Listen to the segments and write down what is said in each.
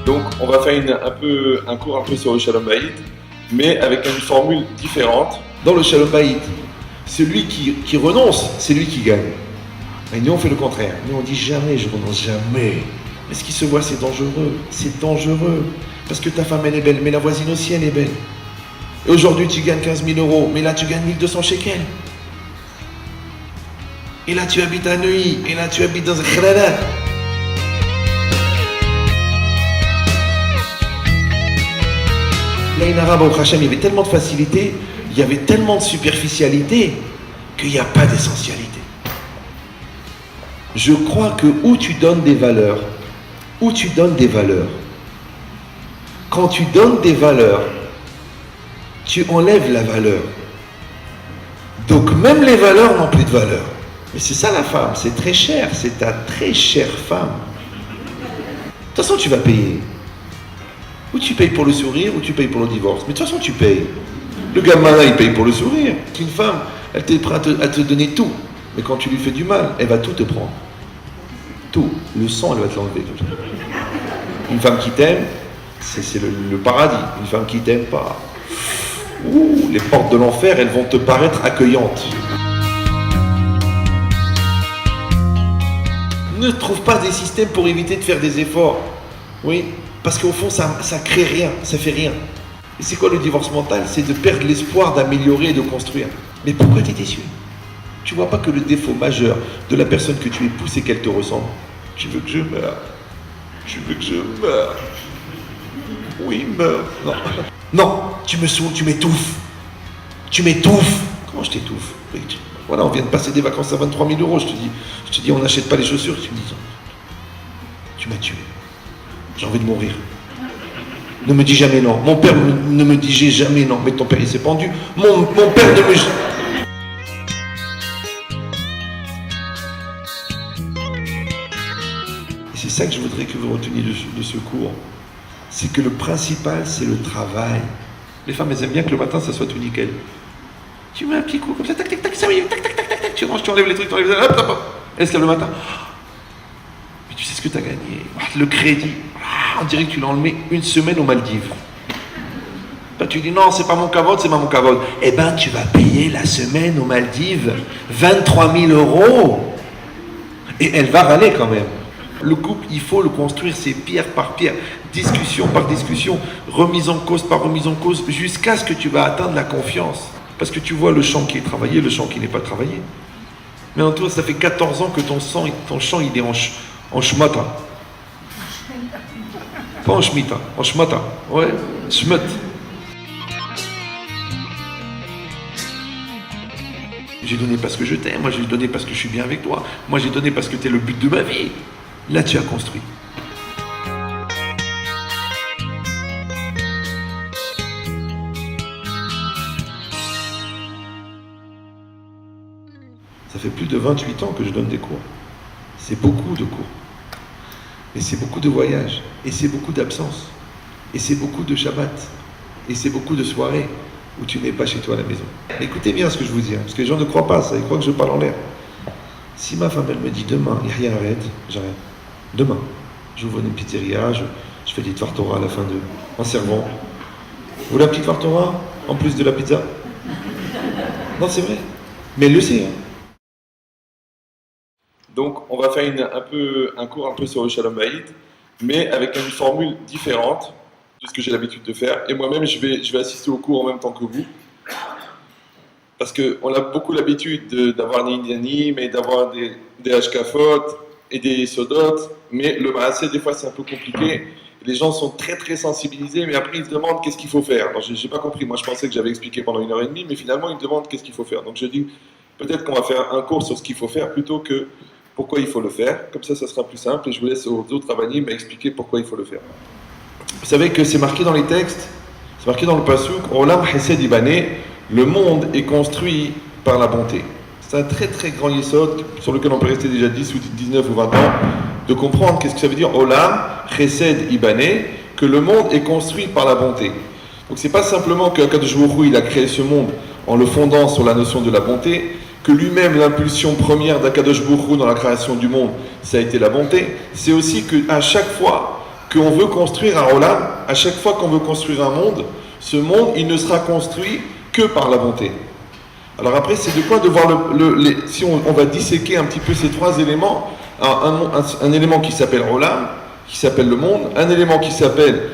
Donc on va faire un cours un peu sur le Shalom Bayit, mais avec une formule différente. Dans le Shalom Bayit, celui qui renonce, c'est lui qui gagne. Et nous on fait le contraire. Nous on dit jamais je renonce, jamais. Mais ce qui se voit c'est dangereux. C'est dangereux. Parce que ta femme elle est belle, mais la voisine aussi elle est belle. Et aujourd'hui tu gagnes 15 000 euros, mais là tu gagnes 1200 shekels. Et là tu habites à Neuilly, et là tu habites dans un khalala. Là, in arabe, au Hachem, il y avait tellement de facilité, il y avait tellement de superficialité qu'il n'y a pas d'essentialité. Je crois que où tu donnes des valeurs, quand tu donnes des valeurs, tu enlèves la valeur. Donc même les valeurs n'ont plus de valeur. Mais c'est ça la femme, c'est très cher, c'est ta très chère femme. De toute façon, tu vas payer. Ou tu payes pour le sourire, ou tu payes pour le divorce. Mais de toute façon, tu payes. Le gamin là, il paye pour le sourire. Une femme, elle est prête à te donner tout. Mais quand tu lui fais du mal, elle va tout te prendre. Tout. Le sang, elle va te l'enlever. Une femme qui t'aime, c'est le paradis. Une femme qui t'aime pas, les portes de l'enfer, elles vont te paraître accueillantes. Ne trouve pas des systèmes pour éviter de faire des efforts. Oui, parce qu'au fond, ça crée rien, ça fait rien. Et c'est quoi le divorce mental? C'est de perdre l'espoir d'améliorer et de construire. Mais pourquoi tu es déçu? Tu vois pas que le défaut majeur de la personne que tu épouses, c'est qu'elle te ressemble. Tu veux que je meure? Tu veux que je meure? Oui, meurs. Non. Non, tu me saoules, tu m'étouffes. Tu m'étouffes. Comment je t'étouffe? Voilà, on vient de passer des vacances à 23 000 euros. Je te dis, on n'achète pas les chaussures. Tu me dis, tu m'as tué. J'ai envie de mourir. Ne me dis jamais non. Mon père ne me disait jamais non. Mais ton père, il s'est pendu. Mon père ne me... Et c'est ça que je voudrais que vous reteniez de ce cours. C'est que le principal, c'est le travail. Les femmes, elles aiment bien que le matin, ça soit tout nickel. Tu mets un petit coup comme ça, tac, tac, tac, 5 minutes, tac, tac, tac, tac, tac, tu ranges, tu enlèves les trucs, hop, hop, hop. Elle se lève le matin. Mais tu sais ce que tu as gagné. Le crédit. On dirait que tu l'as enlevé une semaine aux Maldives. Ben, tu dis non, c'est pas mon kavod, c'est pas mon kavod. Eh ben, tu vas payer la semaine aux Maldives 23 000 euros. Et elle va râler quand même. Le couple, il faut le construire, c'est pierre par pierre, discussion par discussion, remise en cause par remise en cause, jusqu'à ce que tu vas atteindre la confiance. Parce que tu vois le champ qui est travaillé, le champ qui n'est pas travaillé. Mais en tout, ça fait 14 ans que ton champ, il est en shmata. Pas en shmita, en shmata. Ouais, shmet. J'ai donné parce que je t'aime, moi j'ai donné parce que je suis bien avec toi, moi j'ai donné parce que tu es le but de ma vie. Là tu as construit. Ça fait plus de 28 ans que je donne des cours. C'est beaucoup de cours. Et c'est beaucoup de voyages. Et c'est beaucoup d'absences. Et c'est beaucoup de Shabbat. Et c'est beaucoup de soirées où tu n'es pas chez toi à la maison. Écoutez bien ce que je vous dis, parce que les gens ne croient pas ça, ils croient que je parle en l'air. Si ma femme, elle me dit demain, Yahya arrête, j'arrête. Demain, j'ouvre une pizzeria, je fais des Torah à la fin en servant. Vous voulez la petite Torah en plus de la pizza? Non, c'est vrai. Mais elle le sait. Hein. Donc on va faire un cours un peu sur le Shalom Bayit, mais avec une formule différente de ce que j'ai l'habitude de faire. Et moi-même, je vais assister au cours en même temps que vous. Parce qu'on a beaucoup l'habitude d'avoir des Indianim et d'avoir des Hashkafot et des Sodot, mais le Maaseh, des fois, c'est un peu compliqué. Les gens sont très très sensibilisés, mais après ils se demandent qu'est-ce qu'il faut faire. Alors, je n'ai pas compris, moi je pensais que j'avais expliqué pendant 1h30, mais finalement ils me demandent qu'est-ce qu'il faut faire. Donc je dis, peut-être qu'on va faire un cours sur ce qu'il faut faire plutôt que pourquoi il faut le faire. Comme ça sera plus simple, et je vous laisse aux autres Rabbanim m'expliquer pourquoi il faut le faire. Vous savez que c'est marqué dans les textes, c'est marqué dans le Pasuk, Olam Chesed Ibane, le monde est construit par la bonté. C'est un très très grand yesod sur lequel on peut rester déjà 10 ou 19 ou 20 ans, de comprendre qu'est-ce que ça veut dire Olam Chesed Ibane, que le monde est construit par la bonté. Donc c'est pas simplement qu'Akadosh Baruch Hu, il a créé ce monde en le fondant sur la notion de la bonté, que lui-même, l'impulsion première d'Akadosh Baruch Hu dans la création du monde, ça a été la bonté. C'est aussi qu'à chaque fois qu'on veut construire un Olam, à chaque fois qu'on veut construire un monde, ce monde, il ne sera construit que par la bonté. Alors après, c'est de quoi de voir si on va disséquer un petit peu ces trois éléments, un élément qui s'appelle Olam, qui s'appelle le monde, un élément qui s'appelle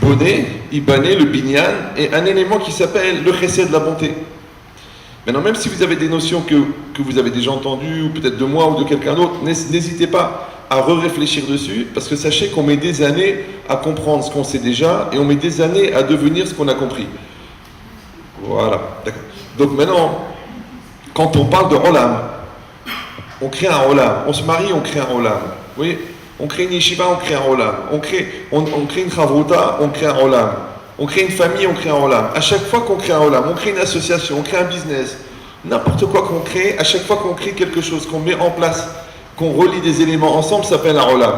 Boné, Ibané, le Binyan, et un élément qui s'appelle le Chesed, la bonté. Maintenant, même si vous avez des notions que vous avez déjà entendues, ou peut-être de moi ou de quelqu'un d'autre, n'hésitez pas à réfléchir dessus, parce que sachez qu'on met des années à comprendre ce qu'on sait déjà, et on met des années à devenir ce qu'on a compris. Voilà, d'accord. Donc maintenant, quand on parle de Olam, on crée un Olam. On se marie, on crée un Olam. Vous voyez, on crée une yeshiva, on crée un Olam. On crée une chavruta, on crée un Olam. On crée une famille, on crée un Olam. À chaque fois qu'on crée un Olam, on crée une association, on crée un business. N'importe quoi qu'on crée, à chaque fois qu'on crée quelque chose, qu'on met en place, qu'on relie des éléments ensemble, ça s'appelle un Olam.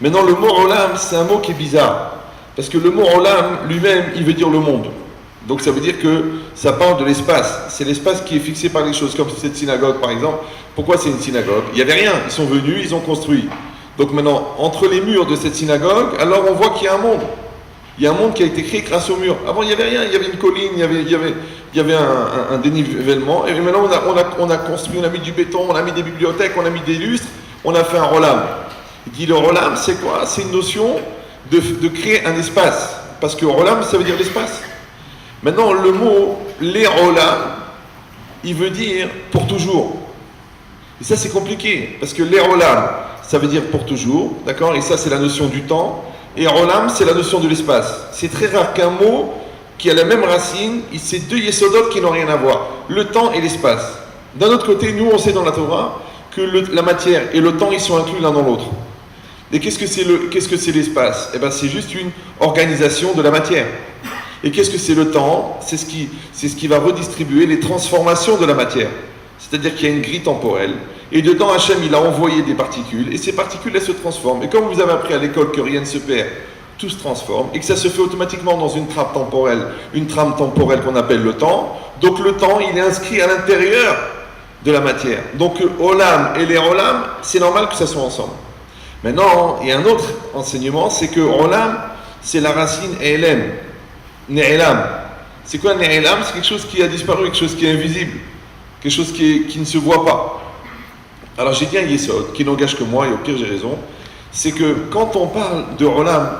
Maintenant, le mot Olam, c'est un mot qui est bizarre. Parce que le mot Olam, lui-même, il veut dire le monde. Donc ça veut dire que ça parle de l'espace. C'est l'espace qui est fixé par les choses, comme cette synagogue par exemple. Pourquoi c'est une synagogue? Il n'y avait rien, ils sont venus, ils ont construit. Donc maintenant, entre les murs de cette synagogue, alors on voit qu'il y a un monde. Il y a un monde qui a été créé grâce aux murs. Avant, il n'y avait rien, il y avait une colline, il y avait un dénivellement. Et maintenant, on a construit, on a mis du béton, on a mis des bibliothèques, on a mis des lustres, on a fait un Olam. Il dit le Olam, c'est quoi? C'est une notion de créer un espace. Parce que Olam, ça veut dire l'espace. Maintenant, le mot Olam, il veut dire pour toujours. Et ça, c'est compliqué, parce que Olam, ça veut dire pour toujours, d'accord? Et ça, c'est la notion du temps. Et Olam, c'est la notion de l'espace. C'est très rare qu'un mot qui a la même racine, c'est deux yesodot qui n'ont rien à voir. Le temps et l'espace. D'un autre côté, nous, on sait dans la Torah que la matière et le temps, ils sont inclus l'un dans l'autre. Et qu'est-ce que c'est l'espace? Eh bien, c'est juste une organisation de la matière. Et qu'est-ce que c'est le temps? C'est ce qui va redistribuer les transformations de la matière. C'est-à-dire qu'il y a une grille temporelle. Et dedans, Hachem, il a envoyé des particules. Et ces particules, elles se transforment. Et comme vous avez appris à l'école que rien ne se perd, tout se transforme. Et que ça se fait automatiquement dans une trame temporelle qu'on appelle le temps. Donc le temps, il est inscrit à l'intérieur de la matière. Donc Olam et les Olam, c'est normal que ça soit ensemble. Maintenant, il y a un autre enseignement, c'est que Olam, c'est la racine Elem. Ne'elam. C'est quoi Ne'elam? C'est quelque chose qui a disparu, quelque chose qui est invisible, quelque chose qui ne se voit pas. Alors j'ai dit un yesod, qui n'engage que moi, et au pire j'ai raison, c'est que quand on parle de Olam,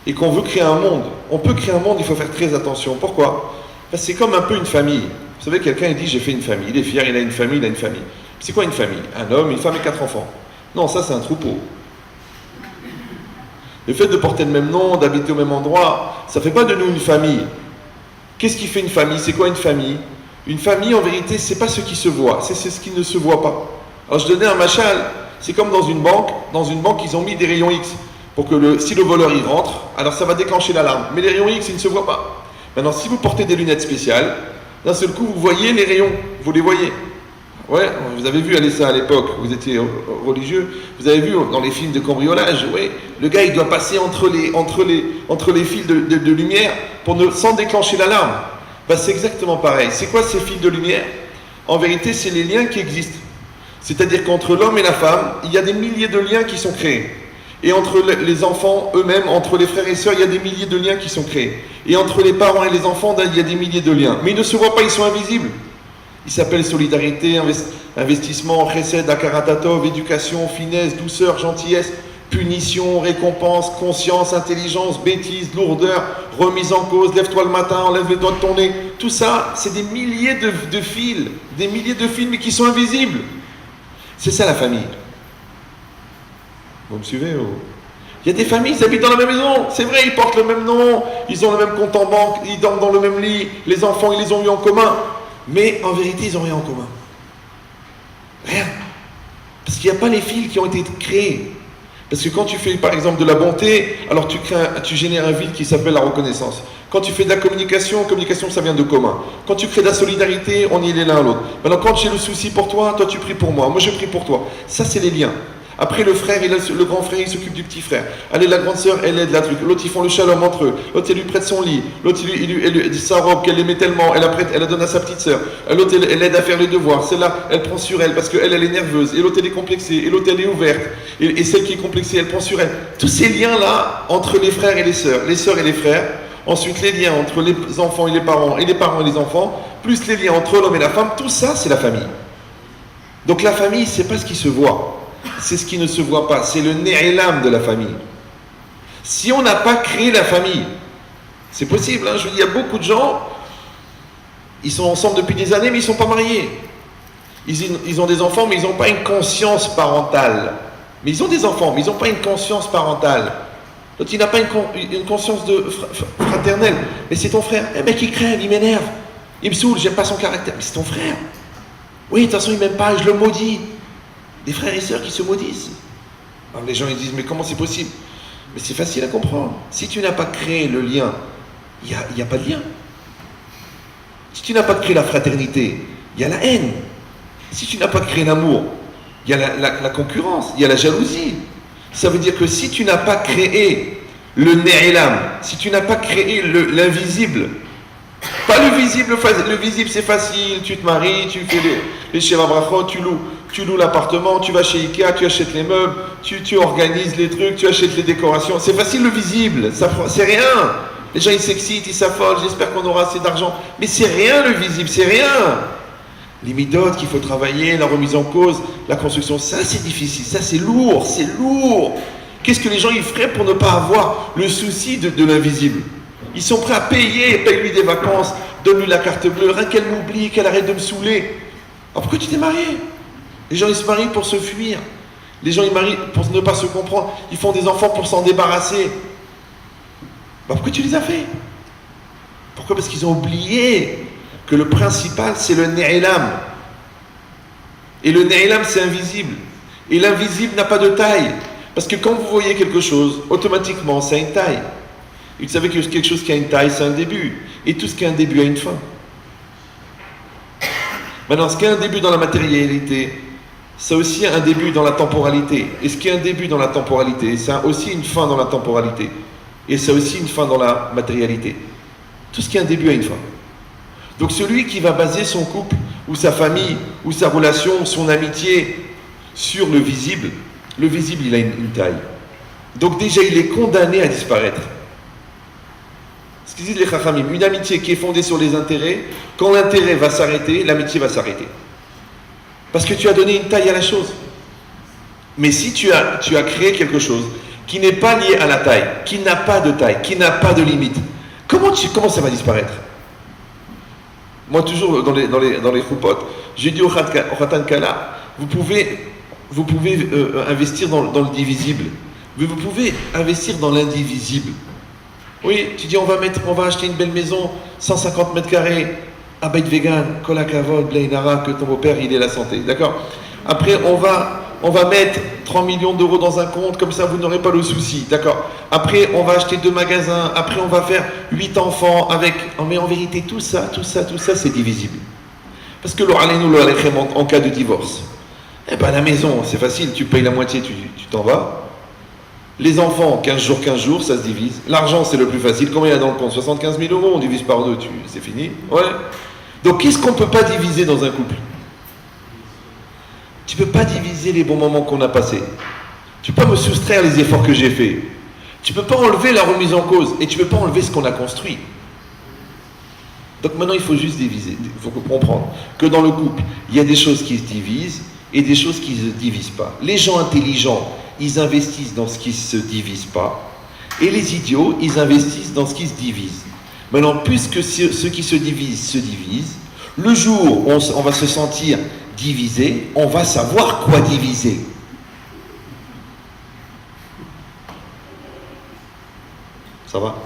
et qu'on veut créer un monde, on peut créer un monde, il faut faire très attention. Pourquoi? Parce que c'est comme un peu une famille. Vous savez, quelqu'un il dit j'ai fait une famille, il est fier, il a une famille, il a une famille. C'est quoi une famille? Un homme, une femme et 4 enfants. Non, ça c'est un troupeau. Le fait de porter le même nom, d'habiter au même endroit, ça ne fait pas de nous une famille. Qu'est-ce qui fait une famille? C'est quoi une famille? Une famille, en vérité, c'est pas ce qui se voit, c'est ce qui ne se voit pas. Alors je donnais un machal, c'est comme dans une banque, ils ont mis des rayons X, pour que si le voleur y rentre, alors ça va déclencher l'alarme. Mais les rayons X, ils ne se voient pas. Maintenant, si vous portez des lunettes spéciales, d'un seul coup, vous voyez les rayons, vous les voyez. Ouais, vous avez vu ça à l'époque, vous étiez religieux, vous avez vu dans les films de cambriolage, ouais, le gars il doit passer entre les fils de lumière sans déclencher l'alarme. Ben, c'est exactement pareil. C'est quoi ces fils de lumière? En vérité, c'est les liens qui existent. C'est-à-dire qu'entre l'homme et la femme, il y a des milliers de liens qui sont créés. Et entre les enfants eux-mêmes, entre les frères et sœurs, il y a des milliers de liens qui sont créés. Et entre les parents et les enfants, il y a des milliers de liens. Mais ils ne se voient pas, ils sont invisibles. Il s'appelle solidarité, investissement, chesed, akaratatov, éducation, finesse, douceur, gentillesse, punition, récompense, conscience, intelligence, bêtise, lourdeur, remise en cause, lève-toi le matin, enlève les doigts de ton nez. Tout ça, c'est des milliers de fils, mais qui sont invisibles. C'est ça la famille. Vous me suivez? Il y a des familles, ils habitent dans la même maison. C'est vrai, ils portent le même nom, ils ont le même compte en banque, ils dorment dans le même lit, les enfants, ils les ont eu en commun. Mais en vérité, ils n'ont rien en commun. Rien. Parce qu'il n'y a pas les fils qui ont été créés. Parce que quand tu fais par exemple de la bonté, alors tu génères un fil qui s'appelle la reconnaissance. Quand tu fais de la communication ça vient de commun. Quand tu crées de la solidarité, on y est l'un à l'autre. Maintenant quand j'ai le souci pour toi, toi tu pries pour moi, moi je prie pour toi. Ça c'est les liens. Après, le frère, le grand frère, il s'occupe du petit frère. Allez, la grande sœur, elle aide la truc. L'autre, ils font le shalom entre eux. L'autre, elle lui prête son lit. L'autre, elle lui dit sa robe qu'elle aimait tellement. Elle la donne à sa petite sœur. L'autre, elle aide à faire les devoirs. Celle-là, elle prend sur elle parce qu'elle, elle est nerveuse. Et l'autre, elle est complexée. Et l'autre, elle est ouverte. Et celle qui est complexée, elle prend sur elle. Tous ces liens-là, entre les frères et les sœurs et les frères. Ensuite, les liens entre les enfants et les parents et les enfants, plus les liens entre l'homme et la femme, tout ça, c'est la famille. Donc la famille, c'est pas ce qui se voit, c'est ce qui ne se voit pas, c'est le ne'elam de la famille. Si on n'a pas créé la famille, c'est possible, hein, je vous dis, il y a beaucoup de gens, ils sont ensemble depuis des années, mais ils ne sont pas mariés. Ils ont des enfants, mais ils n'ont pas une conscience parentale. Mais ils ont des enfants, mais ils n'ont pas une conscience parentale. L'autre, il n'a pas une conscience fraternelle. Mais c'est ton frère. Eh ben, il crève, il m'énerve. Il me saoule, j'aime pas son caractère. Mais c'est ton frère. Oui, de toute façon, il m'aime pas, je le maudis. Des frères et sœurs qui se maudissent. Alors, les gens, ils disent, mais comment c'est possible? Mais c'est facile à comprendre. Si tu n'as pas créé le lien, il n'y a pas de lien. Si tu n'as pas créé la fraternité, il y a la haine. Si tu n'as pas créé l'amour, il y a la concurrence, il y a la jalousie. Ça veut dire que si tu n'as pas créé le ne'elam, si tu n'as pas créé l'invisible, pas le visible c'est facile, tu te maries, tu fais les Sheva Brachot, tu loues l'appartement, tu vas chez Ikea, tu achètes les meubles, tu organises les trucs, tu achètes les décorations, c'est facile le visible, c'est rien. Les gens ils s'excitent, ils s'affolent, j'espère qu'on aura assez d'argent, mais c'est rien le visible, c'est rien. Les midotes qu'il faut travailler, la remise en cause, la construction, ça c'est difficile, ça c'est lourd, c'est lourd. Qu'est-ce que les gens ils feraient pour ne pas avoir le souci de l'invisible? Ils sont prêts à payer, paye-lui des vacances, donne-lui la carte bleue, rien qu'elle m'oublie, qu'elle arrête de me saouler. Alors pourquoi tu t'es marié? Les gens ils se marient pour se fuir. Les gens ils marient pour ne pas se comprendre. Ils font des enfants pour s'en débarrasser. Pourquoi tu les as fait? Pourquoi? Parce qu'ils ont oublié que le principal, c'est le ne'elam. Et le ne'elam, c'est invisible. Et l'invisible n'a pas de taille. Parce que quand vous voyez quelque chose, automatiquement, ça a une taille. Et vous savez que quelque chose qui a une taille, c'est un début. Et tout ce qui a un début a une fin. Maintenant, ce qui a un début dans la matérialité, c'est aussi un début dans la temporalité. Et ce qui a un début dans la temporalité, c'est aussi une fin dans la temporalité. Et c'est aussi une fin dans la matérialité. Tout ce qui a un début a une fin. Donc celui qui va baser son couple, ou sa famille, ou sa relation, son amitié, sur le visible il a une taille. Donc déjà il est condamné à disparaître. Ce qu'ils disent les Chachamim, une amitié qui est fondée sur les intérêts, quand l'intérêt va s'arrêter, l'amitié va s'arrêter. Parce que tu as donné une taille à la chose. Mais si tu as créé quelque chose qui n'est pas lié à la taille, qui n'a pas de taille, qui n'a pas de limite, comment ça va disparaître? Moi, toujours dans les choupotes, j'ai dit au Khatan Kala, vous pouvez investir dans le divisible, mais vous pouvez investir dans l'indivisible. Oui, tu dis on va acheter une belle maison, 150 mètres carrés, à Beit Vegan, Kolakavod, Blainara, que ton beau-père il ait la santé, d'accord? Après, on va mettre 3 millions d'euros dans un compte, comme ça vous n'aurez pas le souci, d'accord? Après, on va acheter 2 magasins, après on va faire 8 enfants avec... Mais en vérité, tout ça, c'est divisible. Parce que en cas de divorce, eh ben la maison, c'est facile, tu payes la moitié, tu t'en vas. Les enfants, 15 jours, ça se divise. L'argent, c'est le plus facile. Combien il y a dans le compte? 75 000 euros, on divise par 2, c'est fini. Ouais. Donc, qu'est-ce qu'on ne peut pas diviser dans un couple? Tu ne peux pas diviser les bons moments qu'on a passés. Tu ne peux pas me soustraire les efforts que j'ai faits. Tu ne peux pas enlever la remise en cause. Et tu ne peux pas enlever ce qu'on a construit. Donc maintenant, il faut juste diviser. Il faut comprendre que dans le couple, il y a des choses qui se divisent et des choses qui ne se divisent pas. Les gens intelligents, ils investissent dans ce qui ne se divise pas. Et les idiots, ils investissent dans ce qui se divise. Maintenant, puisque ce qui se divise, le jour où on va se sentir divisé, on va savoir quoi diviser. Ça va?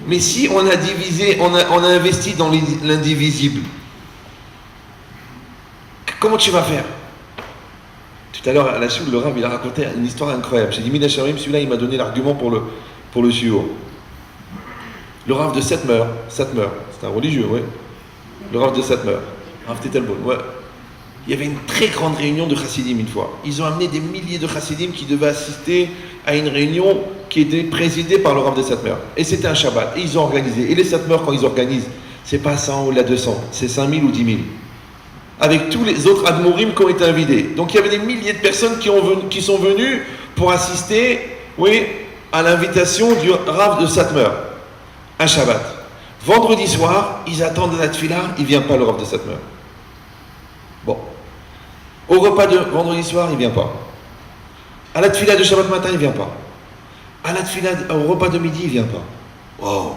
Mais si on a divisé, on a investi dans l'indivisible, comment tu vas faire? Tout à l'heure, à la choule, le Rav, il a raconté une histoire incroyable. J'ai dit, Mina Sharim, celui-là, il m'a donné l'argument pour le shiur. Le Rav de Satmar, c'est un religieux, oui. Le Rav de Satmar, Rav Tetelbon, ouais. Il y avait une très grande réunion de chassidim une fois. Ils ont amené des milliers de chassidim qui devaient assister à une réunion qui était présidée par le Rav de Satmer. Et c'était un Shabbat. Et ils ont organisé. Et les Satmer, quand ils organisent, c'est pas 100 ou la 200, c'est 5000 ou 10 000. Avec tous les autres admorim qui ont été invités. Donc il y avait des milliers de personnes qui sont venues pour assister, oui, à l'invitation du Rav de Satmer. Un Shabbat. Vendredi soir, ils attendent la tefila, il ne vient pas le Rav de Satmer. Bon. Au repas de vendredi soir, il ne vient pas. À la tefila de Shabbat matin, il ne vient pas. Au repas de midi, il ne vient pas. Wow.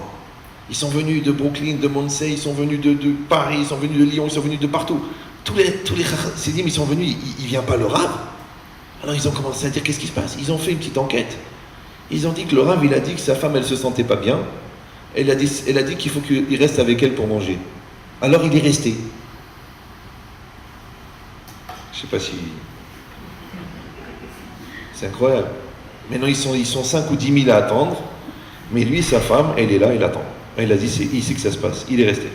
Ils sont venus de Brooklyn, de Montsey, ils sont venus de Paris, ils sont venus de Lyon, ils sont venus de partout. Tous les chassidim, ils sont venus, il ne vient pas le Rav. Alors ils ont commencé à dire qu'est-ce qui se passe. Ils ont fait une petite enquête. Ils ont dit que le Rav, il a dit que sa femme, elle se sentait pas bien. Elle a dit qu'il faut qu'il reste avec elle pour manger. Alors il est resté. Je sais pas si... C'est incroyable. Maintenant ils sont 5 ou 10 000 à attendre. Mais lui, sa femme, elle est là, elle attend. Elle a dit, c'est ici que ça se passe. Il est resté.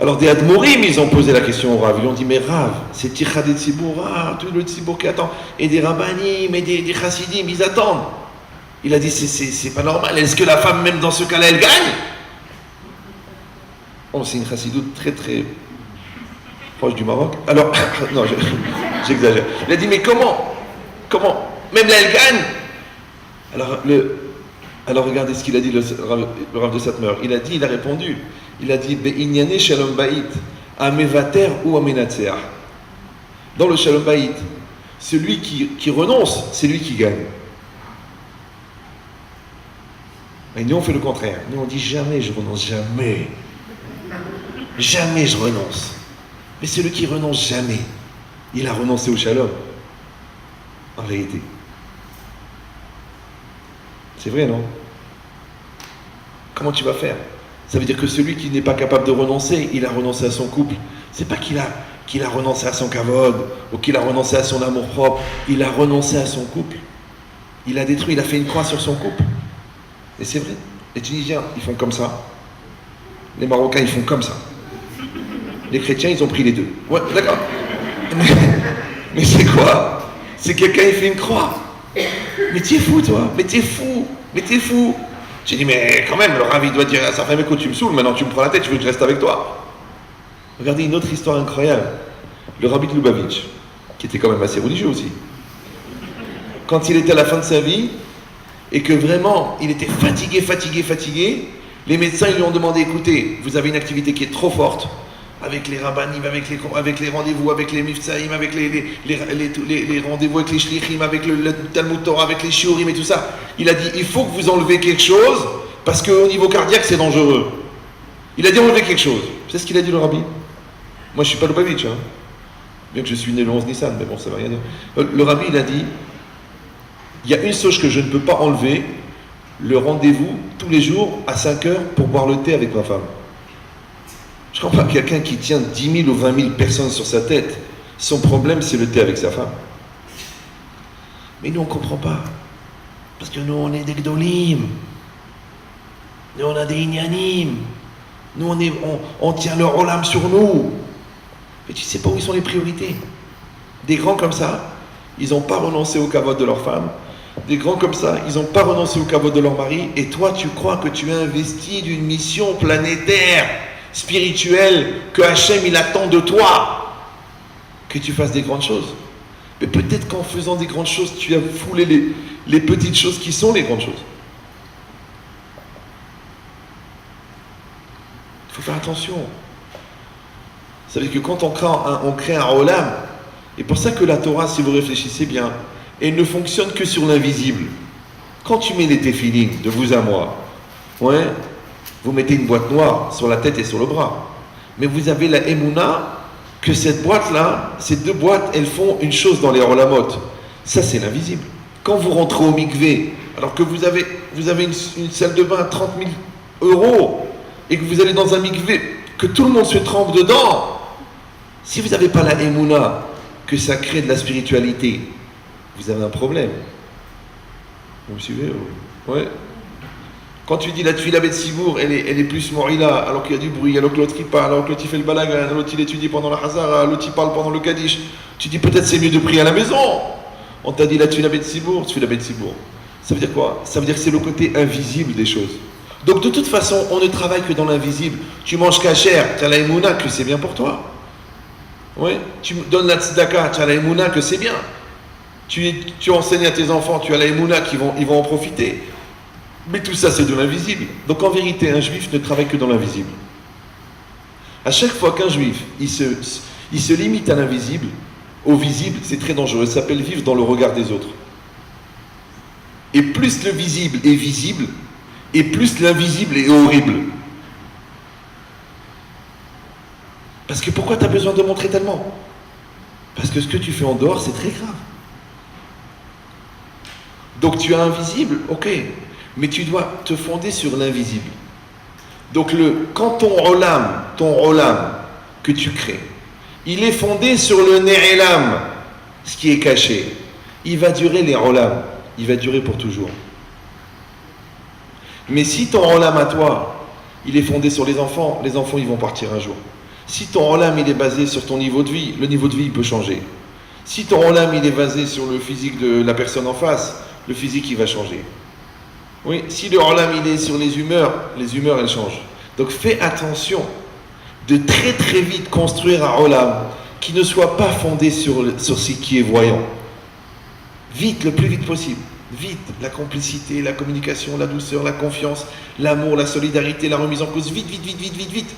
Alors des Admorim, ils ont posé la question au Rav. Ils ont dit, mais Rav, c'est Ticha des Tzibour, tout le Tzibour qui attend. Et des Rabbanim, et des Chassidim, ils attendent. Il a dit, c'est pas normal. Est-ce que la femme, même dans ce cas-là, elle gagne? Oh, c'est une chassidoute très très proche du Maroc. Alors, non, j'exagère. Il a dit, mais comment? Même là, elle gagne? Alors regardez ce qu'il a dit, le Rav de Satmer. Il a répondu. Il a dit, Be'inyane shalom ba'it, amevater ou amenatseah. Dans le shalom ba'it, celui qui renonce, c'est lui qui gagne. Et nous, on fait le contraire. Nous, on dit jamais je renonce, jamais. Jamais je renonce. Mais celui qui renonce jamais, il a renoncé au shalom. En réalité. C'est vrai, non? Comment tu vas faire? Ça veut dire que celui qui n'est pas capable de renoncer, il a renoncé à son couple. C'est pas qu'il a renoncé à son kavod, ou qu'il a renoncé à son amour-propre. Il a renoncé à son couple. Il a détruit, il a fait une croix sur son couple. Et c'est vrai, les Tunisiens, ils font comme ça. Les Marocains, ils font comme ça. Les chrétiens, ils ont pris les deux. Ouais, d'accord. Mais c'est quoi? C'est quelqu'un, il fait une croix. Mais t'es fou, toi. Mais t'es fou. J'ai dit, mais quand même, le Rav, il doit dire à sa femme, écoute, tu me saoules, maintenant tu me prends la tête, tu veux que je reste avec toi. Regardez une autre histoire incroyable. Le Rabbi de Lubavitch, qui était quand même assez religieux aussi. Quand il était à la fin de sa vie, et que vraiment, il était fatigué, les médecins ils lui ont demandé, écoutez, vous avez une activité qui est trop forte, avec les rabbanim, avec les rendez-vous, avec les mifsaïm, avec les rendez-vous avec les shlichim, avec le Talmud Torah, avec les shiurim et tout ça. Il a dit, il faut que vous enlevez quelque chose, parce qu'au niveau cardiaque, c'est dangereux. Il a dit, enlevez quelque chose. C'est ce qu'il a dit le rabbi. Moi, je suis pas Lubavitch, hein. Bien que je suis né le 11 Nissan, mais bon, ça va rien dire. Le rabbi, il a dit, il y a une chose que je ne peux pas enlever, le rendez-vous tous les jours à 5 heures pour boire le thé avec ma femme. Je comprends pas quelqu'un qui tient 10 000 ou 20 000 personnes sur sa tête. Son problème, c'est le thé avec sa femme. Mais nous, on ne comprend pas. Parce que nous, on est des gdolim. Nous, on a des inyanim. Nous, on tient leur olam sur nous. Mais tu sais pas où ils sont les priorités. Des grands comme ça, ils n'ont pas renoncé au kavod de leur femme. Des grands comme ça, ils n'ont pas renoncé au kavod de leur mari. Et toi, tu crois que tu es investi d'une mission planétaire, spirituelle, que Hachem, il attend de toi. Que tu fasses des grandes choses. Mais peut-être qu'en faisant des grandes choses, tu as foulé les petites choses qui sont les grandes choses. Il faut faire attention. Vous savez que quand on crée un olam, et pour ça que la Torah, si vous réfléchissez bien, elle ne fonctionne que sur l'invisible. Quand tu mets les téphilines de vous à moi, ouais, vous mettez une boîte noire sur la tête et sur le bras. Mais vous avez la Emouna, que cette boîte-là, ces deux boîtes, elles font une chose dans les olamot. Ça, c'est l'invisible. Quand vous rentrez au mikvé, alors que vous avez une salle de bain à 30 000 €, et que vous allez dans un mikvé, que tout le monde se trempe dedans, si vous n'avez pas la Emouna, que ça crée de la spiritualité, vous avez un problème. Vous me suivez? Ouais. Quand tu dis la tuila bet sibour, elle est plus morila, alors qu'il y a du bruit, alors que l'autre il parle, alors que l'autre il fait le balagan, l'autre il étudie pendant la hazara, l'autre il parle pendant le kaddish. Tu dis peut-être c'est mieux de prier à la maison. On t'a dit la tuila bet sibour, tuila bet sibour. Ça veut dire quoi? Ça veut dire que c'est le côté invisible des choses. Donc de toute façon, on ne travaille que dans l'invisible. Tu manges kasher, tu as la émouna que c'est bien pour toi. Oui, tu donnes la tzedaka, tu as la émouna que c'est bien. Tu enseignes à tes enfants, tu as la émouna ils vont en profiter. Mais tout ça, c'est de l'invisible. Donc en vérité, un juif ne travaille que dans l'invisible. À chaque fois qu'un juif, il se limite à l'invisible, au visible, c'est très dangereux. Ça s'appelle vivre dans le regard des autres. Et plus le visible est visible, et plus l'invisible est horrible. Parce que pourquoi tu as besoin de montrer tellement? Parce que ce que tu fais en dehors, c'est très grave. Donc tu as un visible, ok, mais tu dois te fonder sur l'invisible. Donc quand ton rolam que tu crées, il est fondé sur le ne'elam, ce qui est caché, il va durer les rolam, il va durer pour toujours. Mais si ton rolam à toi, il est fondé sur les enfants ils vont partir un jour. Si ton rolam il est basé sur ton niveau de vie, le niveau de vie il peut changer. Si ton rolam il est basé sur le physique de la personne en face, le physique il va changer. Oui, si le rolam il est sur les humeurs elles changent. Donc fais attention de très très vite construire un rolam qui ne soit pas fondé sur ce qui est voyant. Vite, le plus vite possible. Vite, la complicité, la communication, la douceur, la confiance, l'amour, la solidarité, la remise en cause, vite.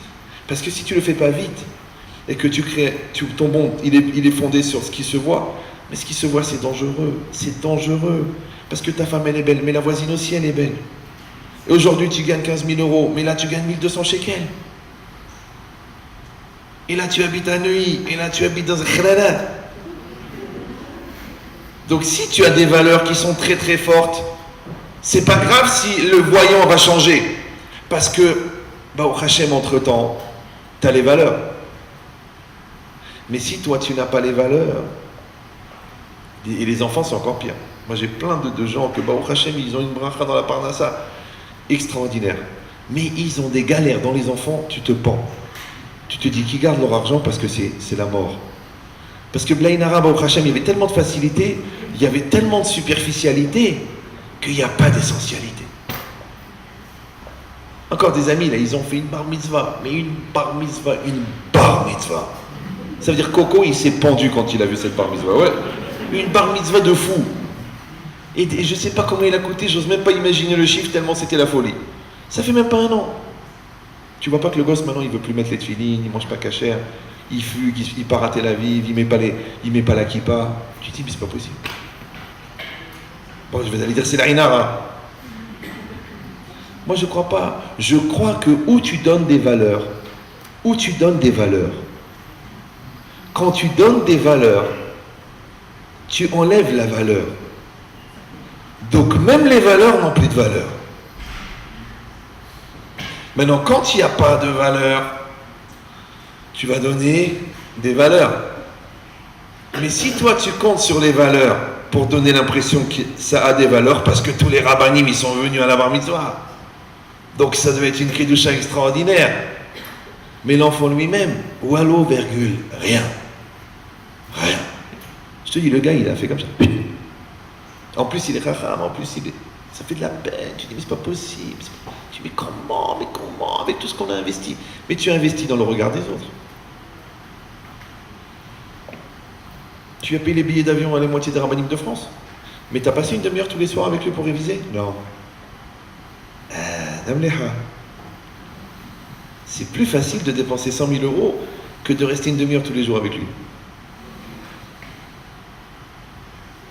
Parce que si tu le fais pas vite, et que ton monde, il est fondé sur ce qui se voit, mais ce qui se voit c'est dangereux, parce que ta femme elle est belle, mais la voisine aussi elle est belle. Et aujourd'hui tu gagnes 15 000 euros, mais là tu gagnes 1200 shekels. Et là tu habites à Neuilly, et là tu habites dans un khalalat. Donc si tu as des valeurs qui sont très très fortes, c'est pas grave si le voyant va changer. Parce que, au Hachem, entre-temps, tu as les valeurs. Mais si toi tu n'as pas les valeurs, et les enfants c'est encore pire. Moi j'ai plein de gens que, au Hachem, ils ont une bracha dans la parnassa extraordinaire. Mais ils ont des galères dans les enfants, tu te pends. Tu te dis qu'ils gardent leur argent parce que c'est la mort. Parce que Blain Arabe au Hachem, il y avait tellement de facilité, il y avait tellement de superficialité qu'il n'y a pas d'essentialité. Encore des amis, là, ils ont fait une bar mitzvah. Mais une bar mitzvah. Ça veut dire Coco, il s'est pendu quand il a vu cette bar mitzvah. Ouais, une bar mitzvah de fou. Et je ne sais pas comment il a coûté, j'ose même pas imaginer le chiffre tellement c'était la folie. Ça fait même pas un an. Tu vois pas que le gosse maintenant, il veut plus mettre les tefilines, il mange pas kasher. Il fugue, il part à Tel Aviv, il met pas la kippa. Tu te dis, mais c'est pas possible. Bon, je vais aller dire, c'est la Inara. Moi, je crois pas. Je crois que où tu donnes des valeurs, quand tu donnes des valeurs, tu enlèves la valeur. Donc, même les valeurs n'ont plus de valeur. Maintenant, quand il n'y a pas de valeur, tu vas donner des valeurs. Mais si toi tu comptes sur les valeurs pour donner l'impression que ça a des valeurs, parce que tous les rabbinim ils sont venus à la bar mitzvah, donc ça devait être une kedusha extraordinaire. Mais l'enfant lui-même, wallo, virgule, rien. Je te dis, le gars il a fait comme ça. En plus il est racham, ça fait de la peine. Tu dis mais c'est pas possible. Tu dis mais comment avec tout ce qu'on a investi. Mais tu as investi dans le regard des autres. Tu as payé les billets d'avion à la moitié des rabbinim de France. Mais tu as passé une demi-heure tous les soirs avec lui pour réviser? Non. C'est plus facile de dépenser 100 000 euros que de rester une demi-heure tous les jours avec lui.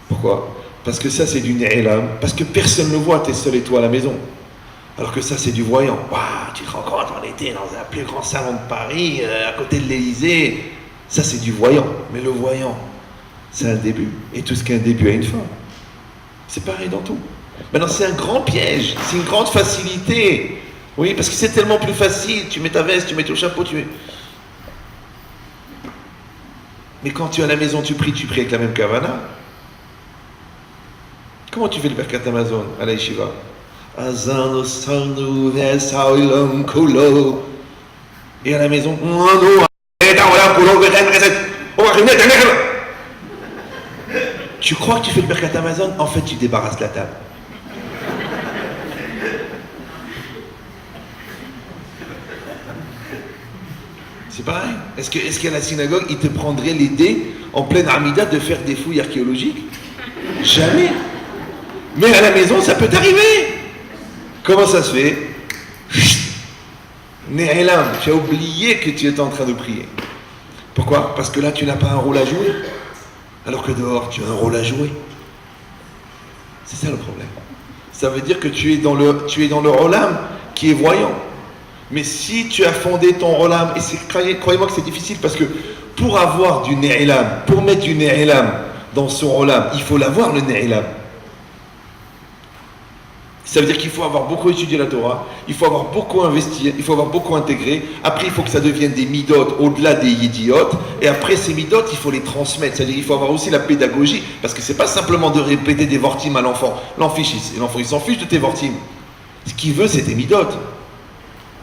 Pourquoi? Parce que ça c'est du ne'elam, parce que personne ne le voit, t'es seul et toi à la maison. Alors que ça c'est du voyant. Waouh, tu te rends compte, on était dans un plus grand salon de Paris, à côté de l'Élysée. Ça c'est du voyant. Mais le voyant, c'est un début. Et tout ce qui a un début a une fin. C'est pareil dans tout. Maintenant c'est un grand piège, c'est une grande facilité. Oui, parce que c'est tellement plus facile. Tu mets ta veste, tu mets ton chapeau, Mais quand tu es à la maison, tu pries avec la même kavana. Comment tu fais le Birkat Amazon à la Yeshiva? Et à la maison, tu crois que tu fais le Birkat Amazon, en fait tu débarrasses la table. C'est pareil. Est-ce qu'à la synagogue, ils te prendraient l'idée, en pleine Amida, de faire des fouilles archéologiques? Jamais. Mais à la maison, ça peut t'arriver. Comment ça se fait? Ne'elam, tu as oublié que tu étais en train de prier. Pourquoi? Parce que là, tu n'as pas un rôle à jouer. Alors que dehors, tu as un rôle à jouer. C'est ça le problème. Ça veut dire que tu es dans le Olam qui est voyant. Mais si tu as fondé ton Olam, et croyez-moi que c'est difficile parce que pour avoir du Ne'elam, pour mettre du Ne'elam dans son Olam, il faut l'avoir le Ne'elam. Ça veut dire qu'il faut avoir beaucoup étudié la Torah, il faut avoir beaucoup investi, il faut avoir beaucoup intégré. Après, il faut que ça devienne des midot au-delà des yédiot. Et après, ces midot, il faut les transmettre. C'est-à-dire qu'il faut avoir aussi la pédagogie. Parce que c'est pas simplement de répéter des vortim à l'enfant. L'enfant, il s'en fiche de tes vortim. Ce qu'il veut, c'est tes midot.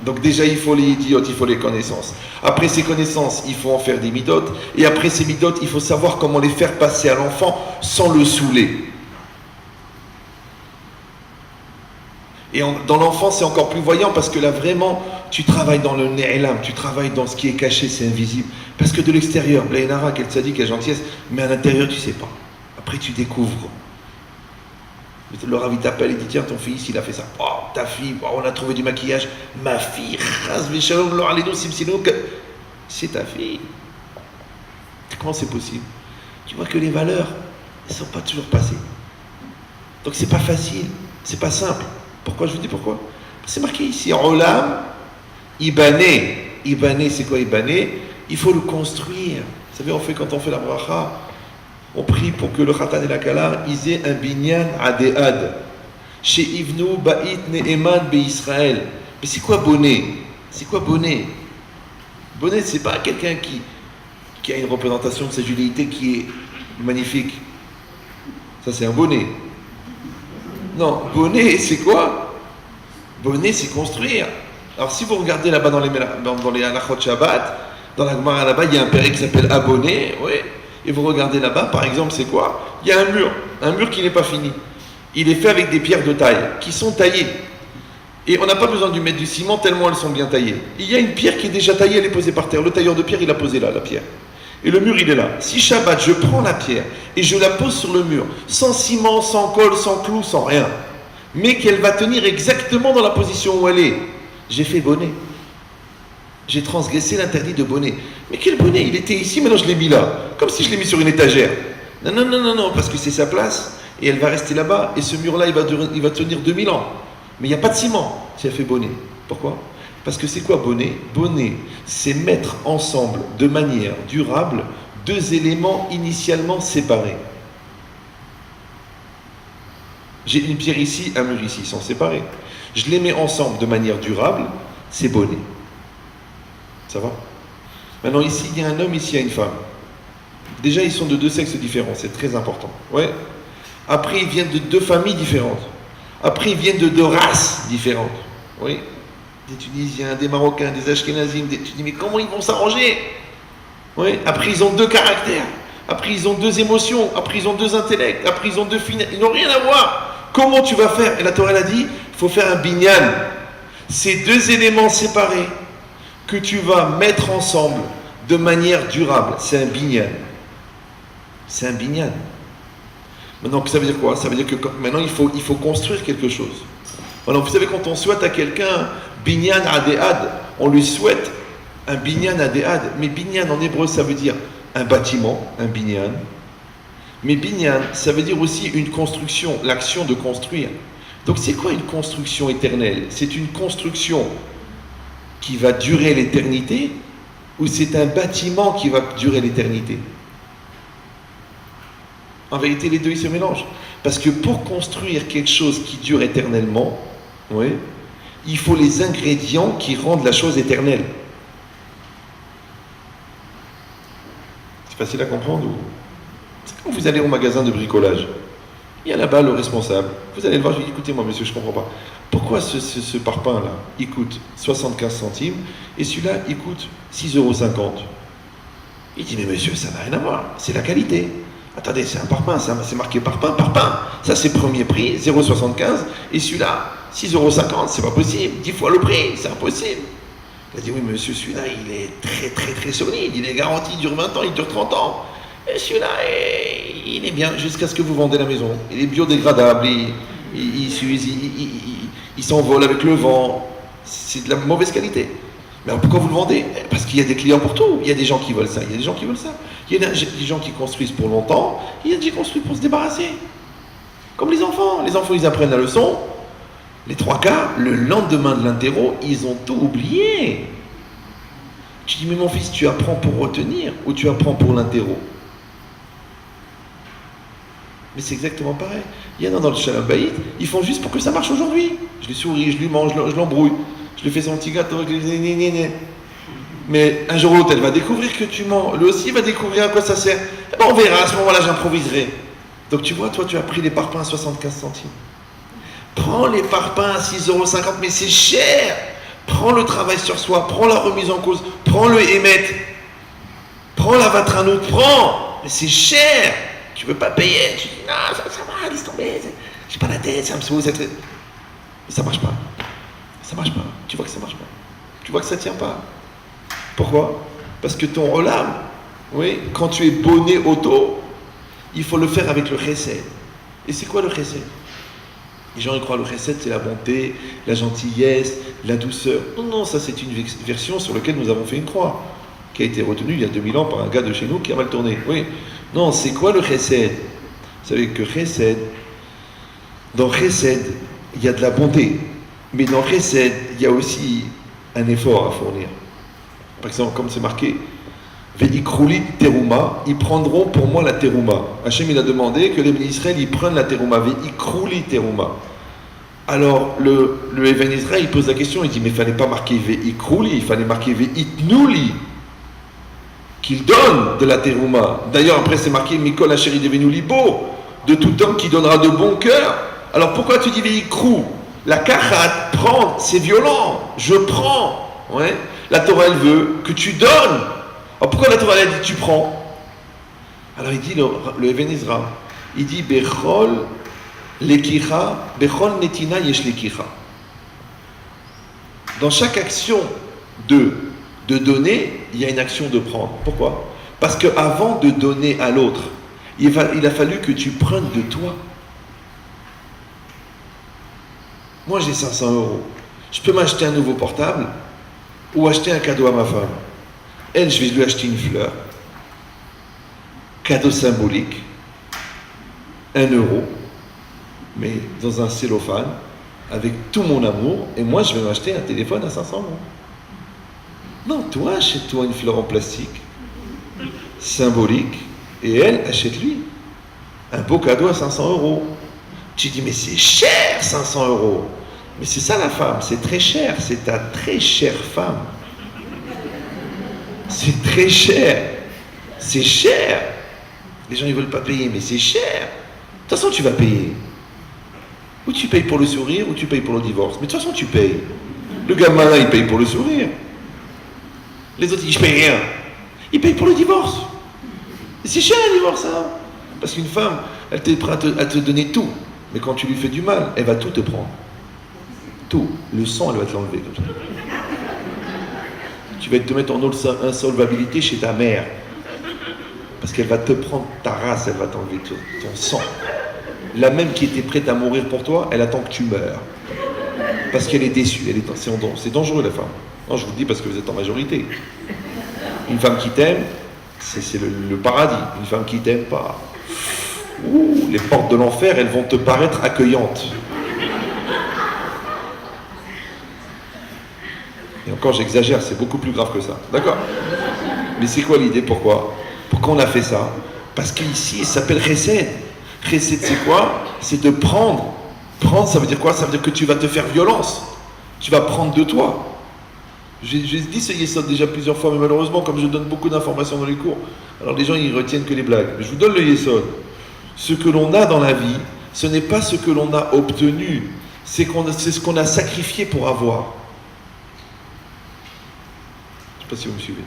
Donc déjà, il faut les yédiot, il faut les connaissances. Après ces connaissances, il faut en faire des midot. Et après ces midot, il faut savoir comment les faire passer à l'enfant sans le saouler. Et dans l'enfance, c'est encore plus voyant parce que là, vraiment, tu travailles dans le Ne'elam, tu travailles dans ce qui est caché, c'est invisible. Parce que de l'extérieur, Blainara, quelle tzaddik, quelle gentillesse, mais à l'intérieur, tu sais pas. Après, tu découvres. Le Rav, il t'appelle et dit, tiens, ton fils, il a fait ça. Oh, ta fille, oh, on a trouvé du maquillage. Ma fille, c'est ta fille. Comment c'est possible? Tu vois que les valeurs, elles ne sont pas toujours passées. Donc, c'est pas facile, c'est pas simple. Pourquoi? Je vous dis pourquoi. C'est marqué ici, Olam, Ibané. Ibané, c'est quoi Ibané? Il faut le construire. Vous savez, quand on fait la bracha, on prie pour que le Khatan et la Kala, ils aient un binyan adéad. Chez Ivnu Ba'it Ne'eman Be Israël. Mais c'est quoi bonnet? C'est quoi bonnet? Bonnet, c'est pas quelqu'un qui a une représentation de sa judéité qui est magnifique. Ça, c'est un bonnet. Non, bonnet, c'est quoi? Bonnet, c'est construire. Alors, si vous regardez là-bas dans les halachot Shabbat, dans la Gemara là-bas, il y a un péré qui s'appelle abonné, oui. Et vous regardez là-bas, par exemple, c'est quoi? Il y a un mur qui n'est pas fini. Il est fait avec des pierres de taille, qui sont taillées. Et on n'a pas besoin de mettre du ciment tellement elles sont bien taillées. Il y a une pierre qui est déjà taillée, elle est posée par terre. Le tailleur de pierre, il a posé là, la pierre. Et le mur, il est là. Si Shabbat, je prends la pierre et je la pose sur le mur, sans ciment, sans colle, sans clou, sans rien, mais qu'elle va tenir exactement dans la position où elle est, j'ai fait bonnet. J'ai transgressé l'interdit de bonnet. Mais quel bonnet? Il était ici, maintenant je l'ai mis là. Comme si je l'ai mis sur une étagère. Non, parce que c'est sa place et elle va rester là-bas. Et ce mur-là, il va tenir 2000 ans. Mais il n'y a pas de ciment. J'ai fait bonnet. Pourquoi? Parce que c'est quoi bonnet? Bonnet, c'est mettre ensemble de manière durable deux éléments initialement séparés. J'ai une pierre ici, un mur ici, ils sont séparés. Je les mets ensemble de manière durable, c'est bonnet. Ça va? Maintenant ici, il y a un homme, ici, il y a une femme. Déjà, ils sont de deux sexes différents, c'est très important. Ouais. Après, ils viennent de deux familles différentes. Après, ils viennent de deux races différentes. Oui. Des Tunisiens, des Marocains, des Ashkénazim, tu dis mais comment ils vont s'arranger? Oui. Après ils ont deux caractères, après ils ont deux émotions, après ils ont deux intellects, après ils ont deux finales, ils n'ont rien à voir. Comment tu vas faire? Et la Torah elle a dit, il faut faire un binyan. Ces deux éléments séparés que tu vas mettre ensemble de manière durable, c'est un binyan. C'est un binyan. Maintenant, ça veut dire quoi? Ça veut dire que maintenant il faut construire quelque chose. Alors, vous savez, quand on souhaite à quelqu'un binyan adéad, on lui souhaite un binyan adéad. Mais binyan en hébreu, ça veut dire un bâtiment, un binyan. Mais binyan, ça veut dire aussi une construction, l'action de construire. Donc, c'est quoi une construction éternelle? C'est une construction qui va durer l'éternité ou c'est un bâtiment qui va durer l'éternité? En vérité, les deux, ils se mélangent. Parce que pour construire quelque chose qui dure éternellement, oui, il faut les ingrédients qui rendent la chose éternelle. C'est facile à comprendre ou... C'est quand vous allez au magasin de bricolage, Il y a là-bas le responsable. Vous allez le voir, je lui dis, écoutez-moi monsieur, je ne comprends pas. Pourquoi ce parpaing-là, il coûte 75 centimes et celui-là, il coûte 6,50 €? Il dit, mais monsieur, ça n'a rien à voir, c'est la qualité. Attendez, c'est un parpaing, c'est marqué parpaing. Ça, c'est premier prix, 0,75. Et celui-là, 6,50 €, c'est pas possible. 10 fois le prix, c'est impossible. Il a dit, oui, monsieur, celui-là, il est très, très, très solide. Il est garanti, il dure 20 ans, il dure 30 ans. Et celui-là, il est bien jusqu'à ce que vous vendez la maison. Il est biodégradable, il s'envole avec le vent. C'est de la mauvaise qualité. Mais alors pourquoi vous le vendez? Parce qu'il y a des clients pour tout. Il y a des gens qui veulent ça, il y a des gens qui veulent ça. Il y a des gens qui construisent pour longtemps, il y a des gens qui construisent pour se débarrasser. Comme les enfants. Les enfants, ils apprennent la leçon. Les 3 quarts, le lendemain de l'interro, ils ont tout oublié. Tu dis, mais mon fils, tu apprends pour retenir ou tu apprends pour l'interro? Mais c'est exactement pareil. Il y en a dans le Shalom Bayit, ils font juste pour que ça marche aujourd'hui. Je lui souris, je lui mange, je l'embrouille. Je lui fais son petit gâteau avec les... Mais un jour ou l'autre, elle va découvrir que tu mens. Lui aussi va découvrir à quoi ça sert. Eh ben, on verra, à ce moment-là, j'improviserai. Donc tu vois, toi, tu as pris les parpaings à 75 centimes. Prends les parpaings à 6,50 €, mais c'est cher. Prends le travail sur soi, prends la remise en cause, prends le émettre, prends la vatranout, prends. Mais c'est cher. Tu ne veux pas payer. Tu dis, non, ça va, laisse tomber. J'ai pas la tête, ça me saoule. Mais ça marche pas. Ça marche pas. Tu vois que ça marche pas. Tu vois que ça tient pas. Pourquoi? Parce que ton relâme, oui, quand tu es bonnet auto, il faut le faire avec le chesed. Et c'est quoi le chesed? Les gens ils croient que le chesed c'est la bonté, la gentillesse, la douceur. Non, ça c'est une version sur laquelle nous avons fait une croix, qui a été retenue il y a 2000 ans par un gars de chez nous qui a mal tourné. Oui. Non, c'est quoi le chesed? Vous savez que chesed, dans chesed, il y a de la bonté. Mais dans chesed, il y a aussi un effort à fournir. Par exemple, comme c'est marqué, Ve'ikroulit terouma, ils prendront pour moi la terouma. Hachem il a demandé que les Israël ils prennent la terouma. Ve'ikroulit terouma. Alors le Even Israël il pose la question, il dit mais il ne fallait pas marquer Ve'ikrouli, il fallait marquer Ve'itnouli, qu'il donne de la terouma. D'ailleurs après c'est marqué Mikol Hacheri devenu libo, de tout homme qui donnera de bon cœur. Alors pourquoi tu dis Ve'ikrou? La kachat, prendre, c'est violent. Je prends. Ouais. La Torah elle veut que tu donnes. Alors pourquoi la Torah elle dit tu prends? Alors il dit le Even Israël, il dit Bechol lekicha, Bechol netina yesh lekicha. Dans chaque action de donner, il y a une action de prendre. Pourquoi? Parce qu'avant de donner à l'autre, il a fallu que tu prennes de toi. Moi j'ai 500 €. Je peux m'acheter un nouveau portable ou acheter un cadeau à ma femme. Elle, je vais lui acheter une fleur. Cadeau symbolique. 1 €. Mais dans un cellophane, avec tout mon amour. Et moi, je vais m'acheter un téléphone à 500 €. Non, toi, achète-toi une fleur en plastique. Symbolique. Et elle, achète-lui un beau cadeau à 500 €. Tu dis, mais c'est cher, 500 €. Mais c'est ça la femme, c'est très cher. C'est ta très chère femme. C'est très cher. C'est cher. Les gens, ils ne veulent pas payer, mais c'est cher. De toute façon, tu vas payer. Ou tu payes pour le sourire, ou tu payes pour le divorce. Mais de toute façon, tu payes. Le gamin, là, il paye pour le sourire. Les autres, ils disent, je paye rien. Ils payent pour le divorce. Et c'est cher, le divorce, hein. Parce qu'une femme, elle est prête à te donner tout. Mais quand tu lui fais du mal, elle va tout te prendre. Tout. Le sang, elle va te l'enlever comme ça. Tu vas te mettre en insolvabilité chez ta mère. Parce qu'elle va te prendre ta race, elle va t'enlever ton sang. La même qui était prête à mourir pour toi, elle attend que tu meurs. Parce qu'elle est déçue. C'est dangereux la femme. Non, je vous le dis parce que vous êtes en majorité. Une femme qui t'aime, c'est le paradis. Une femme qui t'aime pas. Ouh, les portes de l'enfer, elles vont te paraître accueillantes. Et encore, j'exagère, c'est beaucoup plus grave que ça. D'accord? Mais c'est quoi l'idée? Pourquoi on a fait ça? Parce qu'ici, ça s'appelle Chesed. Chesed, c'est quoi? C'est de prendre. Prendre, ça veut dire quoi? Ça veut dire que tu vas te faire violence. Tu vas prendre de toi. J'ai dit ce Yesod déjà plusieurs fois, mais malheureusement, comme je donne beaucoup d'informations dans les cours, alors les gens, ils retiennent que les blagues. Mais je vous donne le Yesod. Ce que l'on a dans la vie, Ce n'est pas ce que l'on a obtenu, c'est ce qu'on a sacrifié pour avoir. Je ne sais pas si vous me suivez.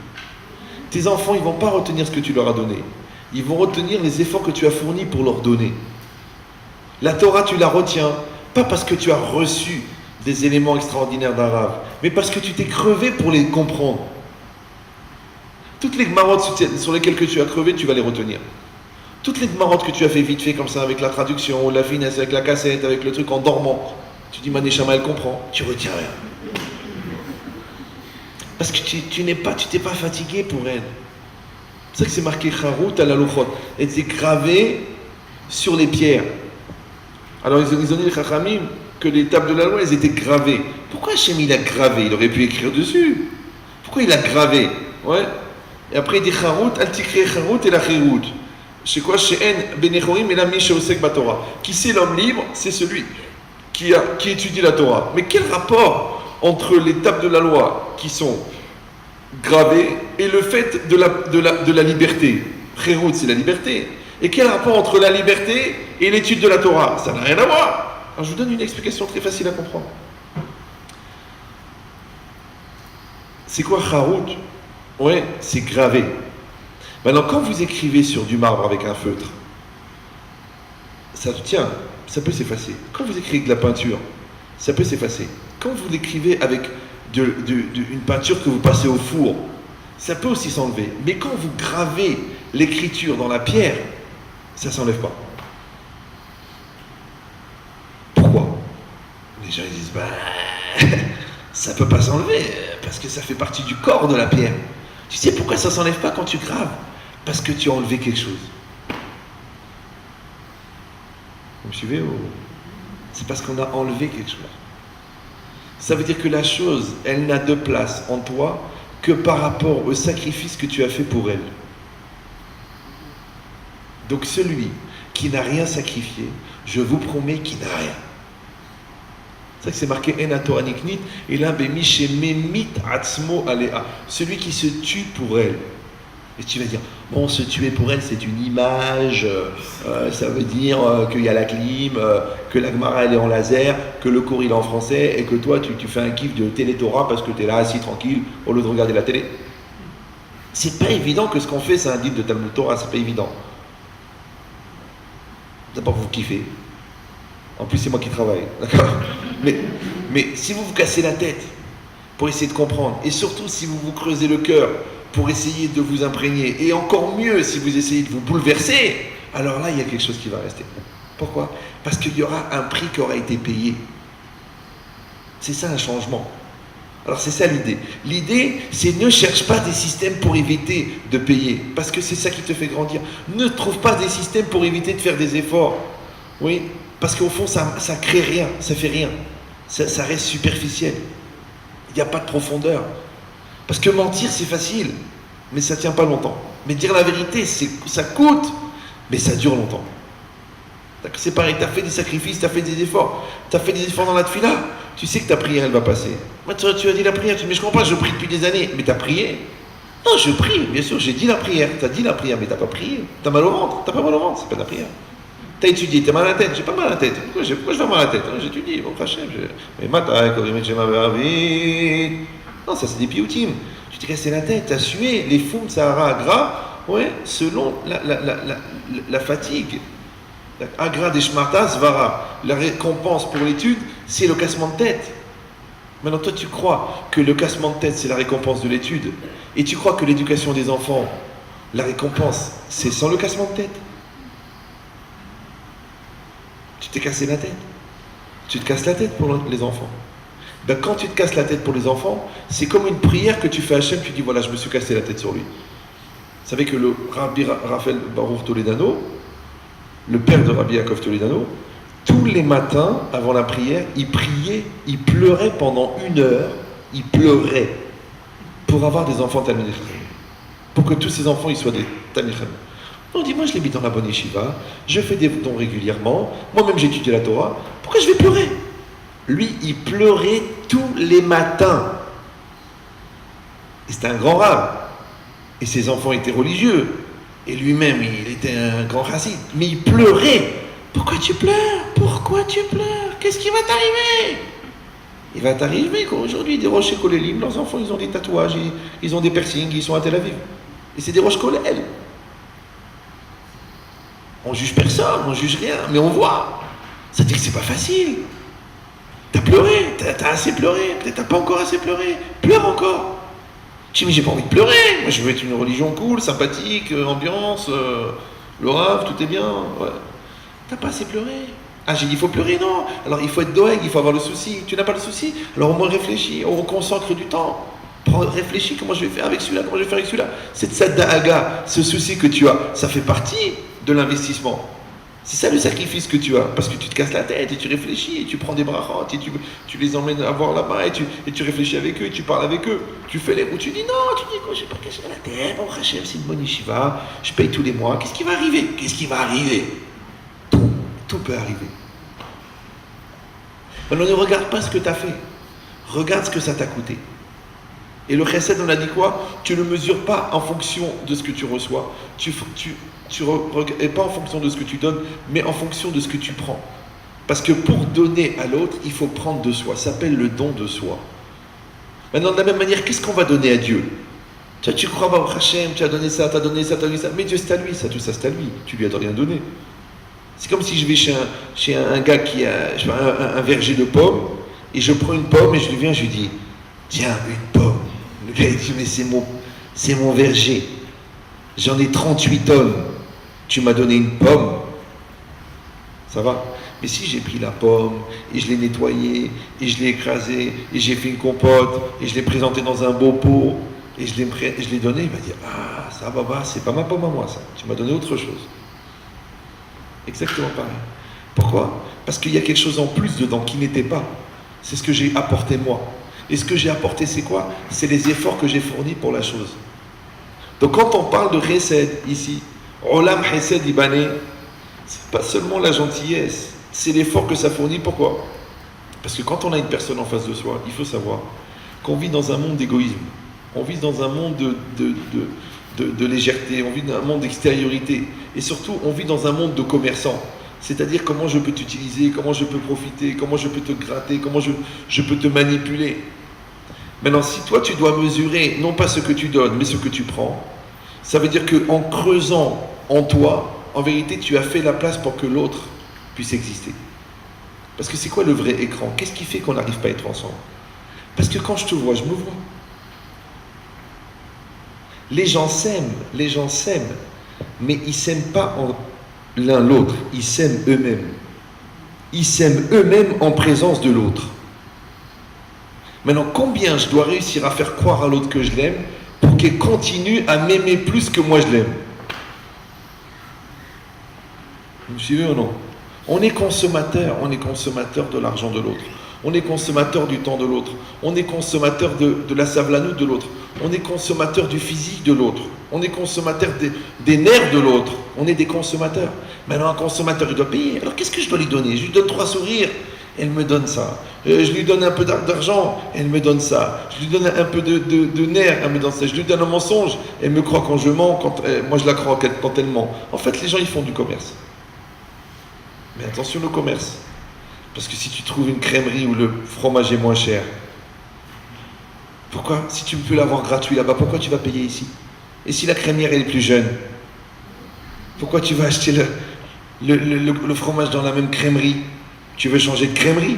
Tes enfants, ils ne vont pas retenir ce que tu leur as donné. Ils vont retenir les efforts que tu as fournis pour leur donner. La Torah, tu la retiens, pas parce que tu as reçu des éléments extraordinaires d'un Rav, mais parce que tu t'es crevé pour les comprendre. Toutes les marottes sur lesquelles que tu as crevé, tu vas les retenir. Toutes les marottes que tu as fait vite fait comme ça, avec la traduction, ou la finesse, avec la cassette, avec le truc en dormant, tu dis, Maneshama, elle comprend, tu retiens rien. Parce que tu t'es pas fatigué pour elle. C'est ça que c'est marqué Charut à la Lochot. Elle était gravée sur les pierres. Alors ils ont dit les Chachamim que les tables de la loi, elles étaient gravées. Pourquoi Hachem il a gravé? Il aurait pu écrire dessus. Pourquoi il a gravé? Ouais. Et après il dit Charut, al tikri Charut et la Chirut. C'est quoi? She'en benechorim et la mi she'osek batorah. Qui c'est l'homme libre? C'est celui qui étudie la Torah. Mais quel rapport entre les tables de la loi qui sont gravées et le fait de la liberté? Chirut, c'est la liberté. Et quel rapport entre la liberté et l'étude de la Torah? Ça n'a rien à voir. Alors je vous donne une explication très facile à comprendre. C'est quoi Charut? Ouais, c'est gravé. Maintenant, quand vous écrivez sur du marbre avec un feutre, ça peut s'effacer. Quand vous écrivez de la peinture, ça peut s'effacer. Quand vous l'écrivez avec une peinture que vous passez au four, ça peut aussi s'enlever. Mais quand vous gravez l'écriture dans la pierre, ça ne s'enlève pas. Pourquoi? Les gens ils disent, ça ne peut pas s'enlever, parce que ça fait partie du corps de la pierre. Tu sais pourquoi ça ne s'enlève pas quand tu graves? Parce que tu as enlevé quelque chose. Vous me suivez? C'est parce qu'on a enlevé quelque chose. Ça veut dire que la chose, elle n'a de place en toi que par rapport au sacrifice que tu as fait pour elle. Donc celui qui n'a rien sacrifié, je vous promets qu'il n'a rien. C'est ça que c'est marqué En Torah niknit et là bemi shememit atzmo alea. Celui qui se tue pour elle. Et tu vas dire, bon, se tuer pour elle, c'est une image, ça veut dire qu'il y a la clim, que la Gemara elle est en laser, que le cours il est en français, et que toi tu fais un kiff de Télé-Torah parce que tu es là assis tranquille au lieu de regarder la télé. C'est pas évident que ce qu'on fait c'est un livre de Talmud Torah, c'est pas évident. D'abord vous kiffez. En plus c'est moi qui travaille, d'accord? Mais si vous vous cassez la tête pour essayer de comprendre, et surtout si vous vous creusez le cœur pour essayer de vous imprégner, et encore mieux si vous essayez de vous bouleverser, alors là il y a quelque chose qui va rester. Pourquoi? Parce qu'il y aura un prix qui aura été payé. C'est ça un changement. Alors c'est ça l'idée. L'idée, c'est ne cherche pas des systèmes pour éviter de payer, parce que c'est ça qui te fait grandir. Ne trouve pas des systèmes pour éviter de faire des efforts. Oui, parce qu'au fond ça crée rien, ça fait rien. Ça reste superficiel. Il n'y a pas de profondeur. Parce que mentir, c'est facile, mais ça ne tient pas longtemps. Mais dire la vérité, ça coûte, mais ça dure longtemps. C'est pareil, tu as fait des sacrifices, tu as fait des efforts. Tu as fait des efforts dans la tefila, tu sais que ta prière, elle va passer. Moi, tu as dit la prière, tu dis, mais je ne comprends pas, je prie depuis des années. Mais tu as prié? Non, je prie, bien sûr, j'ai dit la prière. Tu as dit la prière, mais tu n'as pas prié. Tu as mal au ventre, tu n'as pas mal au ventre, c'est pas de la prière. Tu as étudié, tu as mal à la tête, j'ai pas mal à la tête. Pourquoi je vais mal à la tête? J'étudie, bon, Hachem, mais matin, non, ça c'est des pioutines. Tu t'es cassé la tête, tu as sué, les foums, Sahara, Agra, ouais, selon la fatigue. Agra des Shmartas, Vara. La récompense pour l'étude, c'est le cassement de tête. Maintenant, toi, tu crois que le cassement de tête, c'est la récompense de l'étude. Et tu crois que l'éducation des enfants, la récompense, c'est sans le cassement de tête. Tu t'es cassé la tête. Tu te casses la tête pour les enfants. Ben, quand tu te casses la tête pour les enfants, c'est comme une prière que tu fais à Hachem, tu dis voilà, je me suis cassé la tête sur lui. Vous savez que le Rabbi Raphaël Baruch Toledano, le père de Rabbi Yaakov Toledano, tous les matins, avant la prière, il priait, il pleurait pendant 1 heure, il pleurait pour avoir des enfants Talmidei Chacham, pour que tous ces enfants ils soient des Talmidei Chacham. On dit, moi je l'habite dans la bonne yeshiva, je fais des dons régulièrement, moi-même j'étudie la Torah, pourquoi je vais pleurer? Lui, il pleurait tous les matins. Et c'était un grand rave. Et ses enfants étaient religieux. Et lui-même, il était un grand chassid. Mais il pleurait Pourquoi tu pleures? Pourquoi tu pleures? Qu'est-ce qui va t'arriver? Il va t'arriver qu'aujourd'hui, des roches Kolélim, leurs enfants, ils ont des tatouages, ils ont des piercings, ils sont à Tel Aviv. Et c'est des roches Kolel. On juge personne, on juge rien, mais on voit. Ça dit que c'est pas facile. T'as pleuré, t'as assez pleuré, peut-être t'as pas encore assez pleuré. Pleure encore. Tu dis, mais j'ai pas envie de pleurer. Moi, je veux être une religion cool, sympathique, ambiance, le rave, tout est bien. Ouais. T'as pas assez pleuré. Ah, j'ai dit, il faut pleurer, non. Alors, il faut être doeg, il faut avoir le souci. Tu n'as pas le souci? Alors, au moins, réfléchis, on consacre du temps. Réfléchis, comment je vais faire avec celui-là, comment je vais faire avec celui-là. Cette saddahaga, ce souci que tu as, ça fait partie de l'investissement. C'est ça le sacrifice que tu as, parce que tu te casses la tête et tu réfléchis et tu prends des brachot et tu les emmènes à voir là-bas et tu réfléchis avec eux et tu parles avec eux. Tu fais les ou tu dis non, tu dis quoi, je vais pas casser la tête, bon Hachem, c'est une bonne yeshiva, je paye tous les mois, qu'est-ce qui va arriver? Qu'est-ce qui va arriver? Tout peut arriver. Alors ne regarde pas ce que tu as fait, regarde ce que ça t'a coûté. Et le chesed, on a dit quoi? Tu ne mesures pas en fonction de ce que tu reçois, et pas en fonction de ce que tu donnes, mais en fonction de ce que tu prends. Parce que pour donner à l'autre, il faut prendre de soi. Ça s'appelle le don de soi. Maintenant, de la même manière, qu'est-ce qu'on va donner à Dieu? Tu crois, bah, Hachem, tu as donné ça, tu as donné ça, tu as donné ça. Mais Dieu, c'est à lui, ça, tout ça, c'est à lui. Tu lui as rien donné. C'est comme si je vais chez un gars qui a un verger de pommes, et je prends une pomme et je lui viens, je lui dis, tiens, une pomme. Le gars, il dit, mais c'est mon verger. J'en ai 38 tonnes. Tu m'as donné une pomme. Ça va? Mais si j'ai pris la pomme, et je l'ai nettoyée, et je l'ai écrasée, et j'ai fait une compote, et je l'ai présentée dans un beau pot, et je l'ai donnée, il va dire, ah, ça, Baba, c'est pas ma pomme à moi, ça. Tu m'as donné autre chose. Exactement pareil. Pourquoi? Parce qu'il y a quelque chose en plus dedans qui n'était pas. C'est ce que j'ai apporté moi. Et ce que j'ai apporté, c'est quoi? C'est les efforts que j'ai fournis pour la chose. Donc quand on parle de chesed ici, Olam chesed ibané, c'est pas seulement la gentillesse, c'est l'effort que ça fournit. Pourquoi? Parce que quand on a une personne en face de soi, il faut savoir qu'on vit dans un monde d'égoïsme, on vit dans un monde de légèreté, on vit dans un monde d'extériorité, et surtout on vit dans un monde de commerçants. C'est-à-dire comment je peux t'utiliser, comment je peux profiter, comment je peux te gratter, comment je peux te manipuler. Maintenant, si toi tu dois mesurer non pas ce que tu donnes, mais ce que tu prends, ça veut dire qu'en creusant en toi, en vérité, tu as fait la place pour que l'autre puisse exister. Parce que c'est quoi le vrai écran? Qu'est-ce qui fait qu'on n'arrive pas à être ensemble? Parce que quand je te vois, je me vois. Les gens s'aiment, mais ils ne s'aiment pas l'un l'autre, ils s'aiment eux-mêmes. Ils s'aiment eux-mêmes en présence de l'autre. Maintenant, combien je dois réussir à faire croire à l'autre que je l'aime pour qu'elle continue à m'aimer plus que moi je l'aime? Vous me suivez ou non? On est consommateur de l'argent de l'autre. On est consommateur du temps de l'autre. On est consommateur de la savlanout de l'autre. On est consommateur du physique de l'autre. On est consommateur des nerfs de l'autre. On est des consommateurs. Maintenant, un consommateur, il doit payer. Alors, qu'est-ce que je dois lui donner? Je lui donne 3 sourires, elle me donne ça. Je lui donne un peu d'argent, elle me donne ça. Je lui donne un peu de nerfs, elle me donne ça. Je lui donne un mensonge, elle me croit quand je mens, moi je la crois quand elle ment. En fait, les gens, ils font du commerce. Mais attention, le commerce. Parce que si tu trouves une crèmerie où le fromage est moins cher, pourquoi? Si tu peux l'avoir gratuit là-bas, pourquoi tu vas payer ici? Et si la crémière elle est plus jeune, pourquoi tu vas acheter le fromage dans la même crèmerie? Tu veux changer de crèmerie?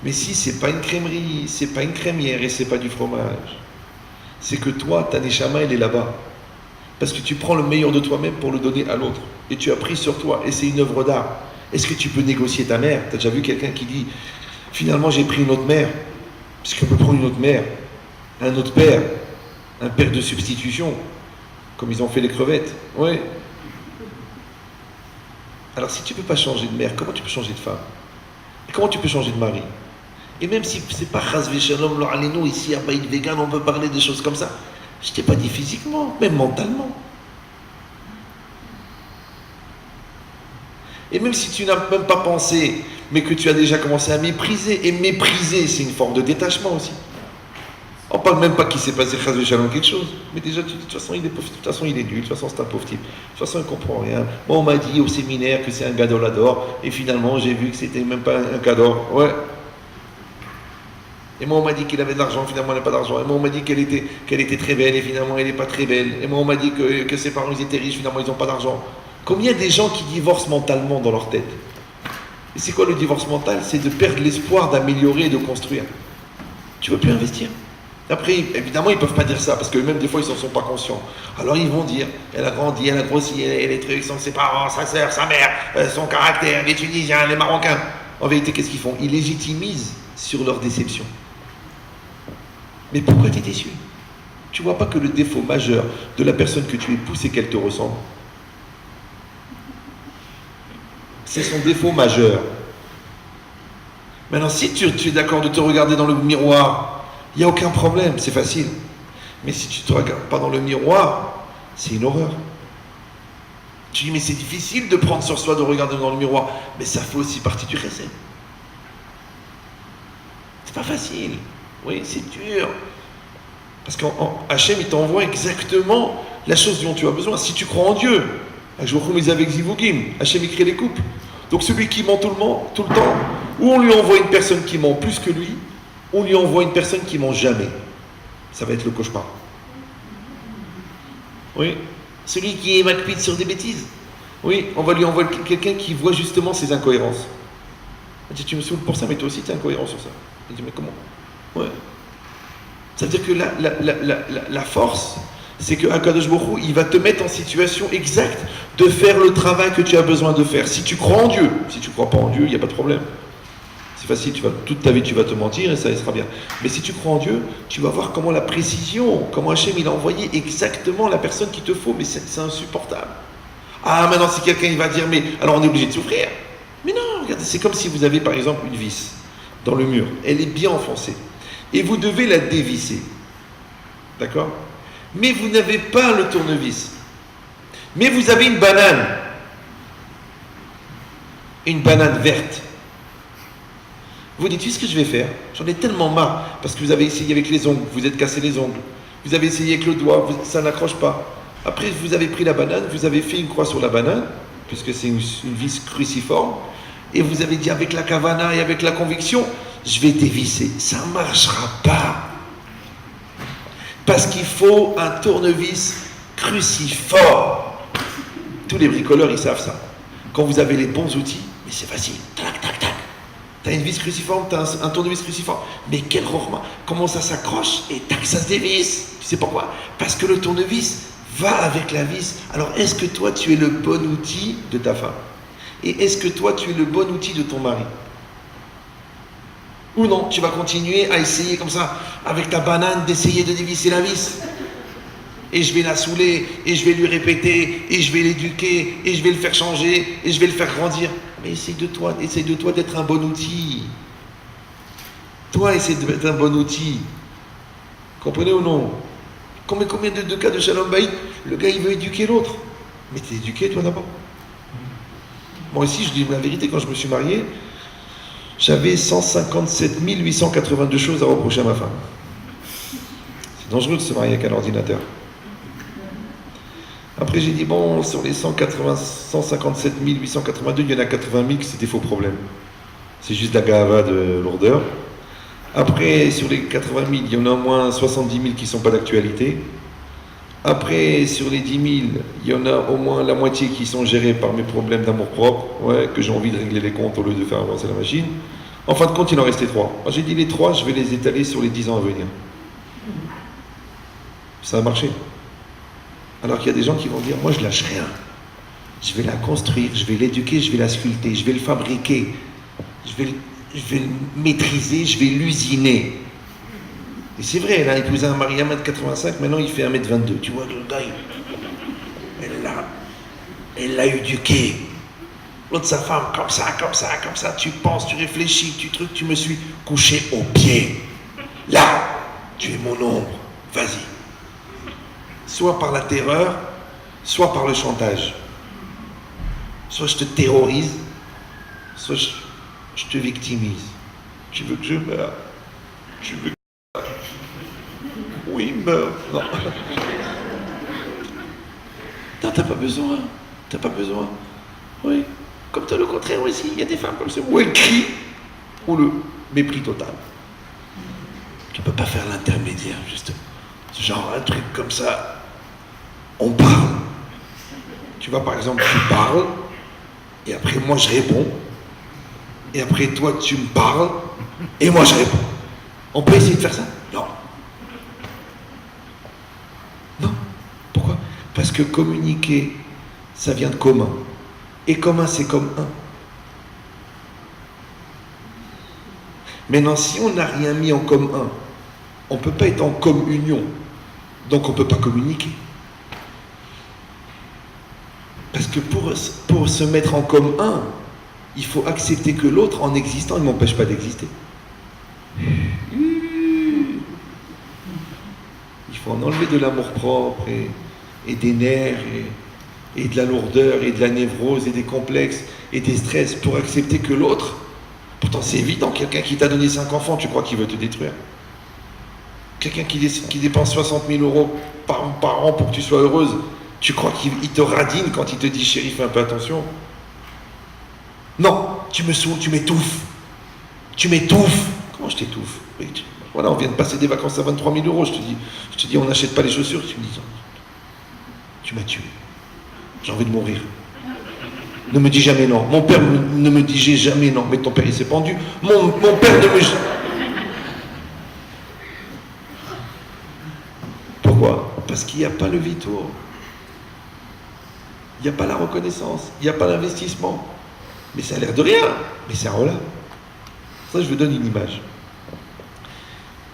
Mais si c'est pas une crèmerie, c'est pas une crémière et c'est pas du fromage, c'est que toi, ta neshama, elle est là-bas. Parce que tu prends le meilleur de toi-même pour le donner à l'autre. Et tu as pris sur toi, et c'est une œuvre d'art. Est-ce que tu peux négocier ta mère? Tu as déjà vu quelqu'un qui dit, finalement j'ai pris une autre mère, parce qu'on peut prendre une autre mère, un autre père, un père de substitution, comme ils ont fait les crevettes. Oui. Alors si tu ne peux pas changer de mère, comment tu peux changer de femme? Et comment tu peux changer de mari? Et même si c'est pas chas v'shalom lo alenu, ici à Baïd Vegan, on peut parler des choses comme ça. Je t'ai pas dit physiquement, même mentalement. Et même si tu n'as même pas pensé, mais que tu as déjà commencé à mépriser, et mépriser, c'est une forme de détachement aussi. On parle même pas qu'il s'est passé Chazvé Shalom quelque chose. Mais déjà, tu dis, de toute façon, il est pauvre, de toute façon, il est nul, de toute façon, c'est un pauvre type. De toute façon, il comprend rien. Moi, on m'a dit au séminaire que c'est un gadolador, et finalement, j'ai vu que c'était même pas un gador. Ouais. Et moi, on m'a dit qu'il avait de l'argent, finalement, il n'a pas d'argent. Et moi, on m'a dit qu'elle était très belle, et finalement, elle n'est pas très belle. Et moi, on m'a dit que ses parents, ils étaient riches, finalement, ils n'ont pas d'argent. Combien des gens qui divorcent mentalement dans leur tête? Et c'est quoi le divorce mental? C'est de perdre l'espoir d'améliorer et de construire. Tu ne veux plus investir. Après, évidemment, ils ne peuvent pas dire ça, parce qu'eux-mêmes, des fois, ils n'en sont pas conscients. Alors, ils vont dire, elle a grandi, elle a grossi, elle est trucs, sans ses parents, sa sœur, sa mère, son caractère, les Tunisiens, les Marocains. En vérité, qu'est-ce qu'ils font? Ils légitimisent sur leur déception. Mais pourquoi tu es déçu? Tu ne vois pas que le défaut majeur de la personne que tu épouses, c'est qu'elle te ressemble. C'est son défaut majeur. Maintenant, si tu es d'accord de te regarder dans le miroir, il n'y a aucun problème, c'est facile. Mais si tu ne te regardes pas dans le miroir, c'est une horreur. Tu dis, mais c'est difficile de prendre sur soi, de regarder dans le miroir. Mais ça fait aussi partie du recette. C'est pas facile. Oui, c'est dur. Parce qu'Hachem, il t'envoie exactement la chose dont tu as besoin. Si tu crois en Dieu, Hachem, il crée les couples. Donc celui qui ment tout le temps, ou on lui envoie une personne qui ment plus que lui, ou on lui envoie une personne qui ment jamais. Ça va être le cauchemar. Oui. Celui qui est macpide sur des bêtises. Oui, on va lui envoyer quelqu'un qui voit justement ses incohérences. Il dit, tu me saoules pour ça, mais toi aussi tu es incohérent sur ça. Il dit, mais comment? Ouais. Ça veut dire que la force, c'est que Akadosh Baruch Hu, il va te mettre en situation exacte de faire le travail que tu as besoin de faire. Si tu crois en Dieu, si tu ne crois pas en Dieu, il n'y a pas de problème. C'est facile, toute ta vie tu vas te mentir et ça sera bien. Mais si tu crois en Dieu, tu vas voir comment la précision, comment Hachem il a envoyé exactement la personne qu'il te faut, mais c'est insupportable. Ah, maintenant si quelqu'un il va dire, mais alors on est obligé de souffrir. Mais non, regardez, c'est comme si vous avez par exemple une vis dans le mur, elle est bien enfoncée, et vous devez la dévisser. D'accord? Mais vous n'avez pas le tournevis. Mais vous avez une banane verte. Vous dites, tu sais ce que je vais faire? J'en ai tellement marre, parce que vous avez essayé avec les ongles, vous êtes cassé les ongles. Vous avez essayé avec le doigt, ça n'accroche pas. Après, vous avez pris la banane, vous avez fait une croix sur la banane, puisque c'est une vis cruciforme, et vous avez dit avec la kavana et avec la conviction, je vais dévisser. Ça ne marchera pas. Parce qu'il faut un tournevis cruciforme. Tous les bricoleurs, ils savent ça. Quand vous avez les bons outils, mais c'est facile. Tac, tac, tac. Tu as une vis cruciforme, tu as un tournevis cruciforme. Mais quel rorma. Comment ça s'accroche et tac, ça se dévisse. Tu sais pourquoi? Parce que le tournevis va avec la vis. Alors, est-ce que toi, tu es le bon outil de ta femme? Et est-ce que toi, tu es le bon outil de ton mari? Ou non, tu vas continuer à essayer comme ça, avec ta banane, d'essayer de dévisser la vis. Et je vais la saouler, et je vais lui répéter, et je vais l'éduquer, et je vais le faire changer, et je vais le faire grandir. Mais essaye de toi d'être un bon outil. Toi, essaye d'être un bon outil. Comprenez ou non? Combien de cas de Shalom Bayit, le gars il veut éduquer l'autre. Mais t'es éduqué toi d'abord. Moi aussi, je dis la vérité, quand je me suis marié, j'avais 157 882 choses à reprocher à ma femme. C'est dangereux de se marier avec un ordinateur. Après, j'ai dit, bon, sur les 157 882, il y en a 80 000 qui c'est des faux problèmes. C'est juste la gava de lourdeur. Après, sur les 80 000, il y en a au moins 70 000 qui ne sont pas d'actualité. Après, sur les 10 000, il y en a au moins la moitié qui sont gérés par mes problèmes d'amour-propre, ouais, que j'ai envie de régler les comptes au lieu de faire avancer la machine. En fin de compte, il en restait 3. Moi, j'ai dit les 3, je vais les étaler sur les 10 ans à venir. Ça a marché. Alors qu'il y a des gens qui vont dire, moi, je lâche rien. Je vais la construire, je vais l'éduquer, je vais la sculpter, je vais le fabriquer, je vais le maîtriser, je vais l'usiner. Et c'est vrai, elle a épousé un mari à 1m85, maintenant il fait 1m22. Tu vois, le gars, elle l'a éduqué. L'autre, sa femme, comme ça, tu penses, tu réfléchis, tu me suis couché au pied. Là, tu es mon ombre, vas-y. Soit par la terreur, soit par le chantage. Soit je te terrorise, soit je te victimise. Tu veux que je meure? Tu veux que meurs. Non. Non, t'as pas besoin. T'as pas besoin. Oui. Comme toi, le contraire aussi. Il y a des femmes comme ça où elles crient ou le mépris total. Tu peux pas faire l'intermédiaire, justement. Genre un truc comme ça. On parle. Tu vois, par exemple, tu parles, et après moi je réponds, et après toi tu me parles, et moi je réponds. On peut essayer de faire ça? Non. Non. Pourquoi? Parce que communiquer, ça vient de commun. Et commun, c'est comme un. Maintenant, si on n'a rien mis en commun, on ne peut pas être en communion. Donc on ne peut pas communiquer. Parce que pour se mettre en commun, il faut accepter que l'autre, en existant, ne m'empêche pas d'exister. Il faut en enlever de l'amour-propre et des nerfs et de la lourdeur et de la névrose et des complexes et des stress pour accepter que l'autre, pourtant c'est évident, quelqu'un qui t'a donné 5 enfants, tu crois qu'il veut te détruire? Quelqu'un qui dépense 60 000 euros par an pour que tu sois heureuse, tu crois qu'il te radine quand il te dit chérie, fais un peu attention? Non, tu me saoules, tu m'étouffes. Tu m'étouffes. Comment je t'étouffe? Voilà, on vient de passer des vacances à 23 000 euros, je te dis on n'achète pas les chaussures, tu me dis tu m'as tué. J'ai envie de mourir. Ne me dis jamais non. Mon père ne me disait jamais non. Mais ton père il s'est pendu. Mon père ne me... Pourquoi? Parce qu'il n'y a pas le vitour. Il n'y a pas la reconnaissance. Il n'y a pas l'investissement. Mais ça a l'air de rien. Mais c'est un relais. Ça, je vous donne une image.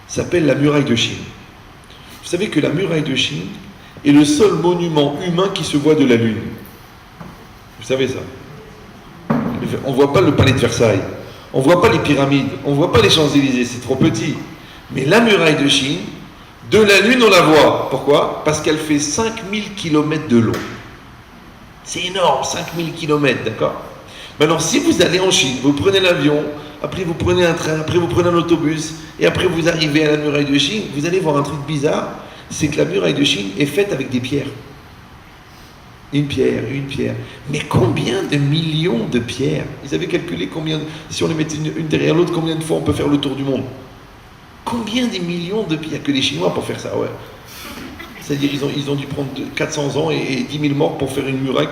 Ça s'appelle la muraille de Chine. Vous savez que la muraille de Chine est le seul monument humain qui se voit de la Lune. Vous savez ça? On ne voit pas le palais de Versailles. On ne voit pas les pyramides. On ne voit pas les Champs-Élysées. C'est trop petit. Mais la muraille de Chine, de la Lune, on la voit. Pourquoi? Parce qu'elle fait 5000 km de long. C'est énorme, 5000 km, d'accord? Maintenant, si vous allez en Chine, vous prenez l'avion, après vous prenez un train, après vous prenez un autobus, et après vous arrivez à la muraille de Chine, vous allez voir un truc bizarre, c'est que la muraille de Chine est faite avec des pierres. Une pierre, une pierre. Mais combien de millions de pierres? Ils avaient calculé combien, si on les mettait une derrière l'autre, combien de fois on peut faire le tour du monde? Combien de millions de pierres? Que les Chinois pour faire ça, ouais. C'est-à-dire ils ont dû prendre 400 ans et 10 000 morts pour faire une muraille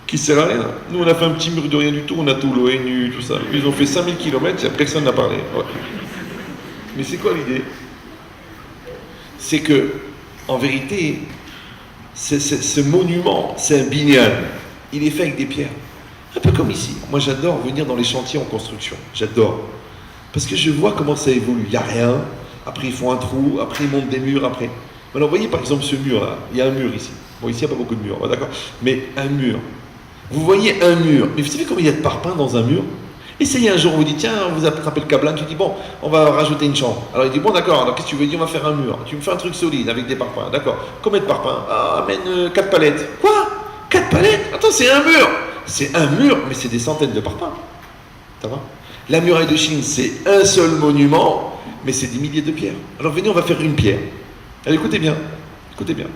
qui sert à rien. Nous on a fait un petit mur de rien du tout, on a tout l'ONU, tout ça. Ils ont fait 5000 km et personne n'a parlé. Ouais. Mais c'est quoi l'idée? C'est que, en vérité, ce monument, c'est un binyan. Il est fait avec des pierres. Un peu comme ici. Moi j'adore venir dans les chantiers en construction. J'adore. Parce que je vois comment ça évolue. Il n'y a rien. Après ils font un trou. Après ils montent des murs. Après. Alors vous voyez par exemple ce mur là. Il y a un mur ici. Bon ici il n'y a pas beaucoup de murs. D'accord. Mais un mur. Vous voyez un mur. Mais vous savez combien il y a de parpaings dans un mur? Essayez un jour, on vous dit tiens, vous attrapez le câblein, tu dis bon, on va rajouter une chambre. Alors il dit bon d'accord, alors qu'est-ce que tu veux dire? On va faire un mur. Tu me fais un truc solide avec des parpaings, d'accord. Combien de parpaings? Ah, amène 4 palettes. Quoi? 4 palettes? Attends, c'est un mur. C'est un mur, mais c'est des centaines de parpaings. Ça va? La muraille de Chine, c'est un seul monument, mais c'est des milliers de pierres. Alors venez, on va faire une pierre. Alors écoutez bien, écoutez bien.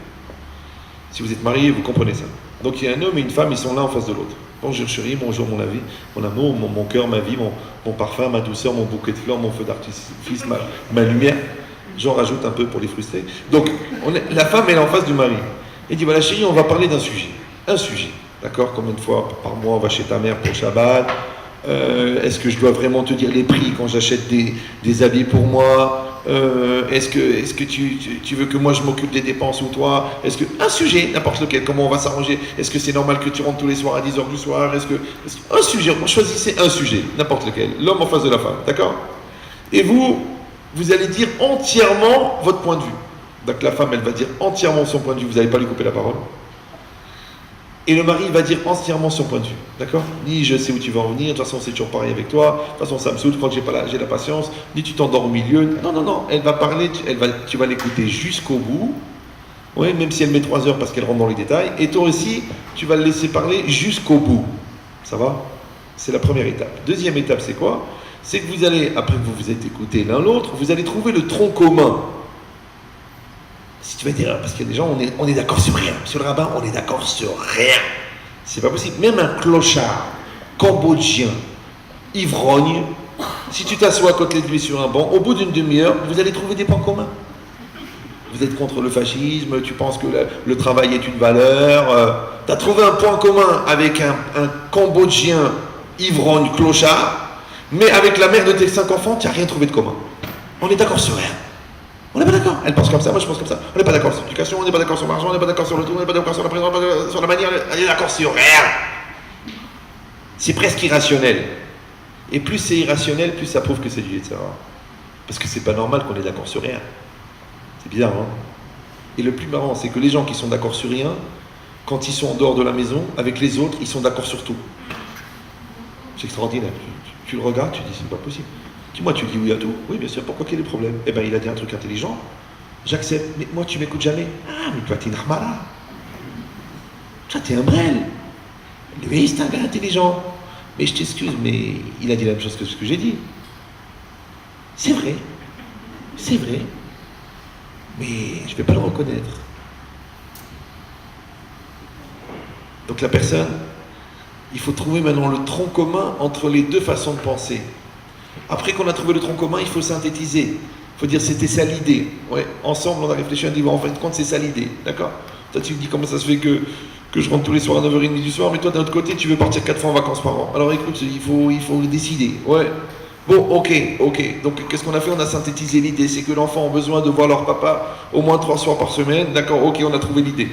Si vous êtes marié, vous comprenez ça. Donc il y a un homme et une femme, ils sont l'un en face de l'autre. Bonjour chérie, bonjour mon avis, mon amour, mon cœur, ma vie, mon parfum, ma douceur, mon bouquet de fleurs, mon feu d'artifice, ma lumière. J'en rajoute un peu pour les frustrer. Donc la femme elle est en face du mari. Elle dit voilà chérie, on va parler d'un sujet. Un sujet. D'accord? Combien de fois par mois on va chez ta mère pour Shabbat? Est-ce que je dois vraiment te dire les prix quand j'achète des habits pour moi? Est-ce que tu veux que moi je m'occupe des dépenses ou toi? Est-ce que un sujet, n'importe lequel, comment on va s'arranger? Est-ce que c'est normal que tu rentres tous les soirs à 10h du soir? Un sujet, choisissez un sujet, n'importe lequel, l'homme en face de la femme, d'accord? Et vous allez dire entièrement votre point de vue. Donc la femme, elle va dire entièrement son point de vue, vous n'allez pas lui couper la parole. Et le mari va dire entièrement son point de vue, d'accord? Ni je sais où tu vas en venir, de toute façon c'est toujours pareil avec toi, de toute façon ça me saoule, quand j'ai la patience, ni tu t'endors au milieu. Non, elle va parler, tu vas l'écouter jusqu'au bout, ouais, même si elle met 3 heures parce qu'elle rentre dans les détails, et toi aussi, tu vas le laisser parler jusqu'au bout. Ça va? C'est la première étape. Deuxième étape, c'est quoi? C'est que vous allez, après que vous vous êtes écouté l'un l'autre, vous allez trouver le tronc commun. Si tu vas dire, parce qu'il y a des gens, on est d'accord sur rien. Monsieur le rabbin, on est d'accord sur rien. C'est pas possible. Même un clochard cambodgien, ivrogne, si tu t'assois à côté de lui sur un banc, au bout d'une demi-heure, vous allez trouver des points communs. Vous êtes contre le fascisme, tu penses que le travail est une valeur. Tu as trouvé un point commun avec un Cambodgien ivrogne clochard, mais avec la mère de tes 5 enfants, tu n'as rien trouvé de commun. On est d'accord sur rien. On n'est pas d'accord. Elle pense comme ça, moi je pense comme ça. On n'est pas d'accord sur l'éducation, on n'est pas d'accord sur l'argent, on n'est pas d'accord sur le tout, on n'est pas d'accord sur la présence, sur la manière. On est d'accord sur rien. C'est presque irrationnel. Et plus c'est irrationnel, plus ça prouve que c'est du etc. Parce que c'est pas normal qu'on est d'accord sur rien. C'est bizarre, hein. Et le plus marrant, c'est que les gens qui sont d'accord sur rien, quand ils sont en dehors de la maison, avec les autres, ils sont d'accord sur tout. C'est extraordinaire. Tu le regardes, tu dis, c'est pas possible. Dis-moi, tu dis oui à tout. Oui, bien sûr, pourquoi qu'il y ait des problèmes? Eh bien, il a dit un truc intelligent. J'accepte. Mais moi, tu m'écoutes jamais. Ah, mais toi, t'es une rahmala. Toi, t'es un brel. Lui, c'est un gars intelligent. Mais je t'excuse, mais il a dit la même chose que ce que j'ai dit. C'est vrai. C'est vrai. Mais je ne vais pas le reconnaître. Donc la personne, il faut trouver maintenant le tronc commun entre les deux façons de penser. Après qu'on a trouvé le tronc commun, il faut synthétiser. Il faut dire c'était ça l'idée. Ouais, ensemble on a réfléchi, on a dit bon, en fin de compte c'est ça l'idée. D'accord? Toi tu me dis comment ça se fait que je rentre tous les soirs à 9h30 du soir, mais toi d'un autre côté tu veux partir 4 fois en vacances par an. Alors écoute, il faut décider. Ouais. Bon, ok. Donc, qu'est-ce qu'on a fait? On a synthétisé l'idée. C'est que l'enfant a besoin de voir leur papa au moins 3 soirs par semaine. D'accord, ok, on a trouvé l'idée.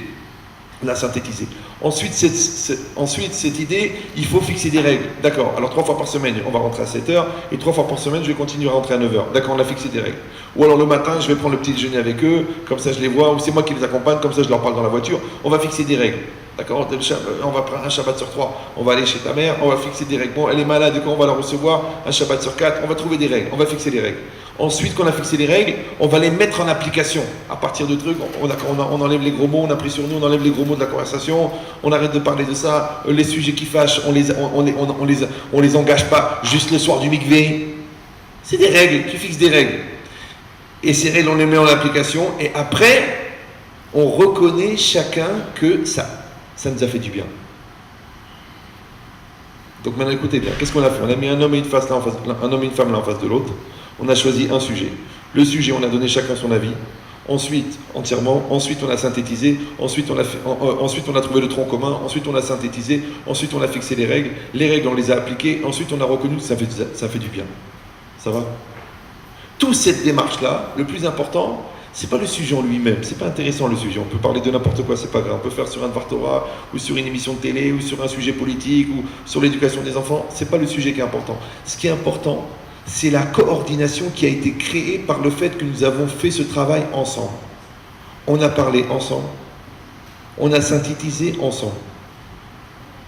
On a synthétisé. Ensuite, cette idée, il faut fixer des règles. D'accord, alors 3 fois par semaine, on va rentrer à 7h. Et 3 fois par semaine, je vais continuer à rentrer à 9h. D'accord, on a fixé des règles. Ou alors le matin, je vais prendre le petit déjeuner avec eux. Comme ça, je les vois. Ou c'est moi qui les accompagne. Comme ça, je leur parle dans la voiture. On va fixer des règles. D'accord, on va prendre un Shabbat sur 3, on va aller chez ta mère, on va fixer des règles. Bon, elle est malade, quand on va la recevoir, un Shabbat sur 4, on va trouver des règles, on va fixer les règles. Ensuite, qu'on a fixé les règles, on va les mettre en application. À partir de trucs, on enlève les gros mots, on a pris sur nous, on enlève les gros mots de la conversation, on arrête de parler de ça, les sujets qui fâchent, on les engage pas juste le soir du mikvé. C'est des règles, tu fixes des règles. Et ces règles, on les met en application, et après, on reconnaît chacun que ça nous a fait du bien. Donc maintenant écoutez bien, qu'est-ce qu'on a fait? On a mis un homme et une femme là en face de l'autre. On a choisi un sujet. Le sujet, on a donné chacun son avis. Ensuite, entièrement. Ensuite, on a synthétisé. Ensuite, on a trouvé le tronc commun. Ensuite, on a synthétisé. Ensuite, on a fixé les règles. Les règles, on les a appliquées. Ensuite, on a reconnu que ça fait du bien. Ça va? Toute cette démarche-là, le plus important, c'est pas le sujet en lui-même, c'est pas intéressant le sujet. On peut parler de n'importe quoi, c'est pas grave. On peut faire sur un Dvar Torah, ou sur une émission de télé, ou sur un sujet politique, ou sur l'éducation des enfants. C'est pas le sujet qui est important. Ce qui est important, c'est la coordination qui a été créée par le fait que nous avons fait ce travail ensemble. On a parlé ensemble, on a synthétisé ensemble,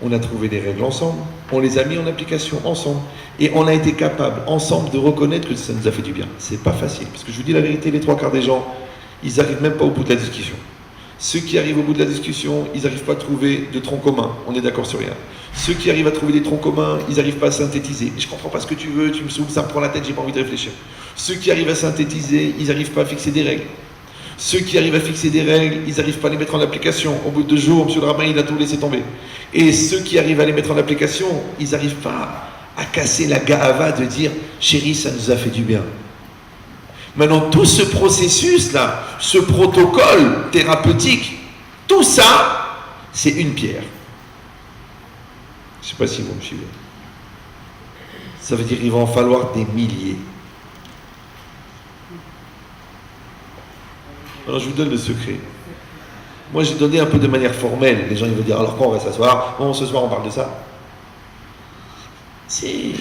on a trouvé des règles ensemble, on les a mis en application ensemble, et on a été capable ensemble de reconnaître que ça nous a fait du bien. C'est pas facile, parce que je vous dis la vérité, les 3 quarts des gens, ils n'arrivent même pas au bout de la discussion. Ceux qui arrivent au bout de la discussion, ils n'arrivent pas à trouver de tronc commun, on est d'accord sur rien. Ceux qui arrivent à trouver des troncs communs, ils n'arrivent pas à synthétiser. Je comprends pas ce que tu veux, tu me saoules, ça me prend la tête, j'ai pas envie de réfléchir. Ceux qui arrivent à synthétiser, ils n'arrivent pas à fixer des règles. Ceux qui arrivent à fixer des règles, ils n'arrivent pas à les mettre en application. Au bout de 2 jours, monsieur le rabbin, il a tout laissé tomber. Et ceux qui arrivent à les mettre en application, ils n'arrivent pas à casser la ga'ava de dire « Chérie, ça nous a fait du bien ». Maintenant, tout ce processus-là, ce protocole thérapeutique, tout ça, c'est une pierre. Je ne sais pas si vous me suivez. Ça veut dire qu'il va en falloir des milliers. Alors je vous donne le secret. Moi j'ai donné un peu de manière formelle. Les gens ils vont dire alors quand on va s'asseoir? Bon, ce soir on parle de ça. C'est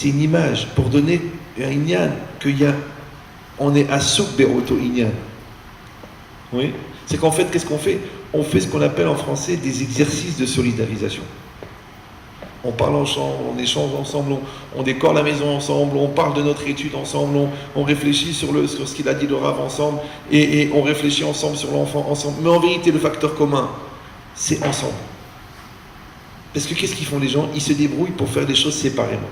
une image pour donner un inyan on est à souk beroto inyan. Oui. C'est qu'en fait qu'est-ce qu'on fait? On fait ce qu'on appelle en français des exercices de solidarisation. On parle ensemble, on échange ensemble, on décore la maison ensemble, on parle de notre étude ensemble, on réfléchit sur ce qu'il a dit le Rav ensemble, et on réfléchit ensemble sur l'enfant ensemble. Mais en vérité, le facteur commun, c'est ensemble. Parce que qu'est-ce qu'ils font les gens? Ils se débrouillent pour faire des choses séparément.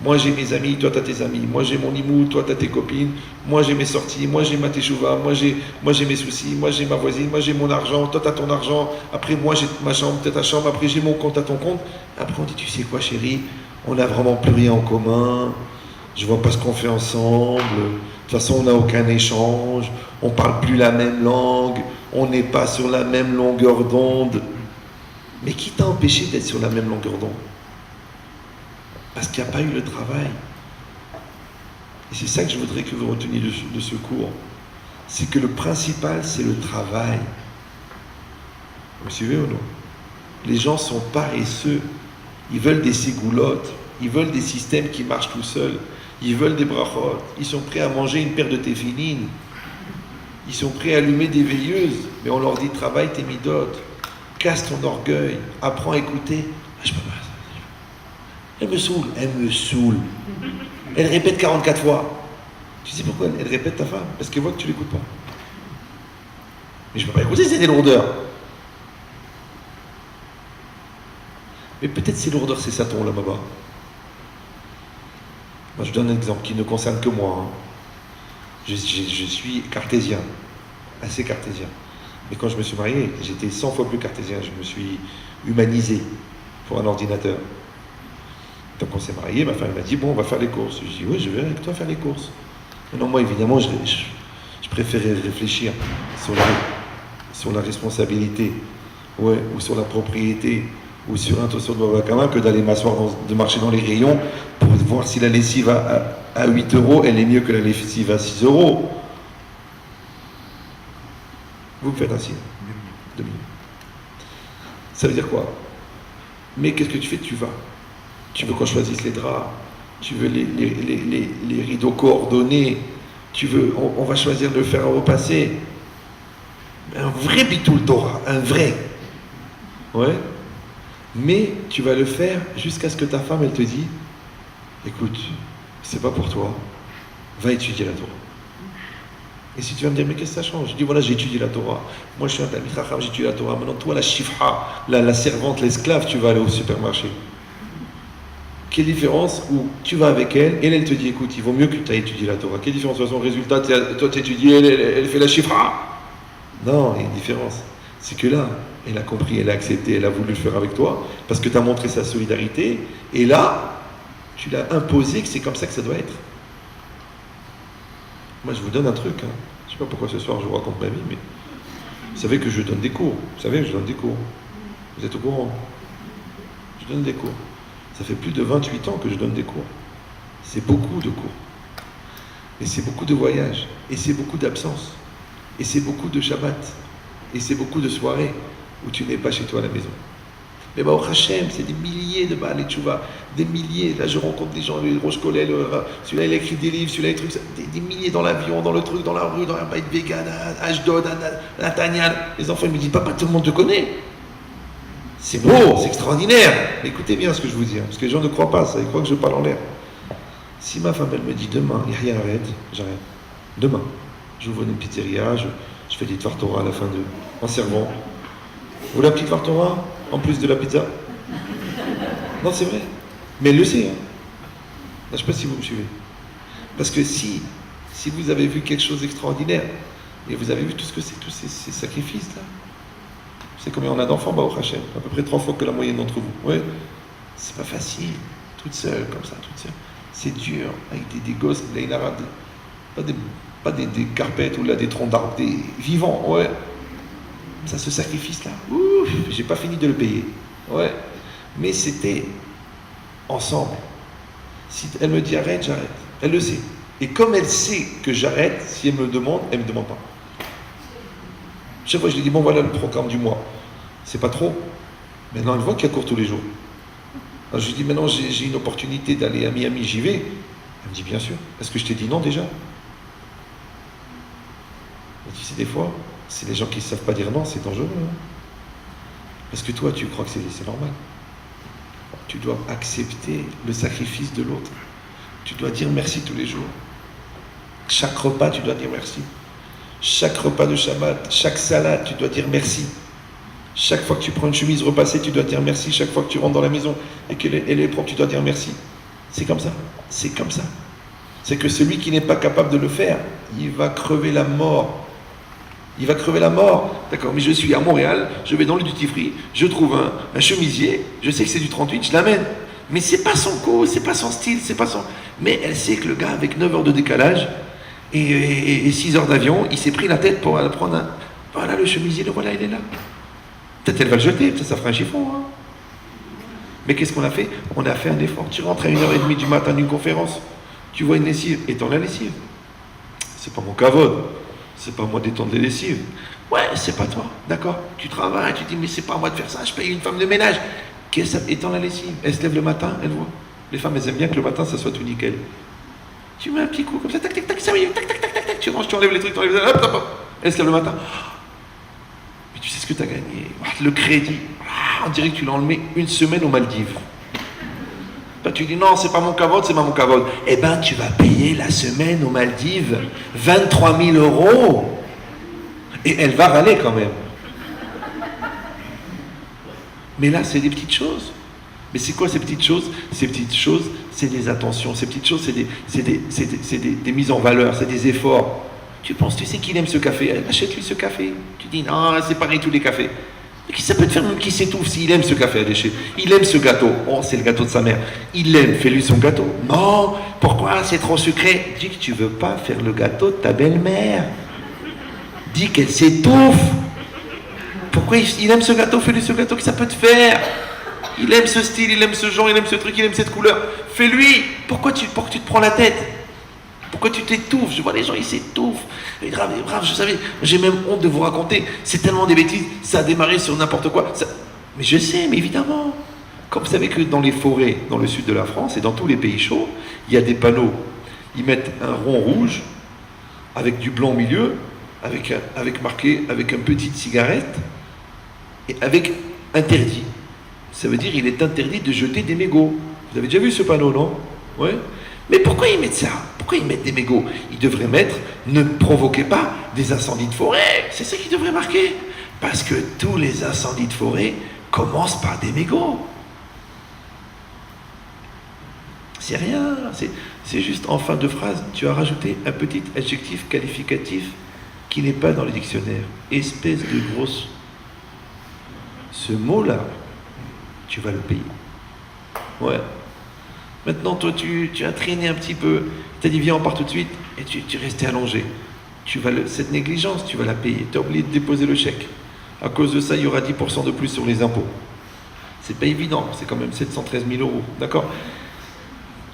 Moi j'ai mes amis, toi t'as tes amis. Moi j'ai mon imou, toi t'as tes copines. Moi j'ai mes sorties, moi j'ai ma teshuva, moi j'ai mes soucis, moi j'ai ma voisine, moi j'ai mon argent, toi t'as ton argent. Après moi j'ai ma chambre, t'as ta chambre. Après j'ai mon compte, t'as ton compte. Après on dit, tu sais quoi chérie, on n'a vraiment plus rien en commun. Je vois pas ce qu'on fait ensemble. De toute façon on n'a aucun échange. On parle plus la même langue. On n'est pas sur la même longueur d'onde. Mais qui t'a empêché d'être sur la même longueur d'onde? Parce qu'il n'y a pas eu le travail. Et c'est ça que je voudrais que vous reteniez de ce cours. C'est que le principal, c'est le travail. Vous me suivez ou non? Les gens sont paresseux. Ils veulent des ségoulottes. Ils veulent des systèmes qui marchent tout seuls. Ils veulent des brachot. Ils sont prêts à manger une paire de téfilines. Ils sont prêts à allumer des veilleuses. Mais on leur dit, travaille tes midotes. Casse ton orgueil. Apprends à écouter. Ah, je peux pas. Elle me saoule. Elle répète 44 fois. Tu sais pourquoi elle répète ta femme? Parce qu'elle voit que tu l'écoutes pas. Mais je peux pas écouter, c'est des lourdeurs. Mais peut-être ces lourdeurs, c'est ça ton là-bas. Moi, je donne un exemple qui ne concerne que moi. Hein. Je suis cartésien, assez cartésien. Mais quand je me suis marié, j'étais 100 fois plus cartésien. Je me suis humanisé pour un ordinateur. Donc on s'est marié, ma femme m'a dit, bon, on va faire les courses. Je dis, oui, je vais avec toi faire les courses. Mais non, moi, évidemment, je préférais réfléchir sur la responsabilité, ouais, ou sur la propriété, ou sur un tour de Babakama, que d'aller m'asseoir, de marcher dans les rayons pour voir si la lessive à 8 euros, elle est mieux que la lessive à 6 euros. Vous me faites un signe. 2 minutes. Ça veut dire quoi? Mais qu'est-ce que tu fais? Tu vas. Tu veux qu'on choisisse les draps, tu veux les rideaux coordonnés, tu veux, on va choisir de le faire repasser. Un vrai bitoul Torah, un vrai. Ouais. Mais tu vas le faire jusqu'à ce que ta femme, elle te dise, écoute, c'est pas pour toi, va étudier la Torah. Et si tu vas me dire, mais qu'est-ce que ça change? Je dis, voilà, j'ai étudié la Torah. Moi, je suis un Talmid Chacham, j'ai étudié la Torah. Maintenant, toi, la shifra, la servante, l'esclave, tu vas aller au supermarché. Quelle différence où tu vas avec elle, et elle te dit, écoute, il vaut mieux que tu aies étudié la Torah. Quelle différence? De son résultat, toi tu étudies, elle fait la chifra. Non, il y a une différence. C'est que là, elle a compris, elle a accepté, elle a voulu le faire avec toi, parce que tu as montré sa solidarité, et là, tu l'as imposé que c'est comme ça que ça doit être. Moi, je vous donne un truc. Hein. Je ne sais pas pourquoi ce soir je vous raconte ma vie, mais vous savez que je donne des cours. Vous savez que je donne des cours. Vous êtes au courant? Je donne des cours. Ça fait plus de 28 ans que je donne des cours. C'est beaucoup de cours. Et c'est beaucoup de voyages. Et c'est beaucoup d'absences. Et c'est beaucoup de Shabbat. Et c'est beaucoup de soirées où tu n'es pas chez toi à la maison. Mais bah, au Hachem, c'est des milliers de Baal et Tchouva. Des milliers. Là, je rencontre des gens, le Rosh Kolel, celui-là, il a écrit des livres, celui-là, il truc, des milliers dans l'avion, dans le truc, dans la rue, dans la baït vegan, à Ashdod, à Nataniel. Les enfants, ils me disent, papa, tout le monde te connaît. C'est beau, c'est extraordinaire. Mais écoutez bien ce que je vous dis, hein, parce que les gens ne croient pas ça, ils croient que je parle en l'air. Si ma femme, elle me dit demain, Yahya, arrête, j'arrête. Demain, j'ouvre une pizzeria, je fais des Dvar Torah à la fin en servant. Vous voulez un petit Dvar Torah en plus de la pizza? Non, c'est vrai. Mais elle le sait. Hein. Je ne sais pas si vous me suivez. Parce que si vous avez vu quelque chose d'extraordinaire, et vous avez vu tout ce que c'est, tous ces sacrifices-là, c'est combien on a d'enfants, bah, au Hachem, à peu près 3 fois que la moyenne d'entre vous. Ouais. C'est pas facile, toute seule, comme ça, toute seule. C'est dur, avec des gosses, là, il arabe, pas des carpettes ou là, des troncs d'arbres, des vivants, ouais. Ça, ce sacrifice-là, ouf, j'ai pas fini de le payer. Ouais. Mais c'était ensemble. Si elle me dit arrête, j'arrête. Elle le sait. Et comme elle sait que j'arrête, si elle me le demande, elle me demande pas. Chaque fois, je lui dis, bon, voilà le programme du mois. C'est pas trop. Maintenant, elle voit qu'il y a cours tous les jours. Alors, je lui dis, maintenant, j'ai une opportunité d'aller à Miami, j'y vais. Elle me dit, bien sûr. Est-ce que je t'ai dit non déjà? Elle dit, c'est des fois, c'est les gens qui ne savent pas dire non, c'est dangereux. Hein. Parce que toi, tu crois que c'est normal. Tu dois accepter le sacrifice de l'autre. Tu dois dire merci tous les jours. Chaque repas, tu dois dire merci. Chaque repas de Shabbat, chaque salade, tu dois dire merci. Chaque fois que tu prends une chemise repassée, tu dois dire merci. Chaque fois que tu rentres dans la maison et qu'elle est propre, tu dois dire merci. C'est comme ça. C'est comme ça. C'est que celui qui n'est pas capable de le faire, il va crever la mort. Il va crever la mort. D'accord, mais je suis à Montréal, je vais dans le duty free, je trouve un chemisier, je sais que c'est du 38, je l'amène. Mais c'est pas son co, c'est pas son style, c'est pas son... Mais elle sait que le gars, avec 9 heures de décalage et 6 heures d'avion, il s'est pris la tête pour aller prendre un... Voilà le chemisier, le voilà, il est là. Peut-être elle va le jeter, peut-être ça fera un chiffon. Hein. Mais qu'est-ce qu'on a fait? On a fait un effort. Tu rentres à 1h30 du matin d'une conférence, tu vois une lessive, étends la lessive. C'est pas mon cavode, c'est pas moi d'étendre les lessives. Ouais, c'est pas toi, d'accord. Tu travailles, tu dis, mais c'est pas à moi de faire ça, je paye une femme de ménage. Qu'est-ce que ça étend la lessive? Elle se lève le matin, elle voit. Les femmes, elles aiment bien que le matin, ça soit tout nickel. Tu mets un petit coup comme ça, tac, tac, tac, 5 minutes, tac, tac, tac, tac, tac, tu ranges, tu enlèves les trucs, tu enlèves, hop, hop, hop. Elle se lève le matin. Mais tu sais ce que tu as gagné. Le crédit, on dirait que tu l'as enlevé une semaine aux Maldives. Bah, tu dis non, c'est pas mon cavode, c'est pas mon cavode. Eh ben, tu vas payer la semaine aux Maldives 23 000 €. Et elle va râler quand même. Mais là, c'est des petites choses. Mais c'est quoi ces petites choses? Ces petites choses, c'est des attentions. Ces petites choses, c'est des mises en valeur, c'est des efforts. Tu penses, tu sais qu'il aime ce café, achète-lui ce café. Tu dis, non, c'est pareil tous les cafés. Mais ça peut te faire même qu'il s'étouffe s'il aime ce café à déchet. Il aime ce gâteau. Oh, c'est le gâteau de sa mère. Il l'aime, fais-lui son gâteau. Non, pourquoi? C'est trop sucré. Dis que tu veux pas faire le gâteau de ta belle-mère. Dis qu'elle s'étouffe. Pourquoi il aime ce gâteau? Fais-lui ce gâteau que ça peut te faire. Il aime ce style, il aime ce genre, il aime ce truc, il aime cette couleur. Fais-lui. Pourquoi tu te prends la tête? Pourquoi tu t'étouffes? Je vois les gens, ils s'étouffent. Et grave, je savais, j'ai même honte de vous raconter. C'est tellement des bêtises, ça a démarré sur n'importe quoi. Mais je sais, mais évidemment. Comme vous savez que dans les forêts, dans le sud de la France et dans tous les pays chauds, il y a des panneaux. Ils mettent un rond rouge avec du blanc au milieu, avec marqué, avec une petite cigarette, et avec interdit. Ça veut dire il est interdit de jeter des mégots. Vous avez déjà vu ce panneau, non? Ouais. Mais pourquoi ils mettent ça? Pourquoi ils mettent des mégots? Ils devraient mettre ne provoquez pas des incendies de forêt. C'est ça qu'ils devraient marquer. Parce que tous les incendies de forêt commencent par des mégots. C'est rien. C'est juste en fin de phrase, tu as rajouté un petit adjectif qualificatif qui n'est pas dans le dictionnaire. Espèce de grosse. Ce mot-là, tu vas le payer. Ouais. Maintenant, toi, tu as traîné un petit peu. Tu as dit, viens, on part tout de suite. Et tu es resté allongé. Cette négligence, tu vas la payer. Tu as oublié de déposer le chèque. À cause de ça, il y aura 10% de plus sur les impôts. C'est pas évident. C'est quand même 713 000 €. D'accord?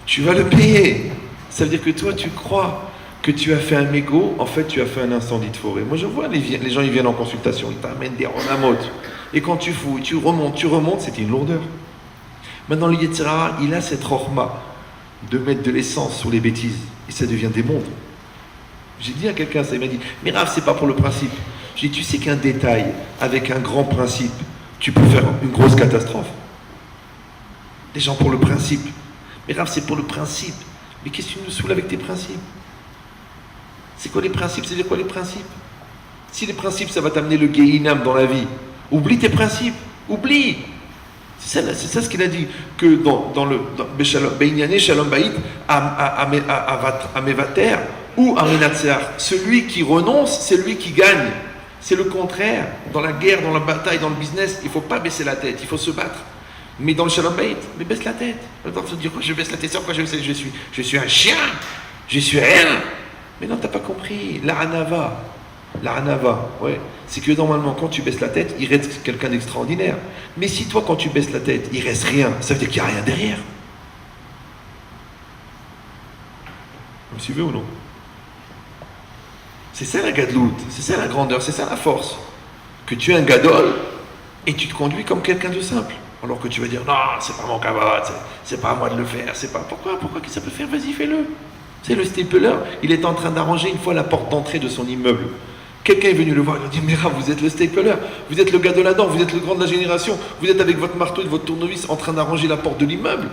Tu vas le payer. Ça veut dire que toi, tu crois que tu as fait un mégot. En fait, tu as fait un incendie de forêt. Moi, je vois les gens, ils viennent en consultation. Ils t'amènent des ronamotes. Et quand tu fouilles, tu remontes, c'était une lourdeur. Maintenant, le Yetzirah, il a cette rochma de mettre de l'essence sur les bêtises. Et ça devient des mondes. J'ai dit à quelqu'un, ça il m'a dit, mais Rav, c'est pas pour le principe. J'ai dit, tu sais qu'un détail avec un grand principe, tu peux faire une grosse catastrophe. Les gens pour le principe. Mais Rav, c'est pour le principe. Mais qu'est-ce que tu nous saoules avec tes principes? C'est quoi les principes? C'est quoi les principes? Si les principes, ça va t'amener le Gehinam dans la vie, oublie tes principes. Oublie. C'est ça ce qu'il a dit, que dans le Beignane Shalom Bayit, Amevater ou Arinatseach, celui qui renonce, c'est lui qui gagne. C'est le contraire. Dans la guerre, dans la bataille, dans le business, il ne faut pas baisser la tête, il faut se battre. Mais dans le Shalom Bayit, mais baisse la tête. Alors, tu te dis, je baisse la tête, c'est pourquoi je suis un chien, je suis rien. Mais non, tu n'as pas compris. La Hanava, ouais. C'est que normalement, quand tu baisses la tête, il reste quelqu'un d'extraordinaire. Mais si toi, quand tu baisses la tête, il reste rien, ça veut dire qu'il n'y a rien derrière. Vous me suivez ou non? C'est ça la gadlout, c'est ça la grandeur, c'est ça la force. Que tu es un gadol et tu te conduis comme quelqu'un de simple. Alors que tu vas dire, non, c'est pas mon camarade, c'est pas à moi de le faire, c'est pas... Pourquoi que ça peut faire? Vas-y, fais-le. C'est le stapler, il est en train d'arranger une fois la porte d'entrée de son immeuble. Quelqu'un est venu le voir, il a dit, mais Rav, vous êtes le stapler, vous êtes le gars de la dent, vous êtes le grand de la génération, vous êtes avec votre marteau et votre tournevis en train d'arranger la porte de l'immeuble.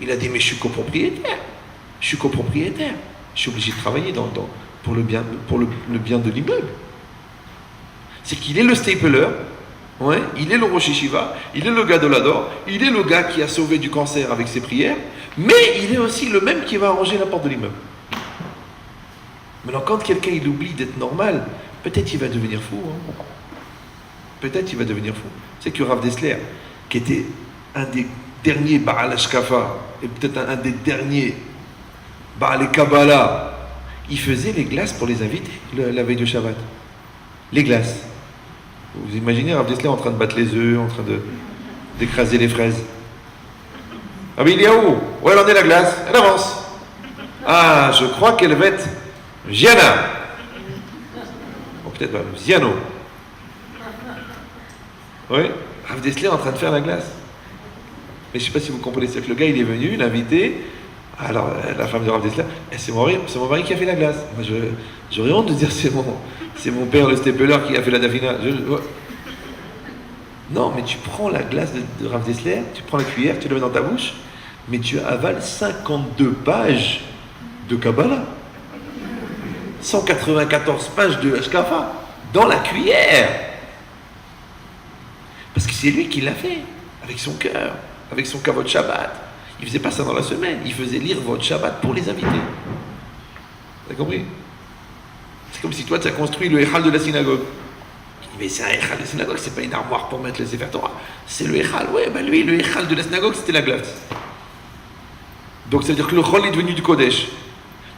Il a dit, mais je suis copropriétaire, je suis obligé de travailler pour le bien de l'immeuble. C'est qu'il est le stapler, Ouais, il est le Rosh Yeshiva, il est le gars de l'Ador, il est le gars qui a sauvé du cancer avec ses prières, mais il est aussi le même qui va arranger la porte de l'immeuble. Maintenant, quand quelqu'un il oublie d'être normal, peut-être il va devenir fou. Hein. Peut-être il va devenir fou. C'est que Rav Dessler, qui était un des derniers Baal Ashkafa, et peut-être un des derniers Baal Kabbalah, il faisait les glaces pour les invités la veille de Shabbat. Les glaces. Vous imaginez Rav Dessler en train de battre les œufs, en train d'écraser les fraises. Ah mais il est où? Où elle en est la glace? Elle avance. Ah, je crois qu'elle va être Gianna. Ou peut-être pas, Ziano. Oui, Rav Dessler est en train de faire la glace. Mais je ne sais pas si vous comprenez, c'est que le gars il est venu, l'invité. Alors la femme de Rav Dessler, c'est mon mari qui a fait la glace. Moi j'aurais honte de dire c'est mon père le Stepeler qui a fait la dafina. Non, mais tu prends la glace de Rav Dessler, tu prends la cuillère, tu la mets dans ta bouche, mais tu avales 52 pages de Kabbalah. 194 pages de Hashkafa dans la cuillère. Parce que c'est lui qui l'a fait, avec son cœur, avec son kavod Shabbat. Il ne faisait pas ça dans la semaine, il faisait lire votre Shabbat pour les invités. Vous avez compris? C'est comme si toi tu as construit le Echal de la synagogue. Mais c'est un Echal de la synagogue, c'est pas une armoire pour mettre le Sefer Torah. C'est le Echal, lui, le Echal de la synagogue, c'était la glace. Donc ça veut dire que le Chol est devenu du Kodesh.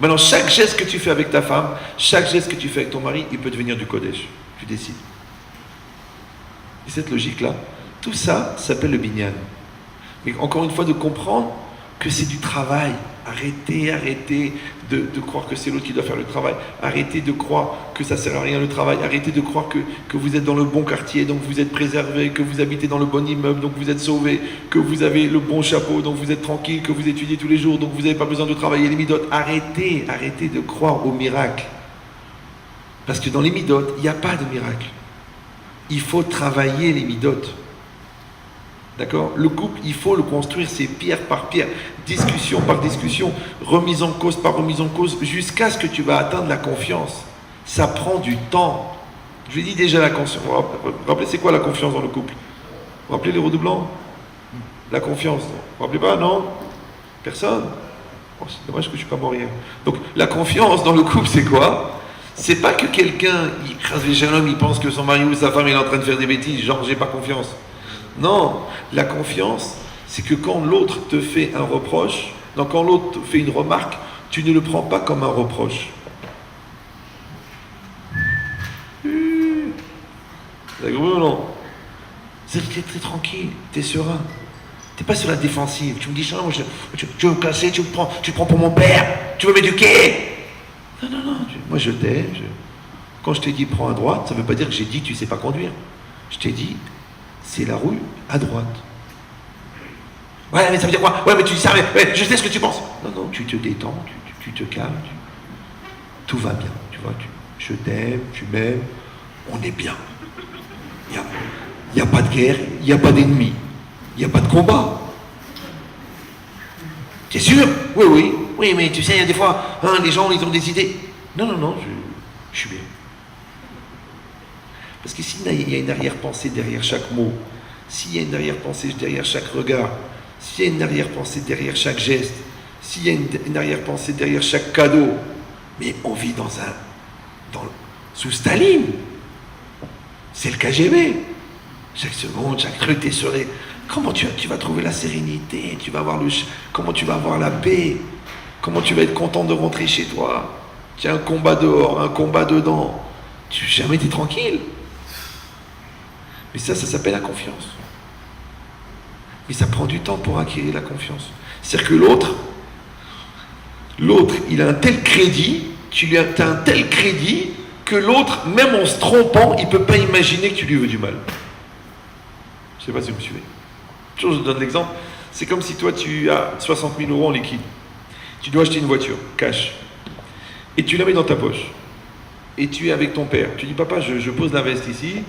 Maintenant, chaque geste que tu fais avec ta femme, chaque geste que tu fais avec ton mari, il peut devenir du Kodesh. Tu décides. Et cette logique-là, tout ça s'appelle le binyan. Mais encore une fois, de comprendre que c'est du travail. Arrêtez de croire que c'est l'autre qui doit faire le travail. Arrêtez de croire que ça ne sert à rien le travail. Arrêtez de croire que vous êtes dans le bon quartier, donc vous êtes préservé, que vous habitez dans le bon immeuble, donc vous êtes sauvé, que vous avez le bon chapeau, donc vous êtes tranquille, que vous étudiez tous les jours, donc vous n'avez pas besoin de travailler les midotes. Arrêtez de croire au miracle. Parce que dans les midotes, il n'y a pas de miracle. Il faut travailler les midotes. D'accord? Le couple, il faut le construire, c'est pierre par pierre, discussion par discussion, remise en cause par remise en cause, jusqu'à ce que tu vas atteindre la confiance. Ça prend du temps. Je lui dis déjà la confiance. Vous vous rappelez, c'est quoi la confiance dans le couple? Vous vous rappelez les redoublants? La confiance. Vous vous rappelez pas, non? Personne? Oh, c'est dommage que je ne suis pas mort hier. Donc, la confiance dans le couple, c'est quoi? C'est pas que quelqu'un, il crase les jalons, il pense que son mari ou sa femme est en train de faire des bêtises, genre j'ai pas confiance. Non, la confiance, c'est que quand l'autre te fait un reproche, donc quand l'autre te fait une remarque, tu ne le prends pas comme un reproche. Vous avez compris ou non? C'est très tranquille, tu es serein. Tu n'es pas sur la défensive. Tu me dis, tu veux me casser, tu me prends pour mon père, tu veux m'éduquer. Non, moi je t'aime. Quand je t'ai dit prends à droite, ça ne veut pas dire que j'ai dit tu ne sais pas conduire. Je t'ai dit, c'est la rue à droite. Ouais, mais ça veut dire quoi? Ouais, mais tu dis ça, mais je sais ce que tu penses. Non, tu te détends, tu te calmes, tout va bien, tu vois. Je t'aime, tu m'aimes, on est bien. Il n'y a pas de guerre, il n'y a pas d'ennemi, il n'y a pas de combat. T'es sûr? Oui, mais tu sais, il y a des fois, les gens, ils ont des idées. Non, je suis bien. Parce que s'il y a une arrière-pensée derrière chaque mot, s'il y a une arrière-pensée derrière chaque regard, s'il y a une arrière-pensée derrière chaque geste, s'il y a une arrière-pensée derrière chaque cadeau, mais on vit sous Staline. C'est le KGB. Chaque seconde, chaque truc, t'es sur les... Comment tu vas trouver la sérénité? Comment tu vas avoir la paix? Comment tu vas être content de rentrer chez toi? Tu as un combat dehors, un combat dedans. Jamais t'es tranquille. Mais ça s'appelle la confiance. Mais ça prend du temps pour acquérir la confiance. C'est-à-dire que l'autre, il a un tel crédit, tu as un tel crédit que l'autre, même en se trompant, il ne peut pas imaginer que tu lui veux du mal. Je ne sais pas si vous me suivez. Je donne l'exemple. C'est comme si toi, tu as 60 000 euros en liquide. Tu dois acheter une voiture, cash. Et tu la mets dans ta poche. Et tu es avec ton père. Tu dis, papa, je pose la veste ici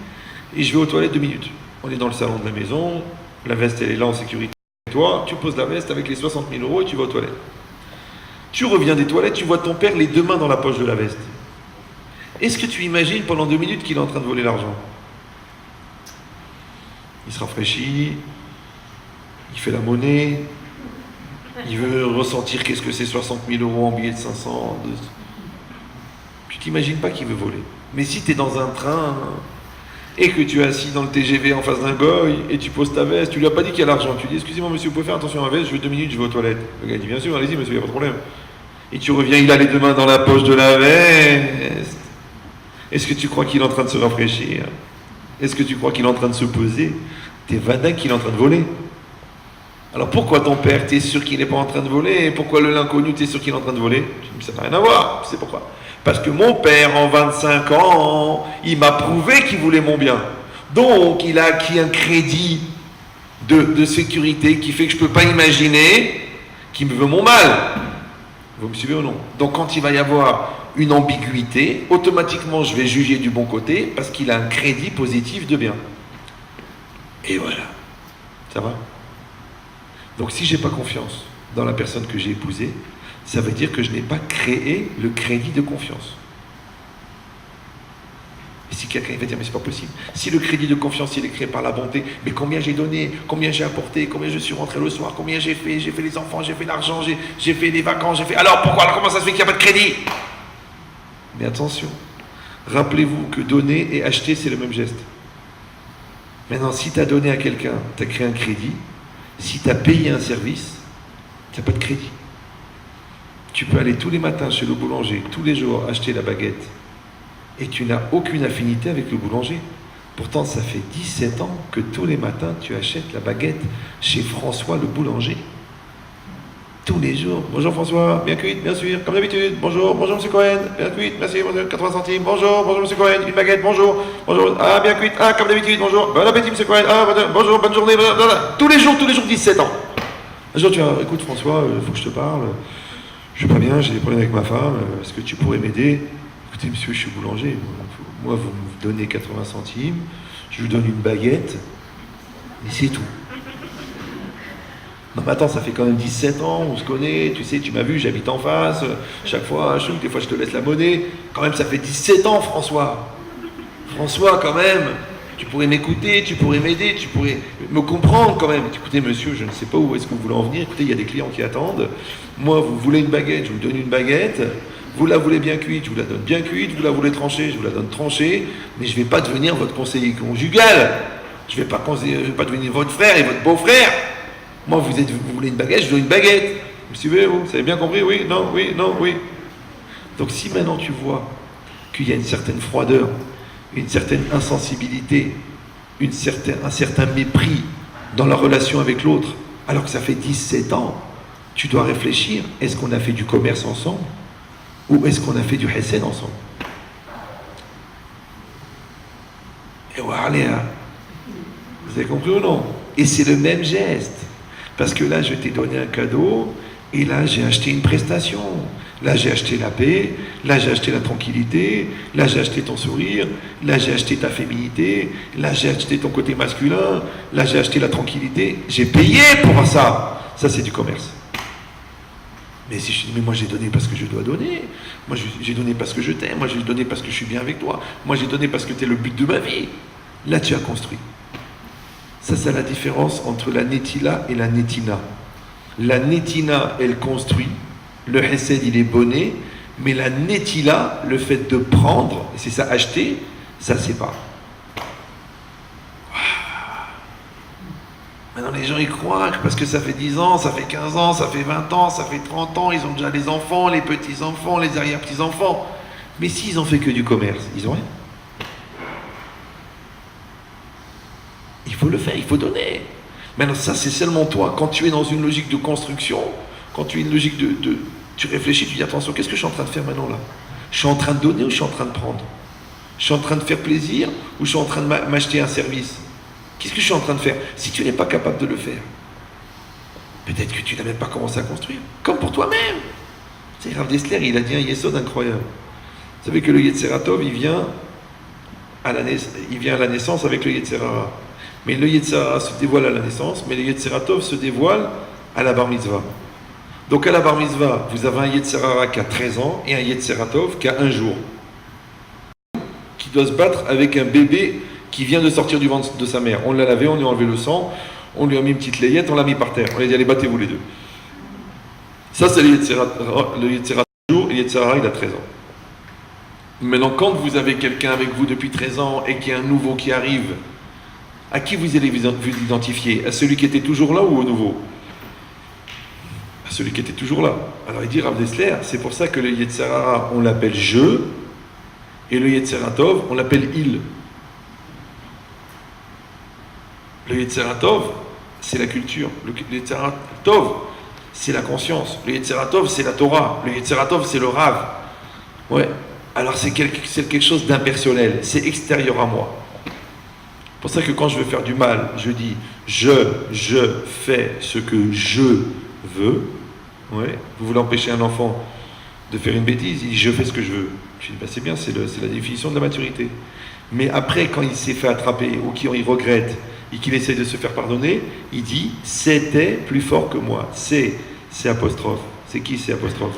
et je vais aux toilettes 2 minutes. On est dans le salon de la maison, la veste, elle est là en sécurité. Toi, tu poses la veste avec les 60 000 euros et tu vas aux toilettes. Tu reviens des toilettes, tu vois ton père les 2 mains dans la poche de la veste. Est-ce que tu imagines pendant 2 minutes qu'il est en train de voler l'argent? il se rafraîchit, il fait la monnaie, il veut ressentir qu'est-ce que c'est 60 000 euros en billets de 500. Tu t'imagines pas qu'il veut voler. Mais si tu es dans un train et que tu es assis dans le TGV en face d'un goy et tu poses ta veste, tu lui as pas dit qu'il y a l'argent, tu dis excusez-moi monsieur, vous pouvez faire attention à ma veste, je veux 2 minutes, je vais aux toilettes. Le gars dit bien sûr, allez-y monsieur, il n'y a pas de problème. Et tu reviens, il a les 2 mains dans la poche de la veste. Est-ce que tu crois qu'il est en train de se rafraîchir? Est-ce que tu crois qu'il est en train de se peser? T'es vadin qu'il est en train de voler. Alors pourquoi ton père, t'es sûr qu'il n'est pas en train de voler? Et pourquoi l'inconnu, t'es sûr qu'il est en train de voler? Ça n'a rien à voir. Tu sais pourquoi? Parce que mon père, en 25 ans, il m'a prouvé qu'il voulait mon bien. Donc, il a acquis un crédit de sécurité qui fait que je ne peux pas imaginer qu'il me veut mon mal. Vous me suivez ou non? Donc, quand il va y avoir une ambiguïté, automatiquement, je vais juger du bon côté parce qu'il a un crédit positif de bien. Et voilà. Ça va? Donc, si je n'ai pas confiance dans la personne que j'ai épousée, ça veut dire que je n'ai pas créé le crédit de confiance. Et si quelqu'un va dire, mais c'est pas possible. Si le crédit de confiance, il est créé par la bonté, mais combien j'ai donné, combien j'ai apporté, combien je suis rentré le soir, combien j'ai fait les enfants, j'ai fait l'argent, j'ai fait les vacances, j'ai fait... Alors pourquoi? Alors comment ça se fait qu'il n'y a pas de crédit? Mais attention, rappelez-vous que donner et acheter, c'est le même geste. Maintenant, si tu as donné à quelqu'un, tu as créé un crédit. Si tu as payé un service, tu n'as pas de crédit. Tu peux aller tous les matins chez le boulanger, tous les jours acheter la baguette, et tu n'as aucune affinité avec le boulanger. Pourtant, ça fait 17 ans que tous les matins, tu achètes la baguette chez François le boulanger. Tous les jours. Bonjour François, bien cuite, bien sûr, comme d'habitude. Bonjour, bonjour Monsieur Cohen, bien cuite, merci, 80 centimes. Bonjour, bonjour Monsieur Cohen, une baguette, bonjour, bonjour, ah bien cuite, ah comme d'habitude, bonjour, bon appétit Monsieur Cohen, ah bonjour, bonne journée, blablabla. Tous les jours, 17 ans. Un jour, tu vas, écoute François, il faut que je te parle. Je vais pas bien, j'ai des problèmes avec ma femme, est-ce que tu pourrais m'aider? Écoutez monsieur, je suis boulanger, moi vous me donnez 80 centimes, je vous donne une baguette, et c'est tout. Non mais attends, ça fait quand même 17 ans, on se connaît, tu sais, tu m'as vu, j'habite en face, chaque fois, des fois je te laisse la monnaie, quand même ça fait 17 ans François. François quand même, tu pourrais m'écouter, tu pourrais m'aider, tu pourrais me comprendre quand même. Écoutez monsieur, je ne sais pas où est-ce que vous voulez en venir, écoutez, il y a des clients qui attendent. Moi, vous voulez une baguette, je vous donne une baguette. Vous la voulez bien cuite, je vous la donne bien cuite. Vous la voulez tranchée, je vous la donne tranchée. Mais je ne vais pas devenir votre conseiller conjugal. Je ne vais pas devenir votre frère et votre beau-frère. Moi, vous voulez une baguette, je vous donne une baguette. Vous suivez, vous avez bien compris? Oui, non, oui, non, oui. Donc si maintenant tu vois qu'il y a une certaine froideur, une certaine insensibilité, un certain mépris dans la relation avec l'autre, alors que ça fait 17 ans, tu dois réfléchir, est-ce qu'on a fait du commerce ensemble ou est-ce qu'on a fait du hesed ensemble? Et voilà, vous avez compris ou non? Et c'est le même geste, parce que là je t'ai donné un cadeau et là j'ai acheté une prestation. Là, j'ai acheté la paix, là, j'ai acheté la tranquillité, là, j'ai acheté ton sourire, là, j'ai acheté ta féminité, là, j'ai acheté ton côté masculin, là, j'ai acheté la tranquillité. J'ai payé pour ça. Ça, c'est du commerce. Mais si je dis, mais moi, j'ai donné parce que je dois donner. Moi, j'ai donné parce que je t'aime. Moi, j'ai donné parce que je suis bien avec toi. Moi, j'ai donné parce que tu es le but de ma vie. Là, tu as construit. Ça, c'est la différence entre la netila et la netina. La netina, elle construit. Le hesed, il est bonné, mais la netila, le fait de prendre, c'est ça, acheter, ça c'est pas. Maintenant les gens y croient parce que ça fait 10 ans, ça fait 15 ans, ça fait 20 ans, ça fait 30 ans, ils ont déjà les enfants, les petits-enfants, les arrière-petits-enfants. Mais s'ils ont fait que du commerce, ils ont rien. Il faut le faire, il faut donner. Maintenant ça c'est seulement toi. Quand tu es dans une logique de construction, quand tu es une logique tu réfléchis, tu dis attention, qu'est-ce que je suis en train de faire maintenant là? Je suis en train de donner ou je suis en train de prendre? Je suis en train de faire plaisir ou je suis en train de m'acheter un service? Qu'est-ce que je suis en train de faire? Si tu n'es pas capable de le faire, peut-être que tu n'as même pas commencé à construire. Comme pour toi-même. Tu sais, Rav Dessler, il a dit un yesod incroyable. Vous savez que le Yetzeratov, il vient à la naissance avec le Yetzerara. Mais le Yetzerara se dévoile à la naissance, mais le Yetzeratov se dévoile à la Bar Mitzvah. Donc à la Bar Mitzvah, vous avez un Yetzerara qui a 13 ans et un Yetzeratov qui a 1 jour. Qui doit se battre avec un bébé qui vient de sortir du ventre de sa mère. On l'a lavé, on lui a enlevé le sang, on lui a mis une petite layette, on l'a mis par terre. On lui a dit, allez, battez-vous les deux. Ça, c'est le Yetzirah jour, et le Yetzirah, il a 13 ans. Maintenant, quand vous avez quelqu'un avec vous depuis 13 ans et qu'il y a un nouveau qui arrive, à qui vous allez vous identifier? À celui qui était toujours là ou au nouveau? À celui qui était toujours là. Alors il dit Rav Dessler, c'est pour ça que le Yetzirah, on l'appelle je, et le Yetzirah Tov, on l'appelle il. Le Yetzirah Tov, c'est la culture. Le Yetzirah Tov, c'est la conscience. Le Yetzirah Tov, c'est la Torah. Le Yetzirah Tov, c'est le Rav. Ouais. Alors c'est quelque chose d'impersonnel, c'est extérieur à moi. C'est pour ça que quand je veux faire du mal, je dis je fais ce que je veux. Ouais. Vous voulez empêcher un enfant de faire une bêtise, il dit je fais ce que je veux. Je dis c'est bien, c'est la définition de la maturité. Mais après, quand il s'est fait attraper ou qu'il regrette et qu'il essaie de se faire pardonner, il dit c'était plus fort que moi. C'est apostrophe. C'est qui c'est apostrophe?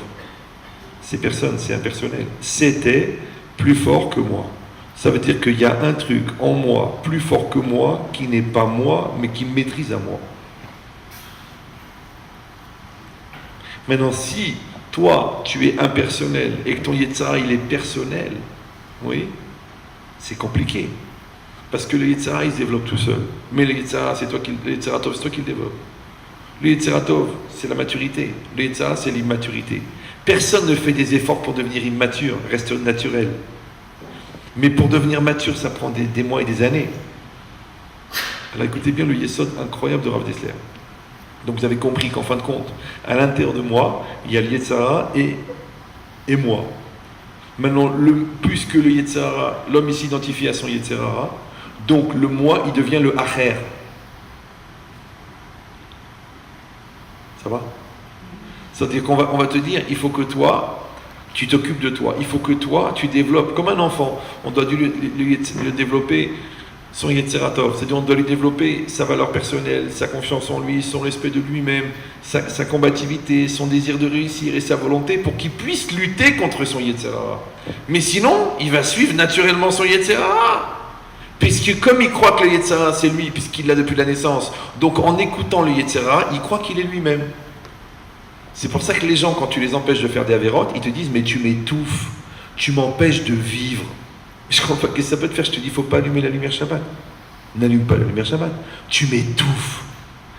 C'est personne, c'est impersonnel. C'était plus fort que moi. Ça veut dire qu'il y a un truc en moi, plus fort que moi, qui n'est pas moi, mais qui me maîtrise à moi. Maintenant, si toi, tu es impersonnel et que ton Yetzirah, il est personnel, oui, c'est compliqué. Parce que le Yetzirah, il se développe tout seul. Mais le Yetzirah, c'est toi qui le développe. Le Yetzirah Tov, c'est la maturité. Le Yetzirah, c'est l'immaturité. Personne ne fait des efforts pour devenir immature, reste naturel. Mais pour devenir mature, ça prend des mois et des années. Alors écoutez bien le Yesod incroyable de Rav Dessler. Donc vous avez compris qu'en fin de compte, à l'intérieur de moi, il y a le Yetzirah et moi. Maintenant, puisque le Yetzirah, l'homme s'identifie à son Yetzirah, donc le moi, il devient le Acher. Ça va? C'est-à-dire qu'on va te dire, il faut que toi, tu t'occupes de toi. Il faut que toi, tu développes, comme un enfant, on doit lui développer son Yetzirah Tov. C'est-à-dire on doit lui développer sa valeur personnelle, sa confiance en lui, son respect de lui-même, sa combativité, son désir de réussir et sa volonté pour qu'il puisse lutter contre son Yetzirah. Mais sinon, il va suivre naturellement son Yetzirah. Puisque comme il croit que le Yetzirah c'est lui, puisqu'il l'a depuis la naissance, donc en écoutant le Yetzirah, il croit qu'il est lui-même. C'est pour ça que les gens, quand tu les empêches de faire des avérotes, ils te disent « mais tu m'étouffes, tu m'empêches de vivre ». Je comprends pas, qu'est-ce que ça peut te faire? Je te dis, il ne faut pas allumer la lumière Shabbat. N'allume pas la lumière Shabbat. Tu m'étouffes.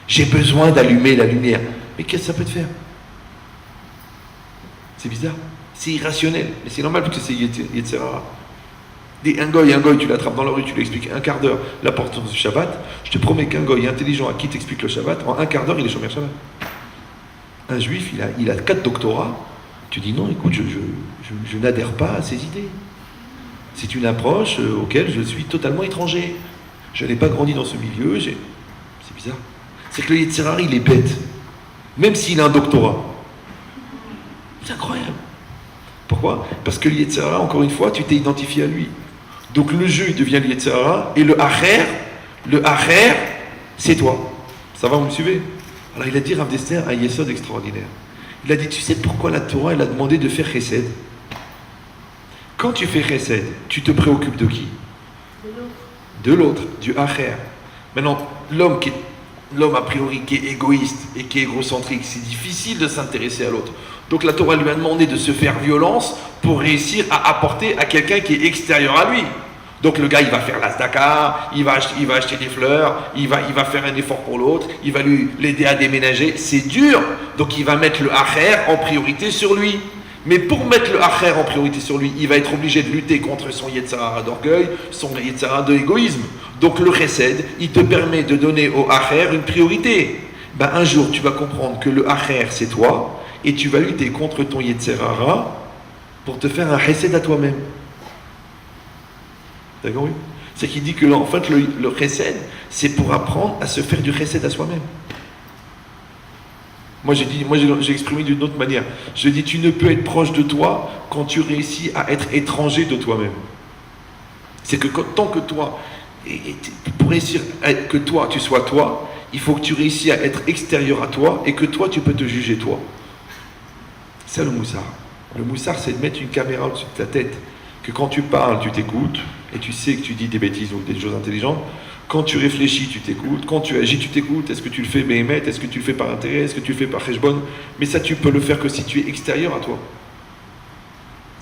J'ai besoin d'allumer la lumière. Mais qu'est-ce que ça peut te faire? C'est bizarre. C'est irrationnel. Mais c'est normal parce que c'est Yetzirah. Un goy, tu l'attrapes dans la rue, tu lui expliques un quart d'heure l'importance du Shabbat. Je te promets qu'un goy intelligent à qui t'explique le Shabbat, en un quart d'heure, il est chômeur Shabbat. Un juif, il a 4 doctorats. Tu dis non, écoute, je n'adhère pas à ces idées. C'est une approche auquel je suis totalement étranger. Je n'ai pas grandi dans ce milieu. C'est bizarre. C'est que le Yetzirah, il est bête. Même s'il a un doctorat. C'est incroyable. Pourquoi? Parce que le Yetzirah, encore une fois, tu t'es identifié à lui. Donc le jeu, il devient le Yetzirah. Et le Acher, c'est toi. Ça va, vous me suivez? Alors il a dit Rav Dessler un Yesod extraordinaire. Il a dit, tu sais pourquoi la Torah, elle a demandé de faire Chesed? Quand tu fais Chesed, tu te préoccupes de qui? De l'autre, du Acher. Maintenant, l'homme a priori qui est égoïste et qui est égocentrique, c'est difficile de s'intéresser à l'autre. Donc la Torah lui a demandé de se faire violence pour réussir à apporter à quelqu'un qui est extérieur à lui. Donc le gars, il va faire la tzedaka, il va acheter des fleurs, il va faire un effort pour l'autre, il va l'aider à déménager. C'est dur, donc il va mettre le Acher en priorité sur lui. Mais pour mettre le Acher en priorité sur lui, il va être obligé de lutter contre son Yetzirah d'orgueil, son Yetzirah d'égoïsme. Donc le Chesed, il te permet de donner au Acher une priorité. Ben, un jour, tu vas comprendre que le Acher, c'est toi, et tu vas lutter contre ton Yetzirah pour te faire un Chesed à toi-même. D'accord, oui? C'est qu'il dit que en fait, le Chesed, c'est pour apprendre à se faire du Chesed à soi-même. Moi j'ai exprimé d'une autre manière. Je dis, tu ne peux être proche de toi quand tu réussis à être étranger de toi-même. C'est que tant que toi, pour réussir que toi, tu sois toi, il faut que tu réussisses à être extérieur à toi et que toi, tu peux te juger toi. C'est ça le moussard. Le moussard, c'est de mettre une caméra au-dessus de ta tête. que quand tu parles, tu t'écoutes, et tu sais que tu dis des bêtises ou des choses intelligentes. Quand tu réfléchis, tu t'écoutes. Quand tu agis, tu t'écoutes. Est-ce que tu le fais béhémet? Est-ce que tu le fais par intérêt? Est-ce que tu le fais par cheshbon? Mais ça, tu peux le faire que si tu es extérieur à toi.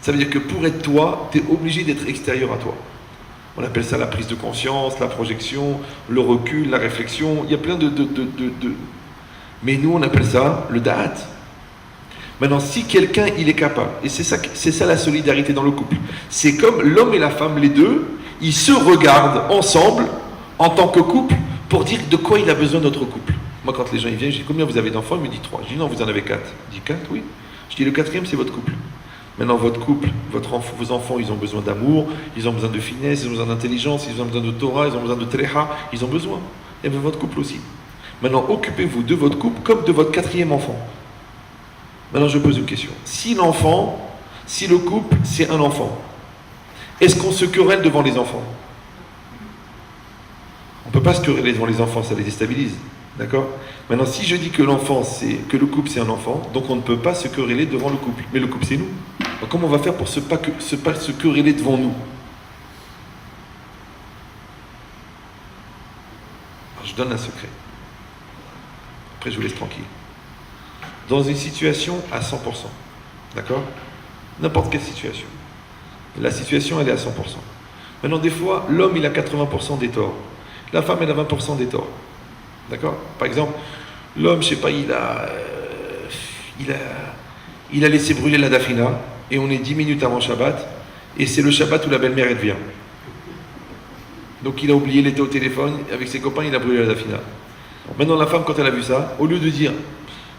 Ça veut dire que pour être toi, tu es obligé d'être extérieur à toi. On appelle ça la prise de conscience, la projection, le recul, la réflexion. Il y a plein de... Mais nous, on appelle ça le da'at. Maintenant, si quelqu'un, il est capable, et c'est ça la solidarité dans le couple, c'est comme l'homme et la femme, les deux, ils se regardent ensemble, en tant que couple, pour dire de quoi il a besoin notre couple. Moi, quand les gens ils viennent, je dis combien vous avez d'enfants? Ils me disent 3. Je dis non, vous en avez 4. Je dis 4, oui. Je dis le 4e, c'est votre couple. Maintenant, votre couple, vos enfants, ils ont besoin d'amour, ils ont besoin de finesse, ils ont besoin d'intelligence, ils ont besoin de Torah, ils ont besoin de Treha, ils ont besoin. Et bien votre couple aussi. Maintenant, occupez-vous de votre couple comme de votre 4e enfant. Maintenant, je pose une question. Si le couple, c'est un enfant, est-ce qu'on se querelle devant les enfants? On ne peut pas se quereller devant les enfants, ça les déstabilise. D'accord? Maintenant, si je dis que que le couple c'est un enfant, donc on ne peut pas se quereller devant le couple. Mais le couple c'est nous. Donc comment on va faire pour pas se quereller devant nous? Alors, je donne un secret. Après je vous laisse tranquille. Dans une situation à 100%, d'accord? N'importe quelle situation. La situation elle est à 100%. Maintenant des fois, l'homme il a 80% des torts. La femme elle a 20% des torts. D'accord? Par exemple, l'homme, je sais pas, il a laissé brûler la dafina, et on est 10 minutes avant Shabbat, et c'est le Shabbat où la belle-mère elle vient. Donc il a oublié, il était au téléphone, avec ses copains, il a brûlé la dafina. Maintenant la femme, quand elle a vu ça, au lieu de dire,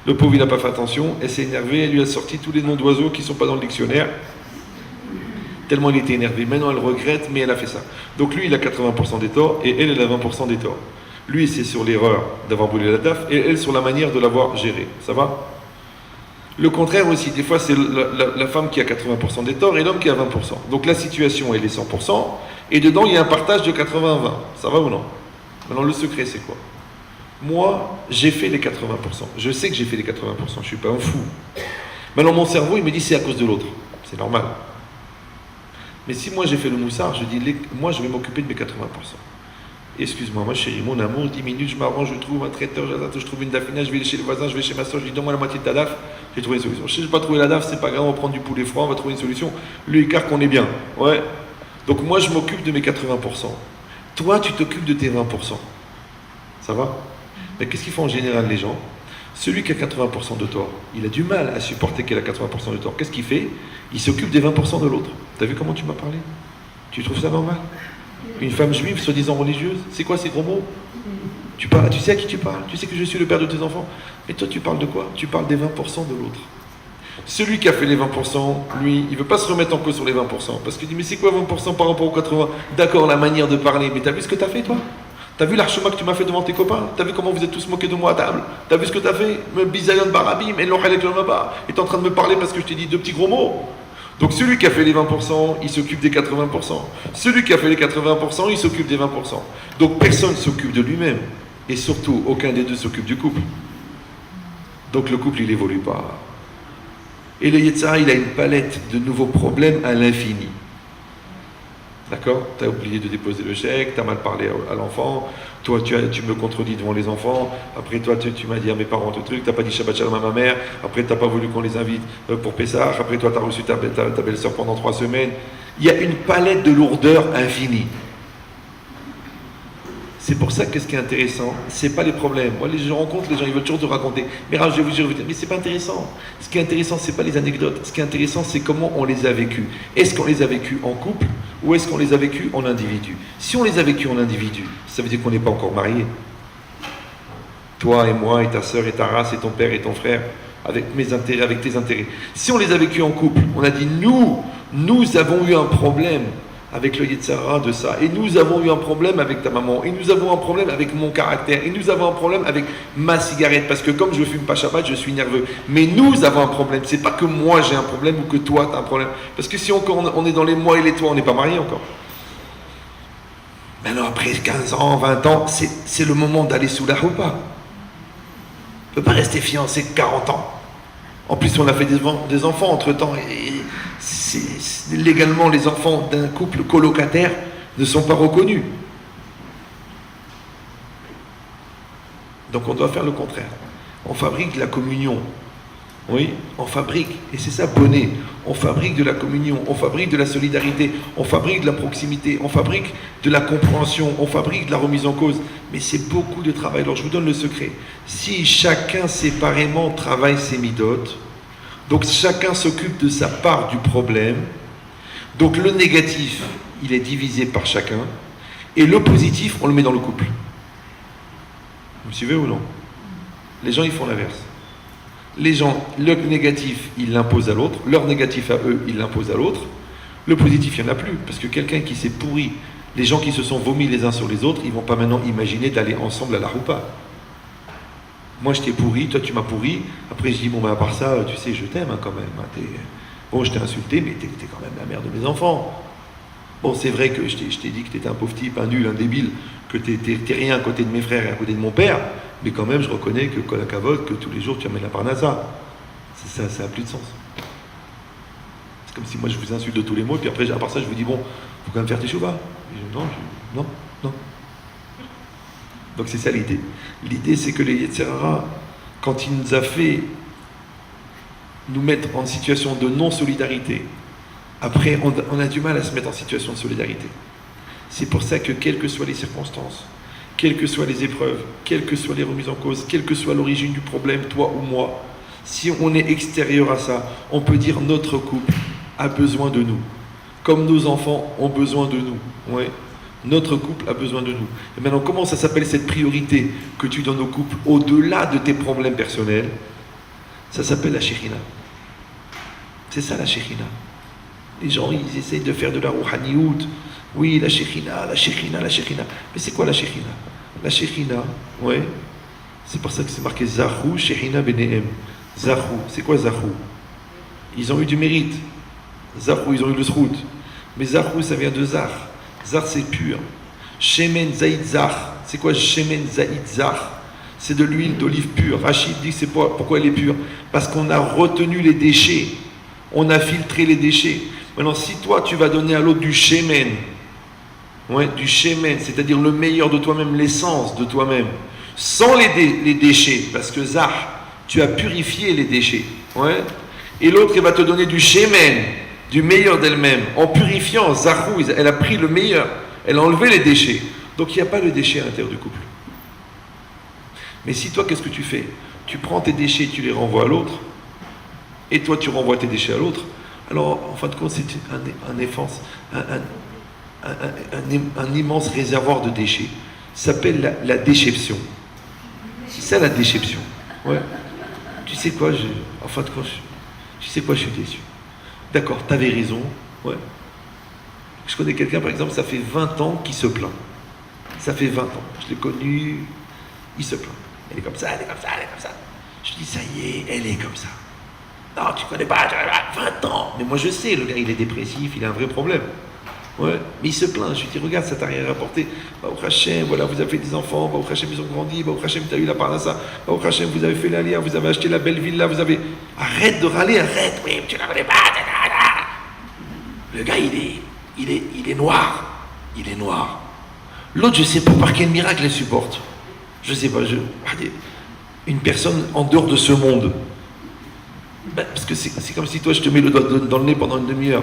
le pauvre il n'a pas fait attention, elle s'est énervée, elle lui a sorti tous les noms d'oiseaux qui ne sont pas dans le dictionnaire, tellement il était énervé. Maintenant elle regrette, mais elle a fait ça. Donc lui il a 80% des torts, et elle a 20% des torts. Lui, c'est sur l'erreur d'avoir brûlé la daf, et elle sur la manière de l'avoir gérée. Ça va? Le contraire aussi, des fois, c'est la femme qui a 80% des torts et l'homme qui a 20%. Donc la situation, elle est 100%, et dedans, il y a un partage de 80-20. Ça va ou non? Maintenant, le secret, c'est quoi? Moi, j'ai fait les 80%. Je sais que j'ai fait les 80%, je ne suis pas un fou. Maintenant, mon cerveau, il me dit c'est à cause de l'autre. C'est normal. Mais si moi, j'ai fait le moussard, je dis, moi, je vais m'occuper de mes 80%. Excuse-moi, ma chérie, mon amour, 10 minutes, je m'arrange, je trouve un traiteur, je trouve une dafina, je vais chez le voisin, je vais chez ma soeur, je lui dis donne-moi la moitié de ta daf, j'ai trouvé une solution. Si je n'ai pas trouvé la daf, c'est pas grave, on va prendre du poulet froid, on va trouver une solution. Le écart qu'on est bien. Ouais. Donc moi, je m'occupe de mes 80%. Toi, tu t'occupes de tes 20%. Ça va? Mais qu'est-ce qu'ils font en général les gens? Celui qui a 80% de tort, il a du mal à supporter qu'il a 80% de tort. Qu'est-ce qu'il fait? Il s'occupe des 20% de l'autre. T'as vu comment tu m'as parlé? Tu trouves ça normal? Une femme juive, soi-disant religieuse, c'est quoi ces gros mots? Tu sais à qui tu parles? Tu sais que je suis le père de tes enfants? Mais toi, tu parles de quoi? Tu parles des 20% de l'autre. Celui qui a fait les 20%, lui, il ne veut pas se remettre en cause sur les 20%. Parce qu'il dit, mais c'est quoi 20% par rapport aux 80%? D'accord, la manière de parler, mais t'as vu ce que t'as fait, toi? T'as vu l'archema que tu m'as fait devant tes copains? T'as vu comment vous êtes tous moqués de moi à table? T'as vu ce que t'as fait? Me bisayon barabim, et l'orel et t'es en train de me parler parce que je t'ai dit 2 petits gros mots. Donc celui qui a fait les 20%, il s'occupe des 80%. Celui qui a fait les 80%, il s'occupe des 20%. Donc personne ne s'occupe de lui-même. Et surtout, aucun des deux s'occupe du couple. Donc le couple, il n'évolue pas. Et le Yetzirah, il a une palette de nouveaux problèmes à l'infini. D'accord? Tu as oublié de déposer le chèque, tu as mal parlé à l'enfant, toi tu me contredis devant les enfants, après toi tu m'as dit à mes parents de trucs, tu n'as pas dit Shabbat Shalom à ma mère, après tu n'as pas voulu qu'on les invite pour Pessah, après toi tu as reçu ta belle-sœur pendant 3 semaines. Il y a une palette de lourdeur infinie. C'est pour ça que ce qui est intéressant, c'est pas les problèmes. Moi, je rencontre les gens, ils veulent toujours te raconter. Mais je vais vous dire, mais c'est pas intéressant. Ce qui est intéressant, c'est pas les anecdotes. Ce qui est intéressant, c'est comment on les a vécus. Est-ce qu'on les a vécus en couple ou est-ce qu'on les a vécus en individu? Si on les a vécus en individu, ça veut dire qu'on n'est pas encore mariés. Toi et moi et ta sœur et ta race et ton père et ton frère, avec mes intérêts, avec tes intérêts. Si on les a vécus en couple, on a dit nous avons eu un problème avec le Yetzirah de ça, et nous avons eu un problème avec ta maman, et nous avons un problème avec mon caractère, et nous avons un problème avec ma cigarette, parce que comme je ne fume pas Shabbat, je suis nerveux. Mais nous avons un problème, c'est pas que moi j'ai un problème ou que toi tu as un problème. Parce que si on est dans les moi et les toi, on n'est pas mariés encore. Maintenant, après 15 ans, 20 ans, c'est le moment d'aller sous la roupa. On ne peut pas rester fiancé 40 ans. En plus, on a fait des enfants entre-temps, et Légalement, les enfants d'un couple colocataire ne sont pas reconnus. Donc on doit faire le contraire. On fabrique de la communion. Oui, on fabrique, et c'est ça bonnet, on fabrique de la communion, on fabrique de la solidarité, on fabrique de la proximité, on fabrique de la compréhension, on fabrique de la remise en cause. Mais c'est beaucoup de travail. Alors je vous donne le secret. Si chacun séparément travaille ses midotes, donc chacun s'occupe de sa part du problème, donc le négatif, il est divisé par chacun, et le positif, on le met dans le couple. Vous me suivez ou non? Les gens, ils font l'inverse. Les gens, leur négatif, ils l'imposent à l'autre, leur négatif à eux, ils l'imposent à l'autre. Le positif, il n'y en a plus, parce que quelqu'un qui s'est pourri, les gens qui se sont vomis les uns sur les autres, ils ne vont pas maintenant imaginer d'aller ensemble à la roupa. Moi, je t'ai pourri, toi, tu m'as pourri. Après, je dis, bon, ben, à part ça, tu sais, je t'aime hein, quand même. Hein, bon, je t'ai insulté, mais t'es quand même la mère de mes enfants. Bon, c'est vrai que je t'ai dit que t'étais un pauvre type, un nul, un débile, que t'es rien à côté de mes frères et à côté de mon père, mais quand même, je reconnais que Kolakavod, que tous les jours, tu amènes la parnassa. Ça n'a plus de sens. C'est comme si moi, je vous insulte de tous les mots, puis après, à part ça, je vous dis, bon, faut quand même faire tes chouvas. Non. Donc c'est ça l'idée. L'idée, c'est que les Yetzer Hara, quand il nous a fait nous mettre en situation de non-solidarité, après, on a du mal à se mettre en situation de solidarité. C'est pour ça que, quelles que soient les circonstances, quelles que soient les épreuves, quelles que soient les remises en cause, quelle que soit l'origine du problème, toi ou moi, si on est extérieur à ça, on peut dire notre couple a besoin de nous. Comme nos enfants ont besoin de nous. Ouais. Notre couple a besoin de nous. Et maintenant, comment ça s'appelle cette priorité que tu donnes au couple au-delà de tes problèmes personnels? Ça s'appelle la shekhinah. C'est ça la shekhinah. Les gens, ils essayent de faire de la rouhaniout. Oui, la shekhinah. Mais c'est quoi la shekhinah? La shekhinah, ouais, c'est pour ça que c'est marqué Zahou, Shekhinah Benehem. Zahou, c'est quoi Zahou? Ils ont eu du mérite. Zahou, ils ont eu le srout. Mais Zahou, ça vient de Zah. Zah, c'est pur. Shemen Zaïd Zah, c'est quoi Shemen Zaïd Zah? C'est de l'huile d'olive pure. Rachid dit c'est pourquoi elle est pure? Parce qu'on a retenu les déchets. On a filtré les déchets. Maintenant, si toi, tu vas donner à l'autre du shemen, ouais, du shemen, c'est-à-dire le meilleur de toi-même, l'essence de toi-même, sans les déchets, parce que Zah, tu as purifié les déchets, ouais, et l'autre, elle va te donner du shemen, du meilleur d'elle-même, en purifiant, Zahou, elle a pris le meilleur, elle a enlevé les déchets. Donc, il n'y a pas le déchet à l'intérieur du couple. Mais si toi, qu'est-ce que tu fais? Tu prends tes déchets, tu les renvoies à l'autre, et toi, tu renvoies tes déchets à l'autre. Alors, en fin de compte, c'est un immense réservoir de déchets. Ça s'appelle la déception. C'est ça la déception. Ouais. Tu sais quoi, en fin de compte, tu sais quoi, je suis déçu. D'accord, t'avais raison. Ouais. Je connais quelqu'un, par exemple, ça fait 20 ans qu'il se plaint. Ça fait 20 ans. Je l'ai connu, il se plaint. Elle est comme ça, elle est comme ça, elle est comme ça. Je dis, ça y est, elle est comme ça. Non, tu connais pas, 20 ans. Mais moi je sais, le gars il est dépressif, il a un vrai problème. Ouais, mais il se plaint. Je lui dis, regarde, ça t'a rien rapporté. Baruch Hashem, voilà, vous avez fait des enfants. Baruch Hashem, ils ont grandi. Baruch Hashem, t'as eu la parnassa. Baruch Hashem, vous avez fait l'aliyah, vous avez acheté la belle villa, vous avez. Arrête de râler, arrête. Oui, tu la connais pas. Le gars, il est noir. Il est noir. L'autre, je sais pas par quel miracle elle supporte. Je sais pas, une personne en dehors de ce monde. Ben, parce que c'est comme si toi, je te mets le doigt dans le nez pendant une demi-heure.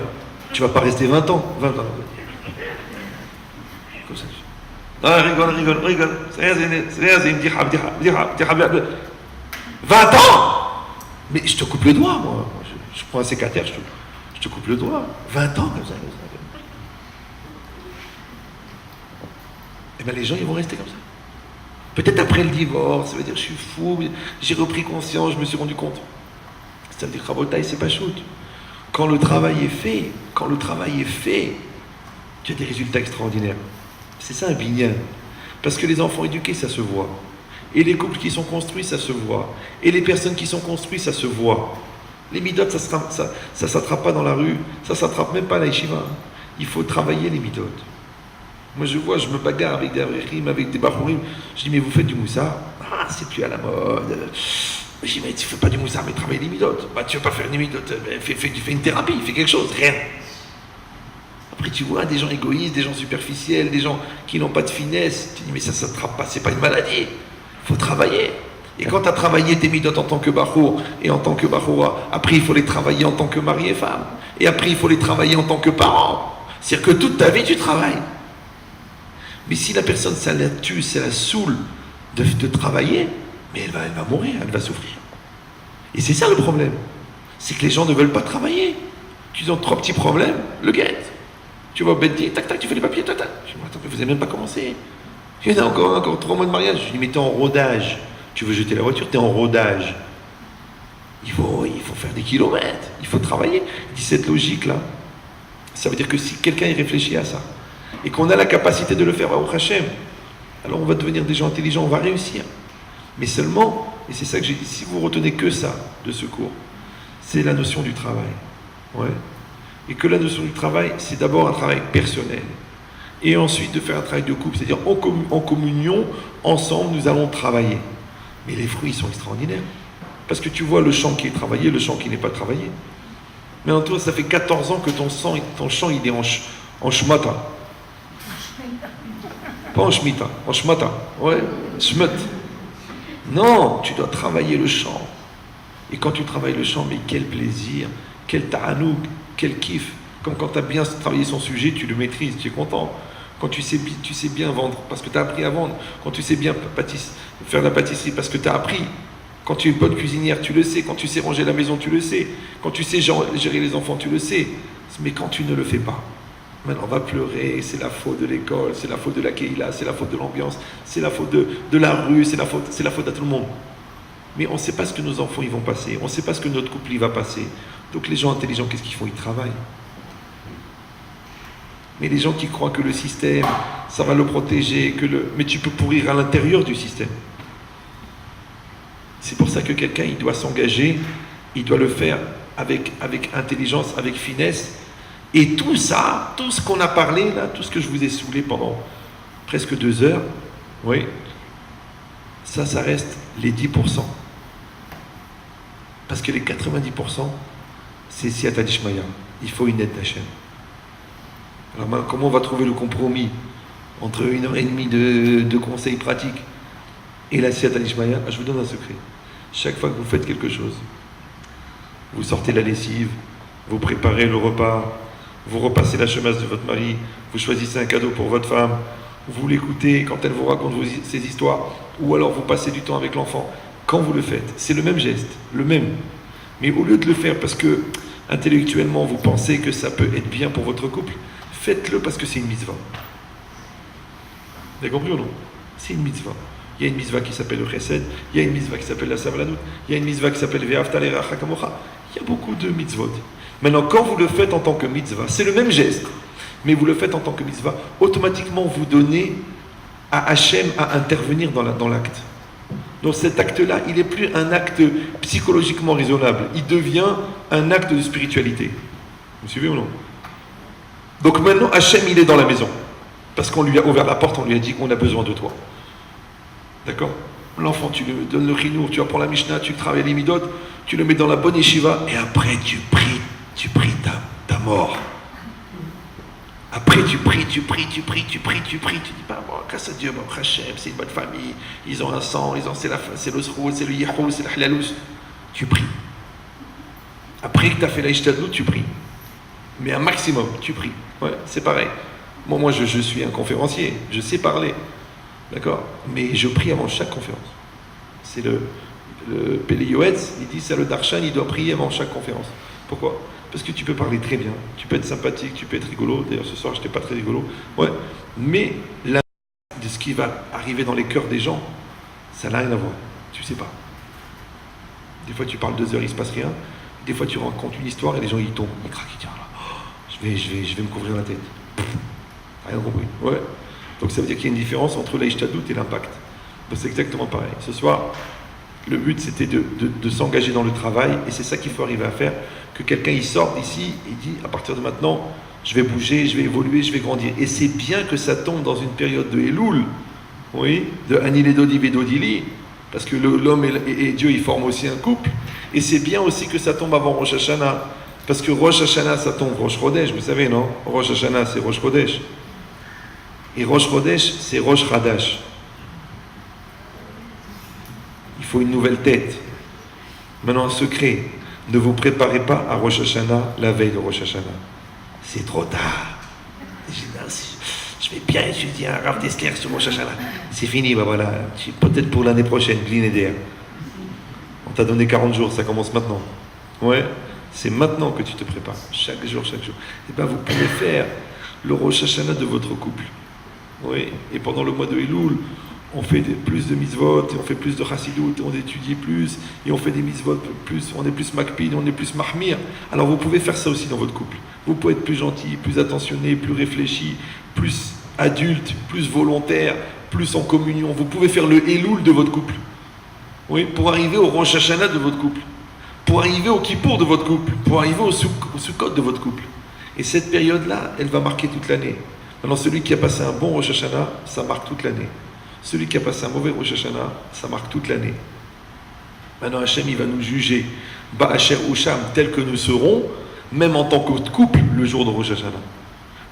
Tu vas pas rester 20 ans. 20 ans. Comme ça. Ah, rigole. C'est rien, 20 ans. Mais je te coupe le doigt, moi. Je prends un sécateur, je te coupe le doigt. 20 ans comme ça. Et bien les gens, ils vont rester comme ça. Peut-être après le divorce, ça veut dire je suis fou, j'ai repris conscience, je me suis rendu compte. Ça veut dire Rabotaï, c'est pas shoot. Quand le travail est fait, tu as des résultats extraordinaires. C'est ça un binyan. Parce que les enfants éduqués, ça se voit. Et les couples qui sont construits, ça se voit. Et les personnes qui sont construites, ça se voit. Les midotes, ça s'attrape pas dans la rue, ça s'attrape même pas à la yeshiva. Il faut travailler les midotes. Moi je me bagarre avec des avrichim, avec des bachurim. Je dis mais vous faites du moussard? Ah, c'est plus à la mode. Je dis, mais tu fais pas du moussard, mais travaille les midotes. Bah, tu veux pas faire des midotes, fais une thérapie, fais quelque chose, rien. Après, tu vois des gens égoïstes, des gens superficiels, des gens qui n'ont pas de finesse. Tu dis, mais ça s'attrape pas, c'est pas une maladie. Il faut travailler. Et quand tu as travaillé tes midotes en tant que bachour et en tant que bachoura, après, il faut les travailler en tant que mari et femme. Et après, il faut les travailler en tant que parent. C'est-à-dire que toute ta vie, tu travailles. Mais si la personne, ça la tue, ça la saoule de travailler, mais elle va mourir, elle va souffrir. Et c'est ça le problème. C'est que les gens ne veulent pas travailler. Tu ont 3 petits problèmes, le guette. Tu vas au bête, tac, tac, tu fais les papiers, tac, tac. Je dis, attends, mais vous n'avez même pas commencé. Il y en a encore 3 mois de mariage. Je dis, mais t'es en rodage. Tu veux jeter la voiture, t'es en rodage. Il faut faire des kilomètres. Il faut travailler. Il dit, cette logique-là, ça veut dire que si quelqu'un y réfléchit à ça, et qu'on a la capacité de le faire, au Hachem, alors on va devenir des gens intelligents, on va réussir. Mais seulement, et c'est ça que j'ai dit, si vous retenez que ça de ce cours, c'est la notion du travail. Ouais. Et que la notion du travail, c'est d'abord un travail personnel. Et ensuite de faire un travail de couple, c'est-à-dire en communion, ensemble, nous allons travailler. Mais les fruits sont extraordinaires. Parce que tu vois le champ qui est travaillé, le champ qui n'est pas travaillé. Mais en toi, ça fait 14 ans que ton champ, il est en shmata. Pas en shmita, en shmata. Ouais, shmet. Non, tu dois travailler le champ. Et quand tu travailles le champ, mais quel plaisir, quel ta'anouk, quel kiff. Comme quand tu as bien travaillé son sujet, tu le maîtrises, tu es content. Quand tu sais bien vendre, parce que tu as appris à vendre. Quand tu sais bien faire la pâtisserie, parce que tu as appris. Quand tu es une bonne cuisinière, tu le sais. Quand tu sais ranger la maison, tu le sais. Quand tu sais gérer les enfants, tu le sais. Mais quand tu ne le fais pas, maintenant on va pleurer, c'est la faute de l'école, c'est la faute de la Keïla, c'est la faute de l'ambiance, c'est la faute de la rue, c'est la faute à tout le monde. Mais on ne sait pas ce que nos enfants ils vont passer, on ne sait pas ce que notre couple il va passer. Donc les gens intelligents, qu'est-ce qu'ils font? Ils travaillent. Mais les gens qui croient que le système, ça va le protéger, mais tu peux pourrir à l'intérieur du système. C'est pour ça que quelqu'un, il doit s'engager, il doit le faire avec intelligence, avec finesse. Et tout ça, tout ce qu'on a parlé là, tout ce que je vous ai saoulé pendant presque 2 heures, oui, ça reste les 10%. Parce que les 90%, c'est Siyata Dishmaya. Il faut une aide d'Hachem. Alors comment on va trouver le compromis entre 1h30 de conseils pratiques et la Siyata Dishmaya? Je vous donne un secret. Chaque fois que vous faites quelque chose, vous sortez la lessive, vous préparez le repas, vous repassez la chemasse de votre mari, vous choisissez un cadeau pour votre femme, vous l'écoutez quand elle vous raconte ses histoires, ou alors vous passez du temps avec l'enfant. Quand vous le faites, c'est le même geste, le même. Mais au lieu de le faire parce que intellectuellement vous pensez que ça peut être bien pour votre couple, faites-le parce que c'est une mitzvah. Vous avez compris ou non? C'est une mitzvah. Il y a une mitzvah qui s'appelle le chesed, il y a une mitzvah qui s'appelle la savlanut, il y a une mitzvah qui s'appelle ve'afta l'erecha kamocha. Il y a beaucoup de mitzvot. Maintenant, quand vous le faites en tant que mitzvah, c'est le même geste, mais vous le faites en tant que mitzvah, automatiquement vous donnez à Hachem à intervenir dans l'acte. Donc cet acte-là, il n'est plus un acte psychologiquement raisonnable, il devient un acte de spiritualité. Vous suivez ou non? Donc maintenant, Hachem, il est dans la maison, parce qu'on lui a ouvert la porte, on lui a dit qu'on a besoin de toi. D'accord? L'enfant, tu lui donnes le chinour, tu apprends la Mishnah, tu travailles les midot, tu le mets dans la bonne yeshiva, et après tu pries ta mort. Après tu pries, tu dis pas, bon, grâce à Dieu, bon, Hachem, c'est une bonne famille, ils ont un sang, c'est le sroul, c'est le yihou, c'est le hlalous. Tu pries. Après que tu as fait la ishtadlout, tu pries. Mais un maximum, tu pries. Ouais, c'est pareil. Bon, moi je suis un conférencier, je sais parler. D'accord? Mais je prie avant chaque conférence. C'est le Pele Yoetz, il dit ça, le Darshan, il doit prier avant chaque conférence. Pourquoi? Parce que tu peux parler très bien, tu peux être sympathique, tu peux être rigolo. D'ailleurs, ce soir, je n'étais pas très rigolo. Ouais. Mais la de ce qui va arriver dans les cœurs des gens, ça n'a rien à voir. Tu sais pas. Des fois, tu parles 2 heures, il ne se passe rien. Des fois, tu racontes une histoire et les gens, ils tombent, ils craquent, ils disent, oh, je vais me couvrir la tête. Rien compris. Ouais. Donc ça veut dire qu'il y a une différence entre l'Aïshtadout et l'impact. Donc c'est exactement pareil. Ce soir, le but c'était de s'engager dans le travail, et c'est ça qu'il faut arriver à faire, que quelqu'un il sorte d'ici et dit à partir de maintenant, je vais bouger, je vais évoluer, je vais grandir. Et c'est bien que ça tombe dans une période de Elul, oui, de Aniledodi Vedodili, Parce que l'homme et Dieu, ils forment aussi un couple. Et c'est bien aussi que ça tombe avant Rosh Hashanah. Parce que Rosh Hashanah, ça tombe Rosh Chodesh, vous savez, non? Rosh Hashanah, c'est Rosh Chodesh. Et Rosh Chodesh, c'est Rosh Hadash. Il faut une nouvelle tête. Maintenant, un secret. Ne vous préparez pas à Rosh Hashanah la veille de Rosh Hashanah. C'est trop tard. Je vais bien étudier un Rav Dessler sur Rosh Hashanah. C'est fini, bah voilà. Peut-être pour l'année prochaine, Glineder. On t'a donné 40 jours, ça commence maintenant. Ouais, c'est maintenant que tu te prépares. Chaque jour, chaque jour. Et bien, vous pouvez faire le Rosh Hashanah de votre couple. Oui, et pendant le mois de Elul, on fait plus de mitzvot, et on fait plus de chassidut, on étudie plus, et on fait des mitzvot plus, on est plus makpid, on est plus mahmir. Alors vous pouvez faire ça aussi dans votre couple. Vous pouvez être plus gentil, plus attentionné, plus réfléchi, plus adulte, plus volontaire, plus en communion. Vous pouvez faire le Elul de votre couple. Oui, pour arriver au Rosh Hashanah de votre couple, pour arriver au Kippour de votre couple, pour arriver au Sukkot de votre couple. Et cette période-là, elle va marquer toute l'année. Maintenant, celui qui a passé un bon Rosh Hashanah, ça marque toute l'année. Celui qui a passé un mauvais Rosh Hashanah, ça marque toute l'année. Maintenant, Hachem, il va nous juger, Ba'asher Usham, tel que nous serons, même en tant que couple, le jour de Rosh Hashanah.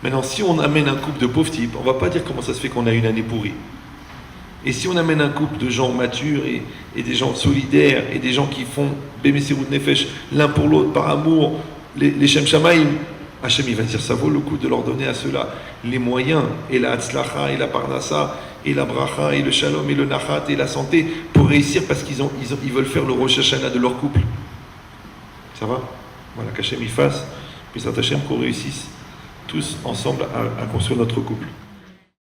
Maintenant, si on amène un couple de pauvres types, on ne va pas dire comment ça se fait qu'on a une année pourrie. Et si on amène un couple de gens matures et des gens solidaires et des gens qui font Bémessirut Nefesh l'un pour l'autre par amour, les Shem Shamaim, Hachem, il va dire, ça vaut le coup de leur donner à ceux-là les moyens, et la Hatzlacha, et la Parnassa, et la Bracha, et le Shalom, et le Nachat, et la santé, pour réussir parce qu'ils veulent faire le Rosh Hashanah de leur couple. Ça va? Voilà, qu'Hachem y fasse, puis Hachem qu'on réussisse tous ensemble à construire notre couple.